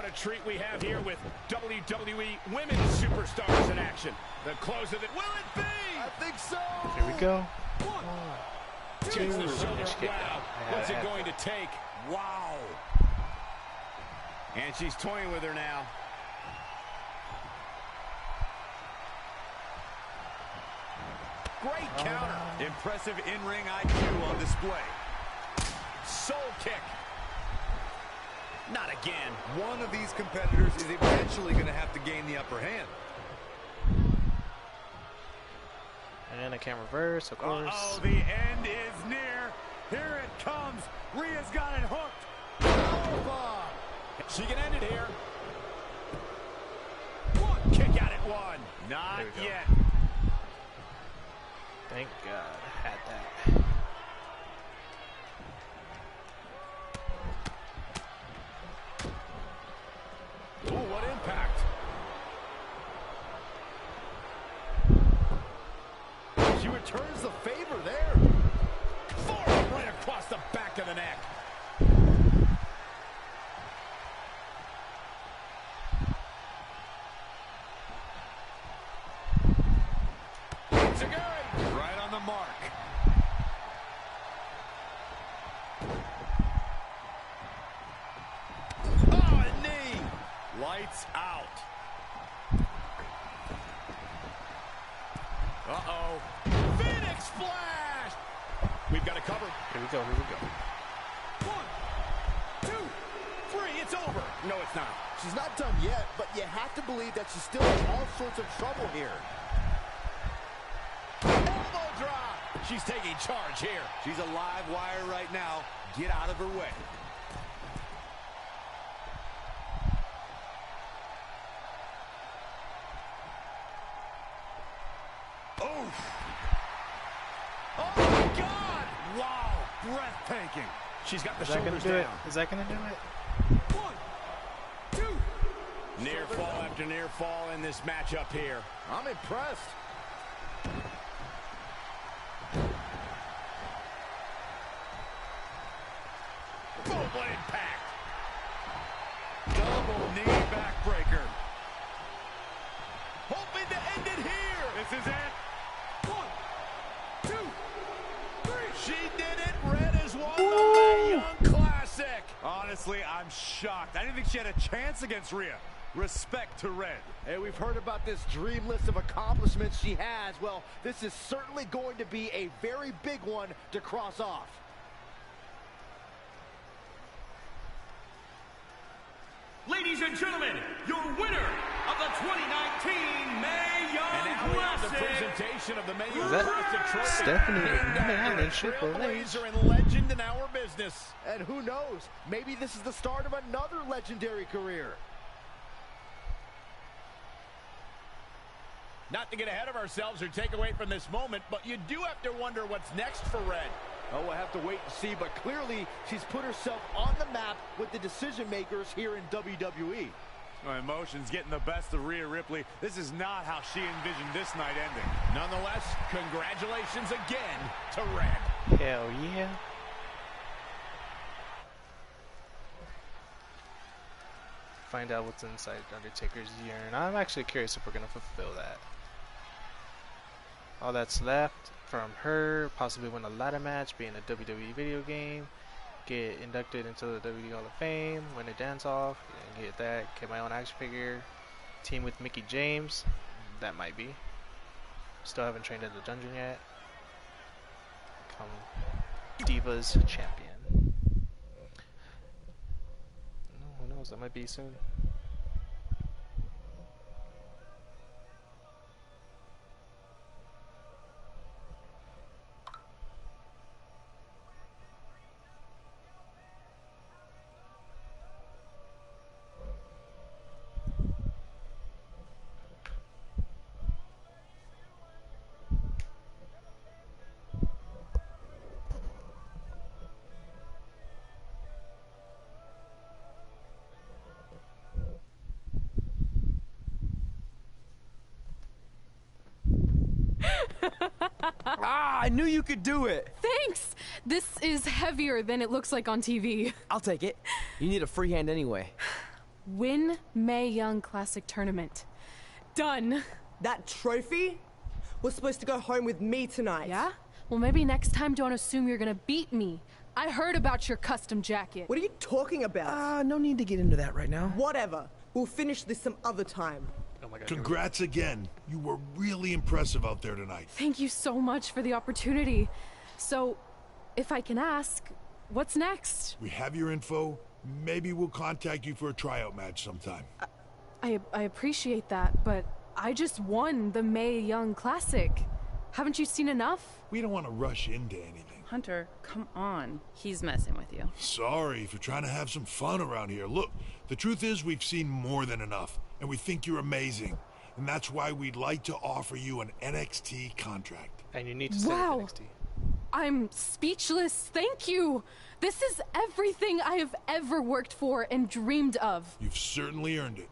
a treat we have here with WWE Women's Superstars in action. The close of it. Will it be? I think so. Here we go. One, two. The shoulder up. Wow. What's it going to take? Wow. And she's toying with her now. Great counter. Impressive in-ring IQ on display. Soul kick. Not again. One of these competitors is eventually going to have to gain the upper hand. And I can't reverse, of course. Uh-oh, the end is near. Here it comes. Rhea's got it hooked. Oh, she can end it here. One. Kick out at one. Not yet. Thank God I had that. Ooh, what impact. She returns the favor there. Forward right across the back of the neck. It's a good. Right on the mark. Oh, a knee. Lights out. Uh-oh. Phoenix Splash! We've got to cover. Here we go, here we go. 1, 2, 3, it's over. No, it's not. She's not done yet, but you have to believe that she's still in all sorts of trouble here. Elbow drop. She's taking charge here. She's a live wire right now. Get out of her way. Oh, my God! Wow, breathtaking. She's got the shoulders down. Is that going to do it? 1, 2. Near fall after near fall in this matchup here. I'm impressed. Global impact. Double knee backbreaker. Hoping to end it here. This is it. 1, 2, 3. She did it. Red has won the Mae Young Classic. Honestly, I'm shocked. I didn't think she had a chance against Rhea. Respect to Red. Hey, we've heard about this dream list of accomplishments she has. Well, this is certainly going to be a very big one to cross off. Ladies and gentlemen, your winner of the 2019 Mae Young And now we have the Classic. presentation of the Mae Young Is that Classic trophy. Stephanie Named McMahon? Shit, trailblazer and legend in our business. And who knows, maybe this is the start of another legendary career. Not to get ahead of ourselves or take away from this moment, but you do have to wonder what's next for Red. Oh, we'll have to wait and see, but clearly she's put herself on the map with the decision makers here in WWE. Emotions getting the best of Rhea Ripley. This is not how she envisioned this night ending. Nonetheless, congratulations again to Red. Hell yeah. Find out what's inside Undertaker's urn. I'm actually curious if we're going to fulfill that. All that's left from her, possibly win a ladder match, be in a WWE video game, get inducted into the WWE Hall of Fame, win a dance-off, and get that, get my own action figure, team with Mickie James, that might be. Still haven't trained at the dungeon yet. Become Divas champion. Who knows, that might be soon. Ah, I knew you could do it. Thanks! This is heavier than it looks like on TV. I'll take it. You need a free hand anyway. Win Mae Young Classic Tournament. Done. That trophy was supposed to go home with me tonight. Yeah? Well, maybe next time don't assume you're gonna beat me. I heard about your custom jacket. What are you talking about? No need to get into that right now. Whatever. We'll finish this some other time. Oh my God. Congrats again. You were really impressive out there tonight. Thank you so much for the opportunity. So, if I can ask, what's next? We have your info. Maybe we'll contact you for a tryout match sometime. I appreciate that, but I just won the Mae Young Classic. Haven't you seen enough? We don't want to rush into anything. Hunter, come on. He's messing with you. Sorry for trying to have some fun around here. Look, the truth is we've seen more than enough, and we think you're amazing. And that's why we'd like to offer you an NXT contract. And you need to stay with NXT. I'm speechless. Thank you. This is everything I have ever worked for and dreamed of. You've certainly earned it.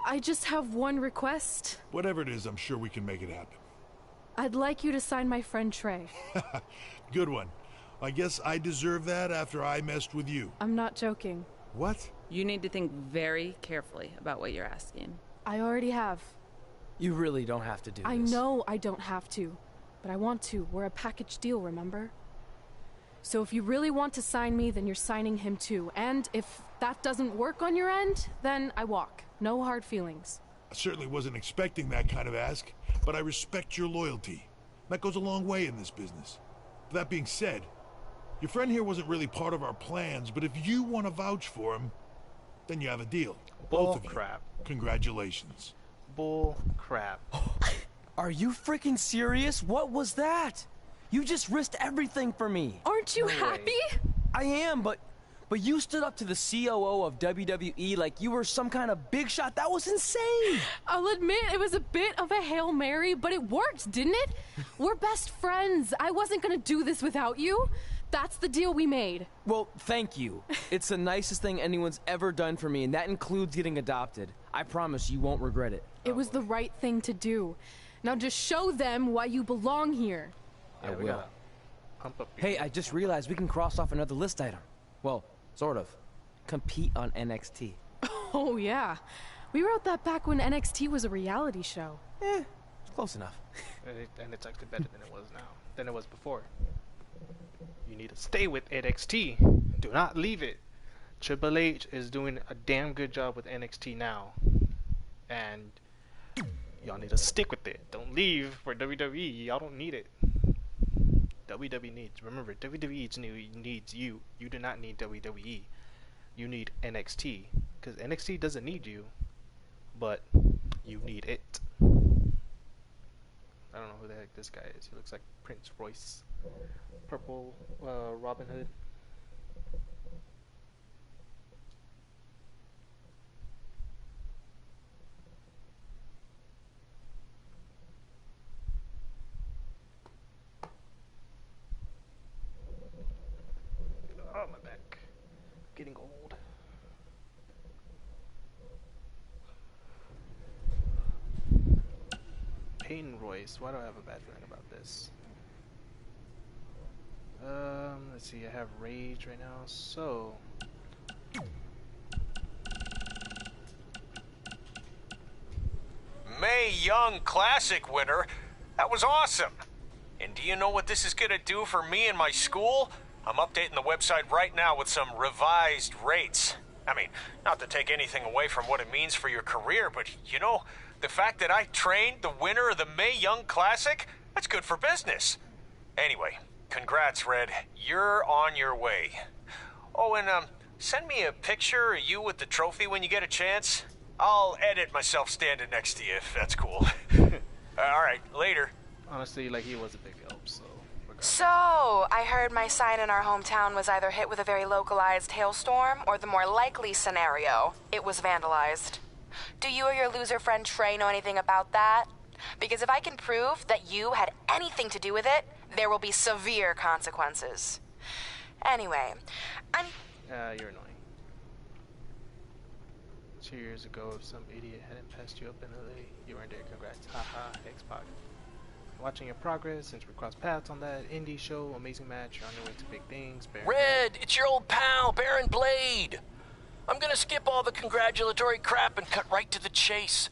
I just have one request. Whatever it is, I'm sure we can make it happen. I'd like you to sign my friend Trey. Good one. I guess I deserve that after I messed with you. I'm not joking. What? You need to think very carefully about what you're asking. I already have. You really don't have to do this. I know I don't have to, but I want to. We're a package deal, remember? So if you really want to sign me, then you're signing him too. And if that doesn't work on your end, then I walk. No hard feelings. I certainly wasn't expecting that kind of ask, but I respect your loyalty. That goes a long way in this business. That being said, your friend here wasn't really part of our plans, but if you want to vouch for him, then you have a deal. Both of you. Crap. Congratulations. Bull crap. Are you freaking serious? What was that? You just risked everything for me. Aren't you happy? I am, but you stood up to the COO of WWE like you were some kind of big shot. That was insane. I'll admit it was a bit of a Hail Mary, but it worked, didn't it? We're best friends. I wasn't gonna do this without you. That's the deal we made. Well, thank you. It's the nicest thing anyone's ever done for me, and that includes getting adopted. I promise you won't regret it. It was the right thing to do. Now just show them why you belong here. I will. Hey, I just realized we can cross off another list item. Well, sort of. Compete on NXT. Oh, yeah. We wrote that back when NXT was a reality show. It's close enough. And it's actually better than it was before. You need to stay with NXT. Do not leave it. Triple H is doing a damn good job with NXT now. And y'all need to stick with it. Don't leave for WWE. Y'all don't need it. WWE needs. Remember, WWE needs you. You do not need WWE. You need NXT. Because NXT doesn't need you. But you need it. I don't know who the heck this guy is. He looks like Prince Royce. Purple Robin Hood. Oh, my back. Getting old. Peyton Royce. Why do I have a bad feeling about this? Let's see. I have Rage right now. So, Mae Young Classic winner. That was awesome. And do you know what this is going to do for me and my school? I'm updating the website right now with some revised rates. I mean, not to take anything away from what it means for your career, but you know, the fact that I trained the winner of the Mae Young Classic, that's good for business. Anyway, congrats, Red. You're on your way. Oh, and send me a picture of you with the trophy when you get a chance. I'll edit myself standing next to you if that's cool. All right, later. Honestly, like, he was a big help, so. So, I heard my sign in our hometown was either hit with a very localized hailstorm, or the more likely scenario, it was vandalized. Do you or your loser friend Trey know anything about that? Because if I can prove that you had anything to do with it, there will be severe consequences. Anyway, you're annoying. 2 years ago, if some idiot hadn't passed you up in LA, you earned it. Congrats. Haha, X-Pac. Watching your progress since we crossed paths on that indie show. Amazing match. You're on your way to big things. Red, it's your old pal, Baron Blade. I'm gonna skip all the congratulatory crap and cut right to the chase.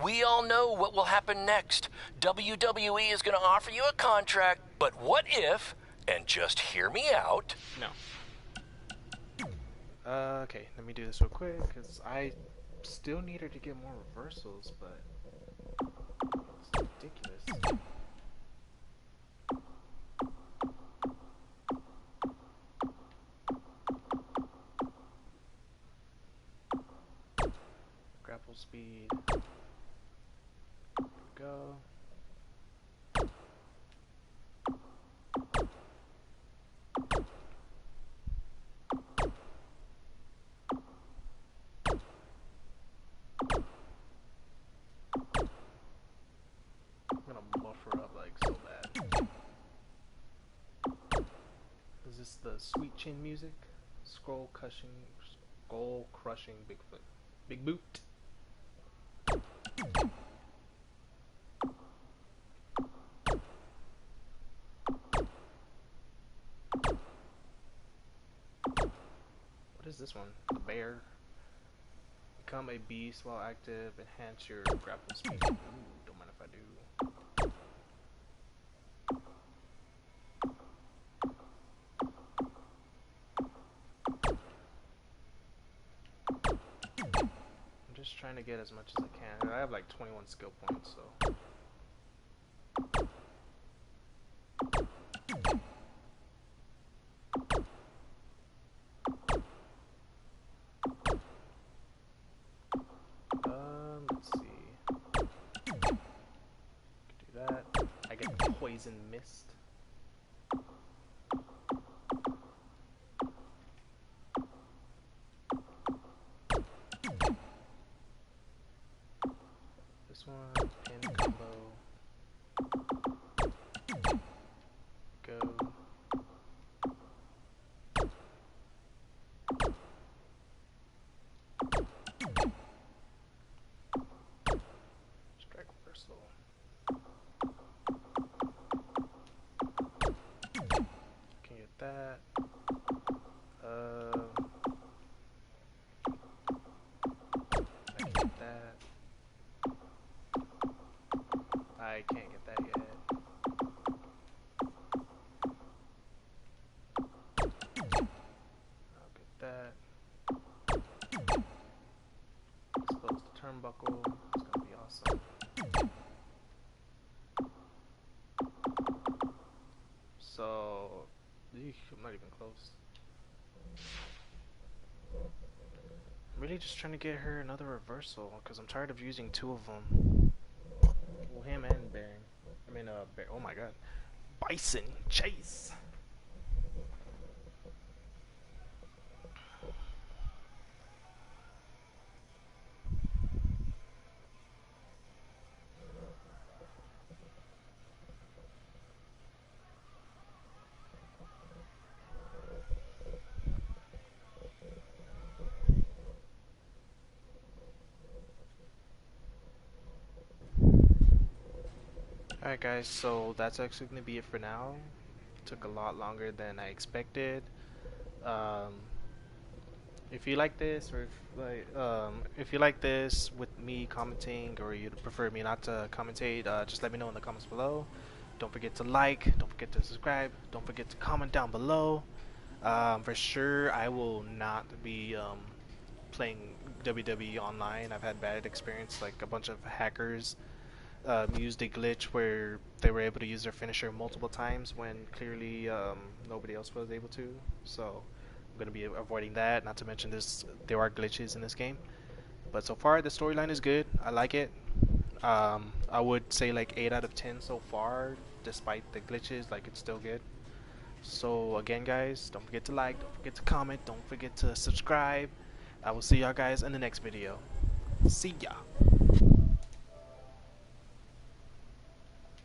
We all know what will happen next. WWE is gonna offer you a contract, but what if, and just hear me out... No. Okay, let me do this real quick, because I still need her to get more reversals, but it's ridiculous. Grapple speed. There we go. I'm gonna muff her up like so bad. Is this the sweet chin music? Skull crushing Bigfoot. Big boot. What is this one? The bear. Become a beast while active. Enhance your grapple speed. Ooh, don't mind if I do. I'm just trying to get as much as I can. I have like 21 skill points, so. Let's see. Do that. I get poison mist. This one, pin combo. Go. Strike reversal. Can get that. I can get that. I can't get that yet. I'll get that. Expose the turnbuckle. It's gonna be awesome. So, I'm not even close. I'm really just trying to get her another reversal because I'm tired of using two of them. Well, him and Baron. I mean, oh my god. Bison Chase! Alright guys, so that's actually going to be it for now. Took a lot longer than I expected. If you like this, or if you like this with me commenting, or you'd prefer me not to commentate, just let me know in the comments below. Don't forget to like, don't forget to subscribe, don't forget to comment down below. For sure, I will not be playing WWE online. I've had bad experience, like a bunch of hackers used a glitch where they were able to use their finisher multiple times when clearly nobody else was able to. So I'm going to be avoiding that. Not to mention there are glitches in this game. But so far the storyline is good. I like it. I would say like 8 out of 10 so far, despite the glitches. Like, it's still good. So again guys, don't forget to like, don't forget to comment, don't forget to subscribe. I will see y'all guys in the next video. See ya.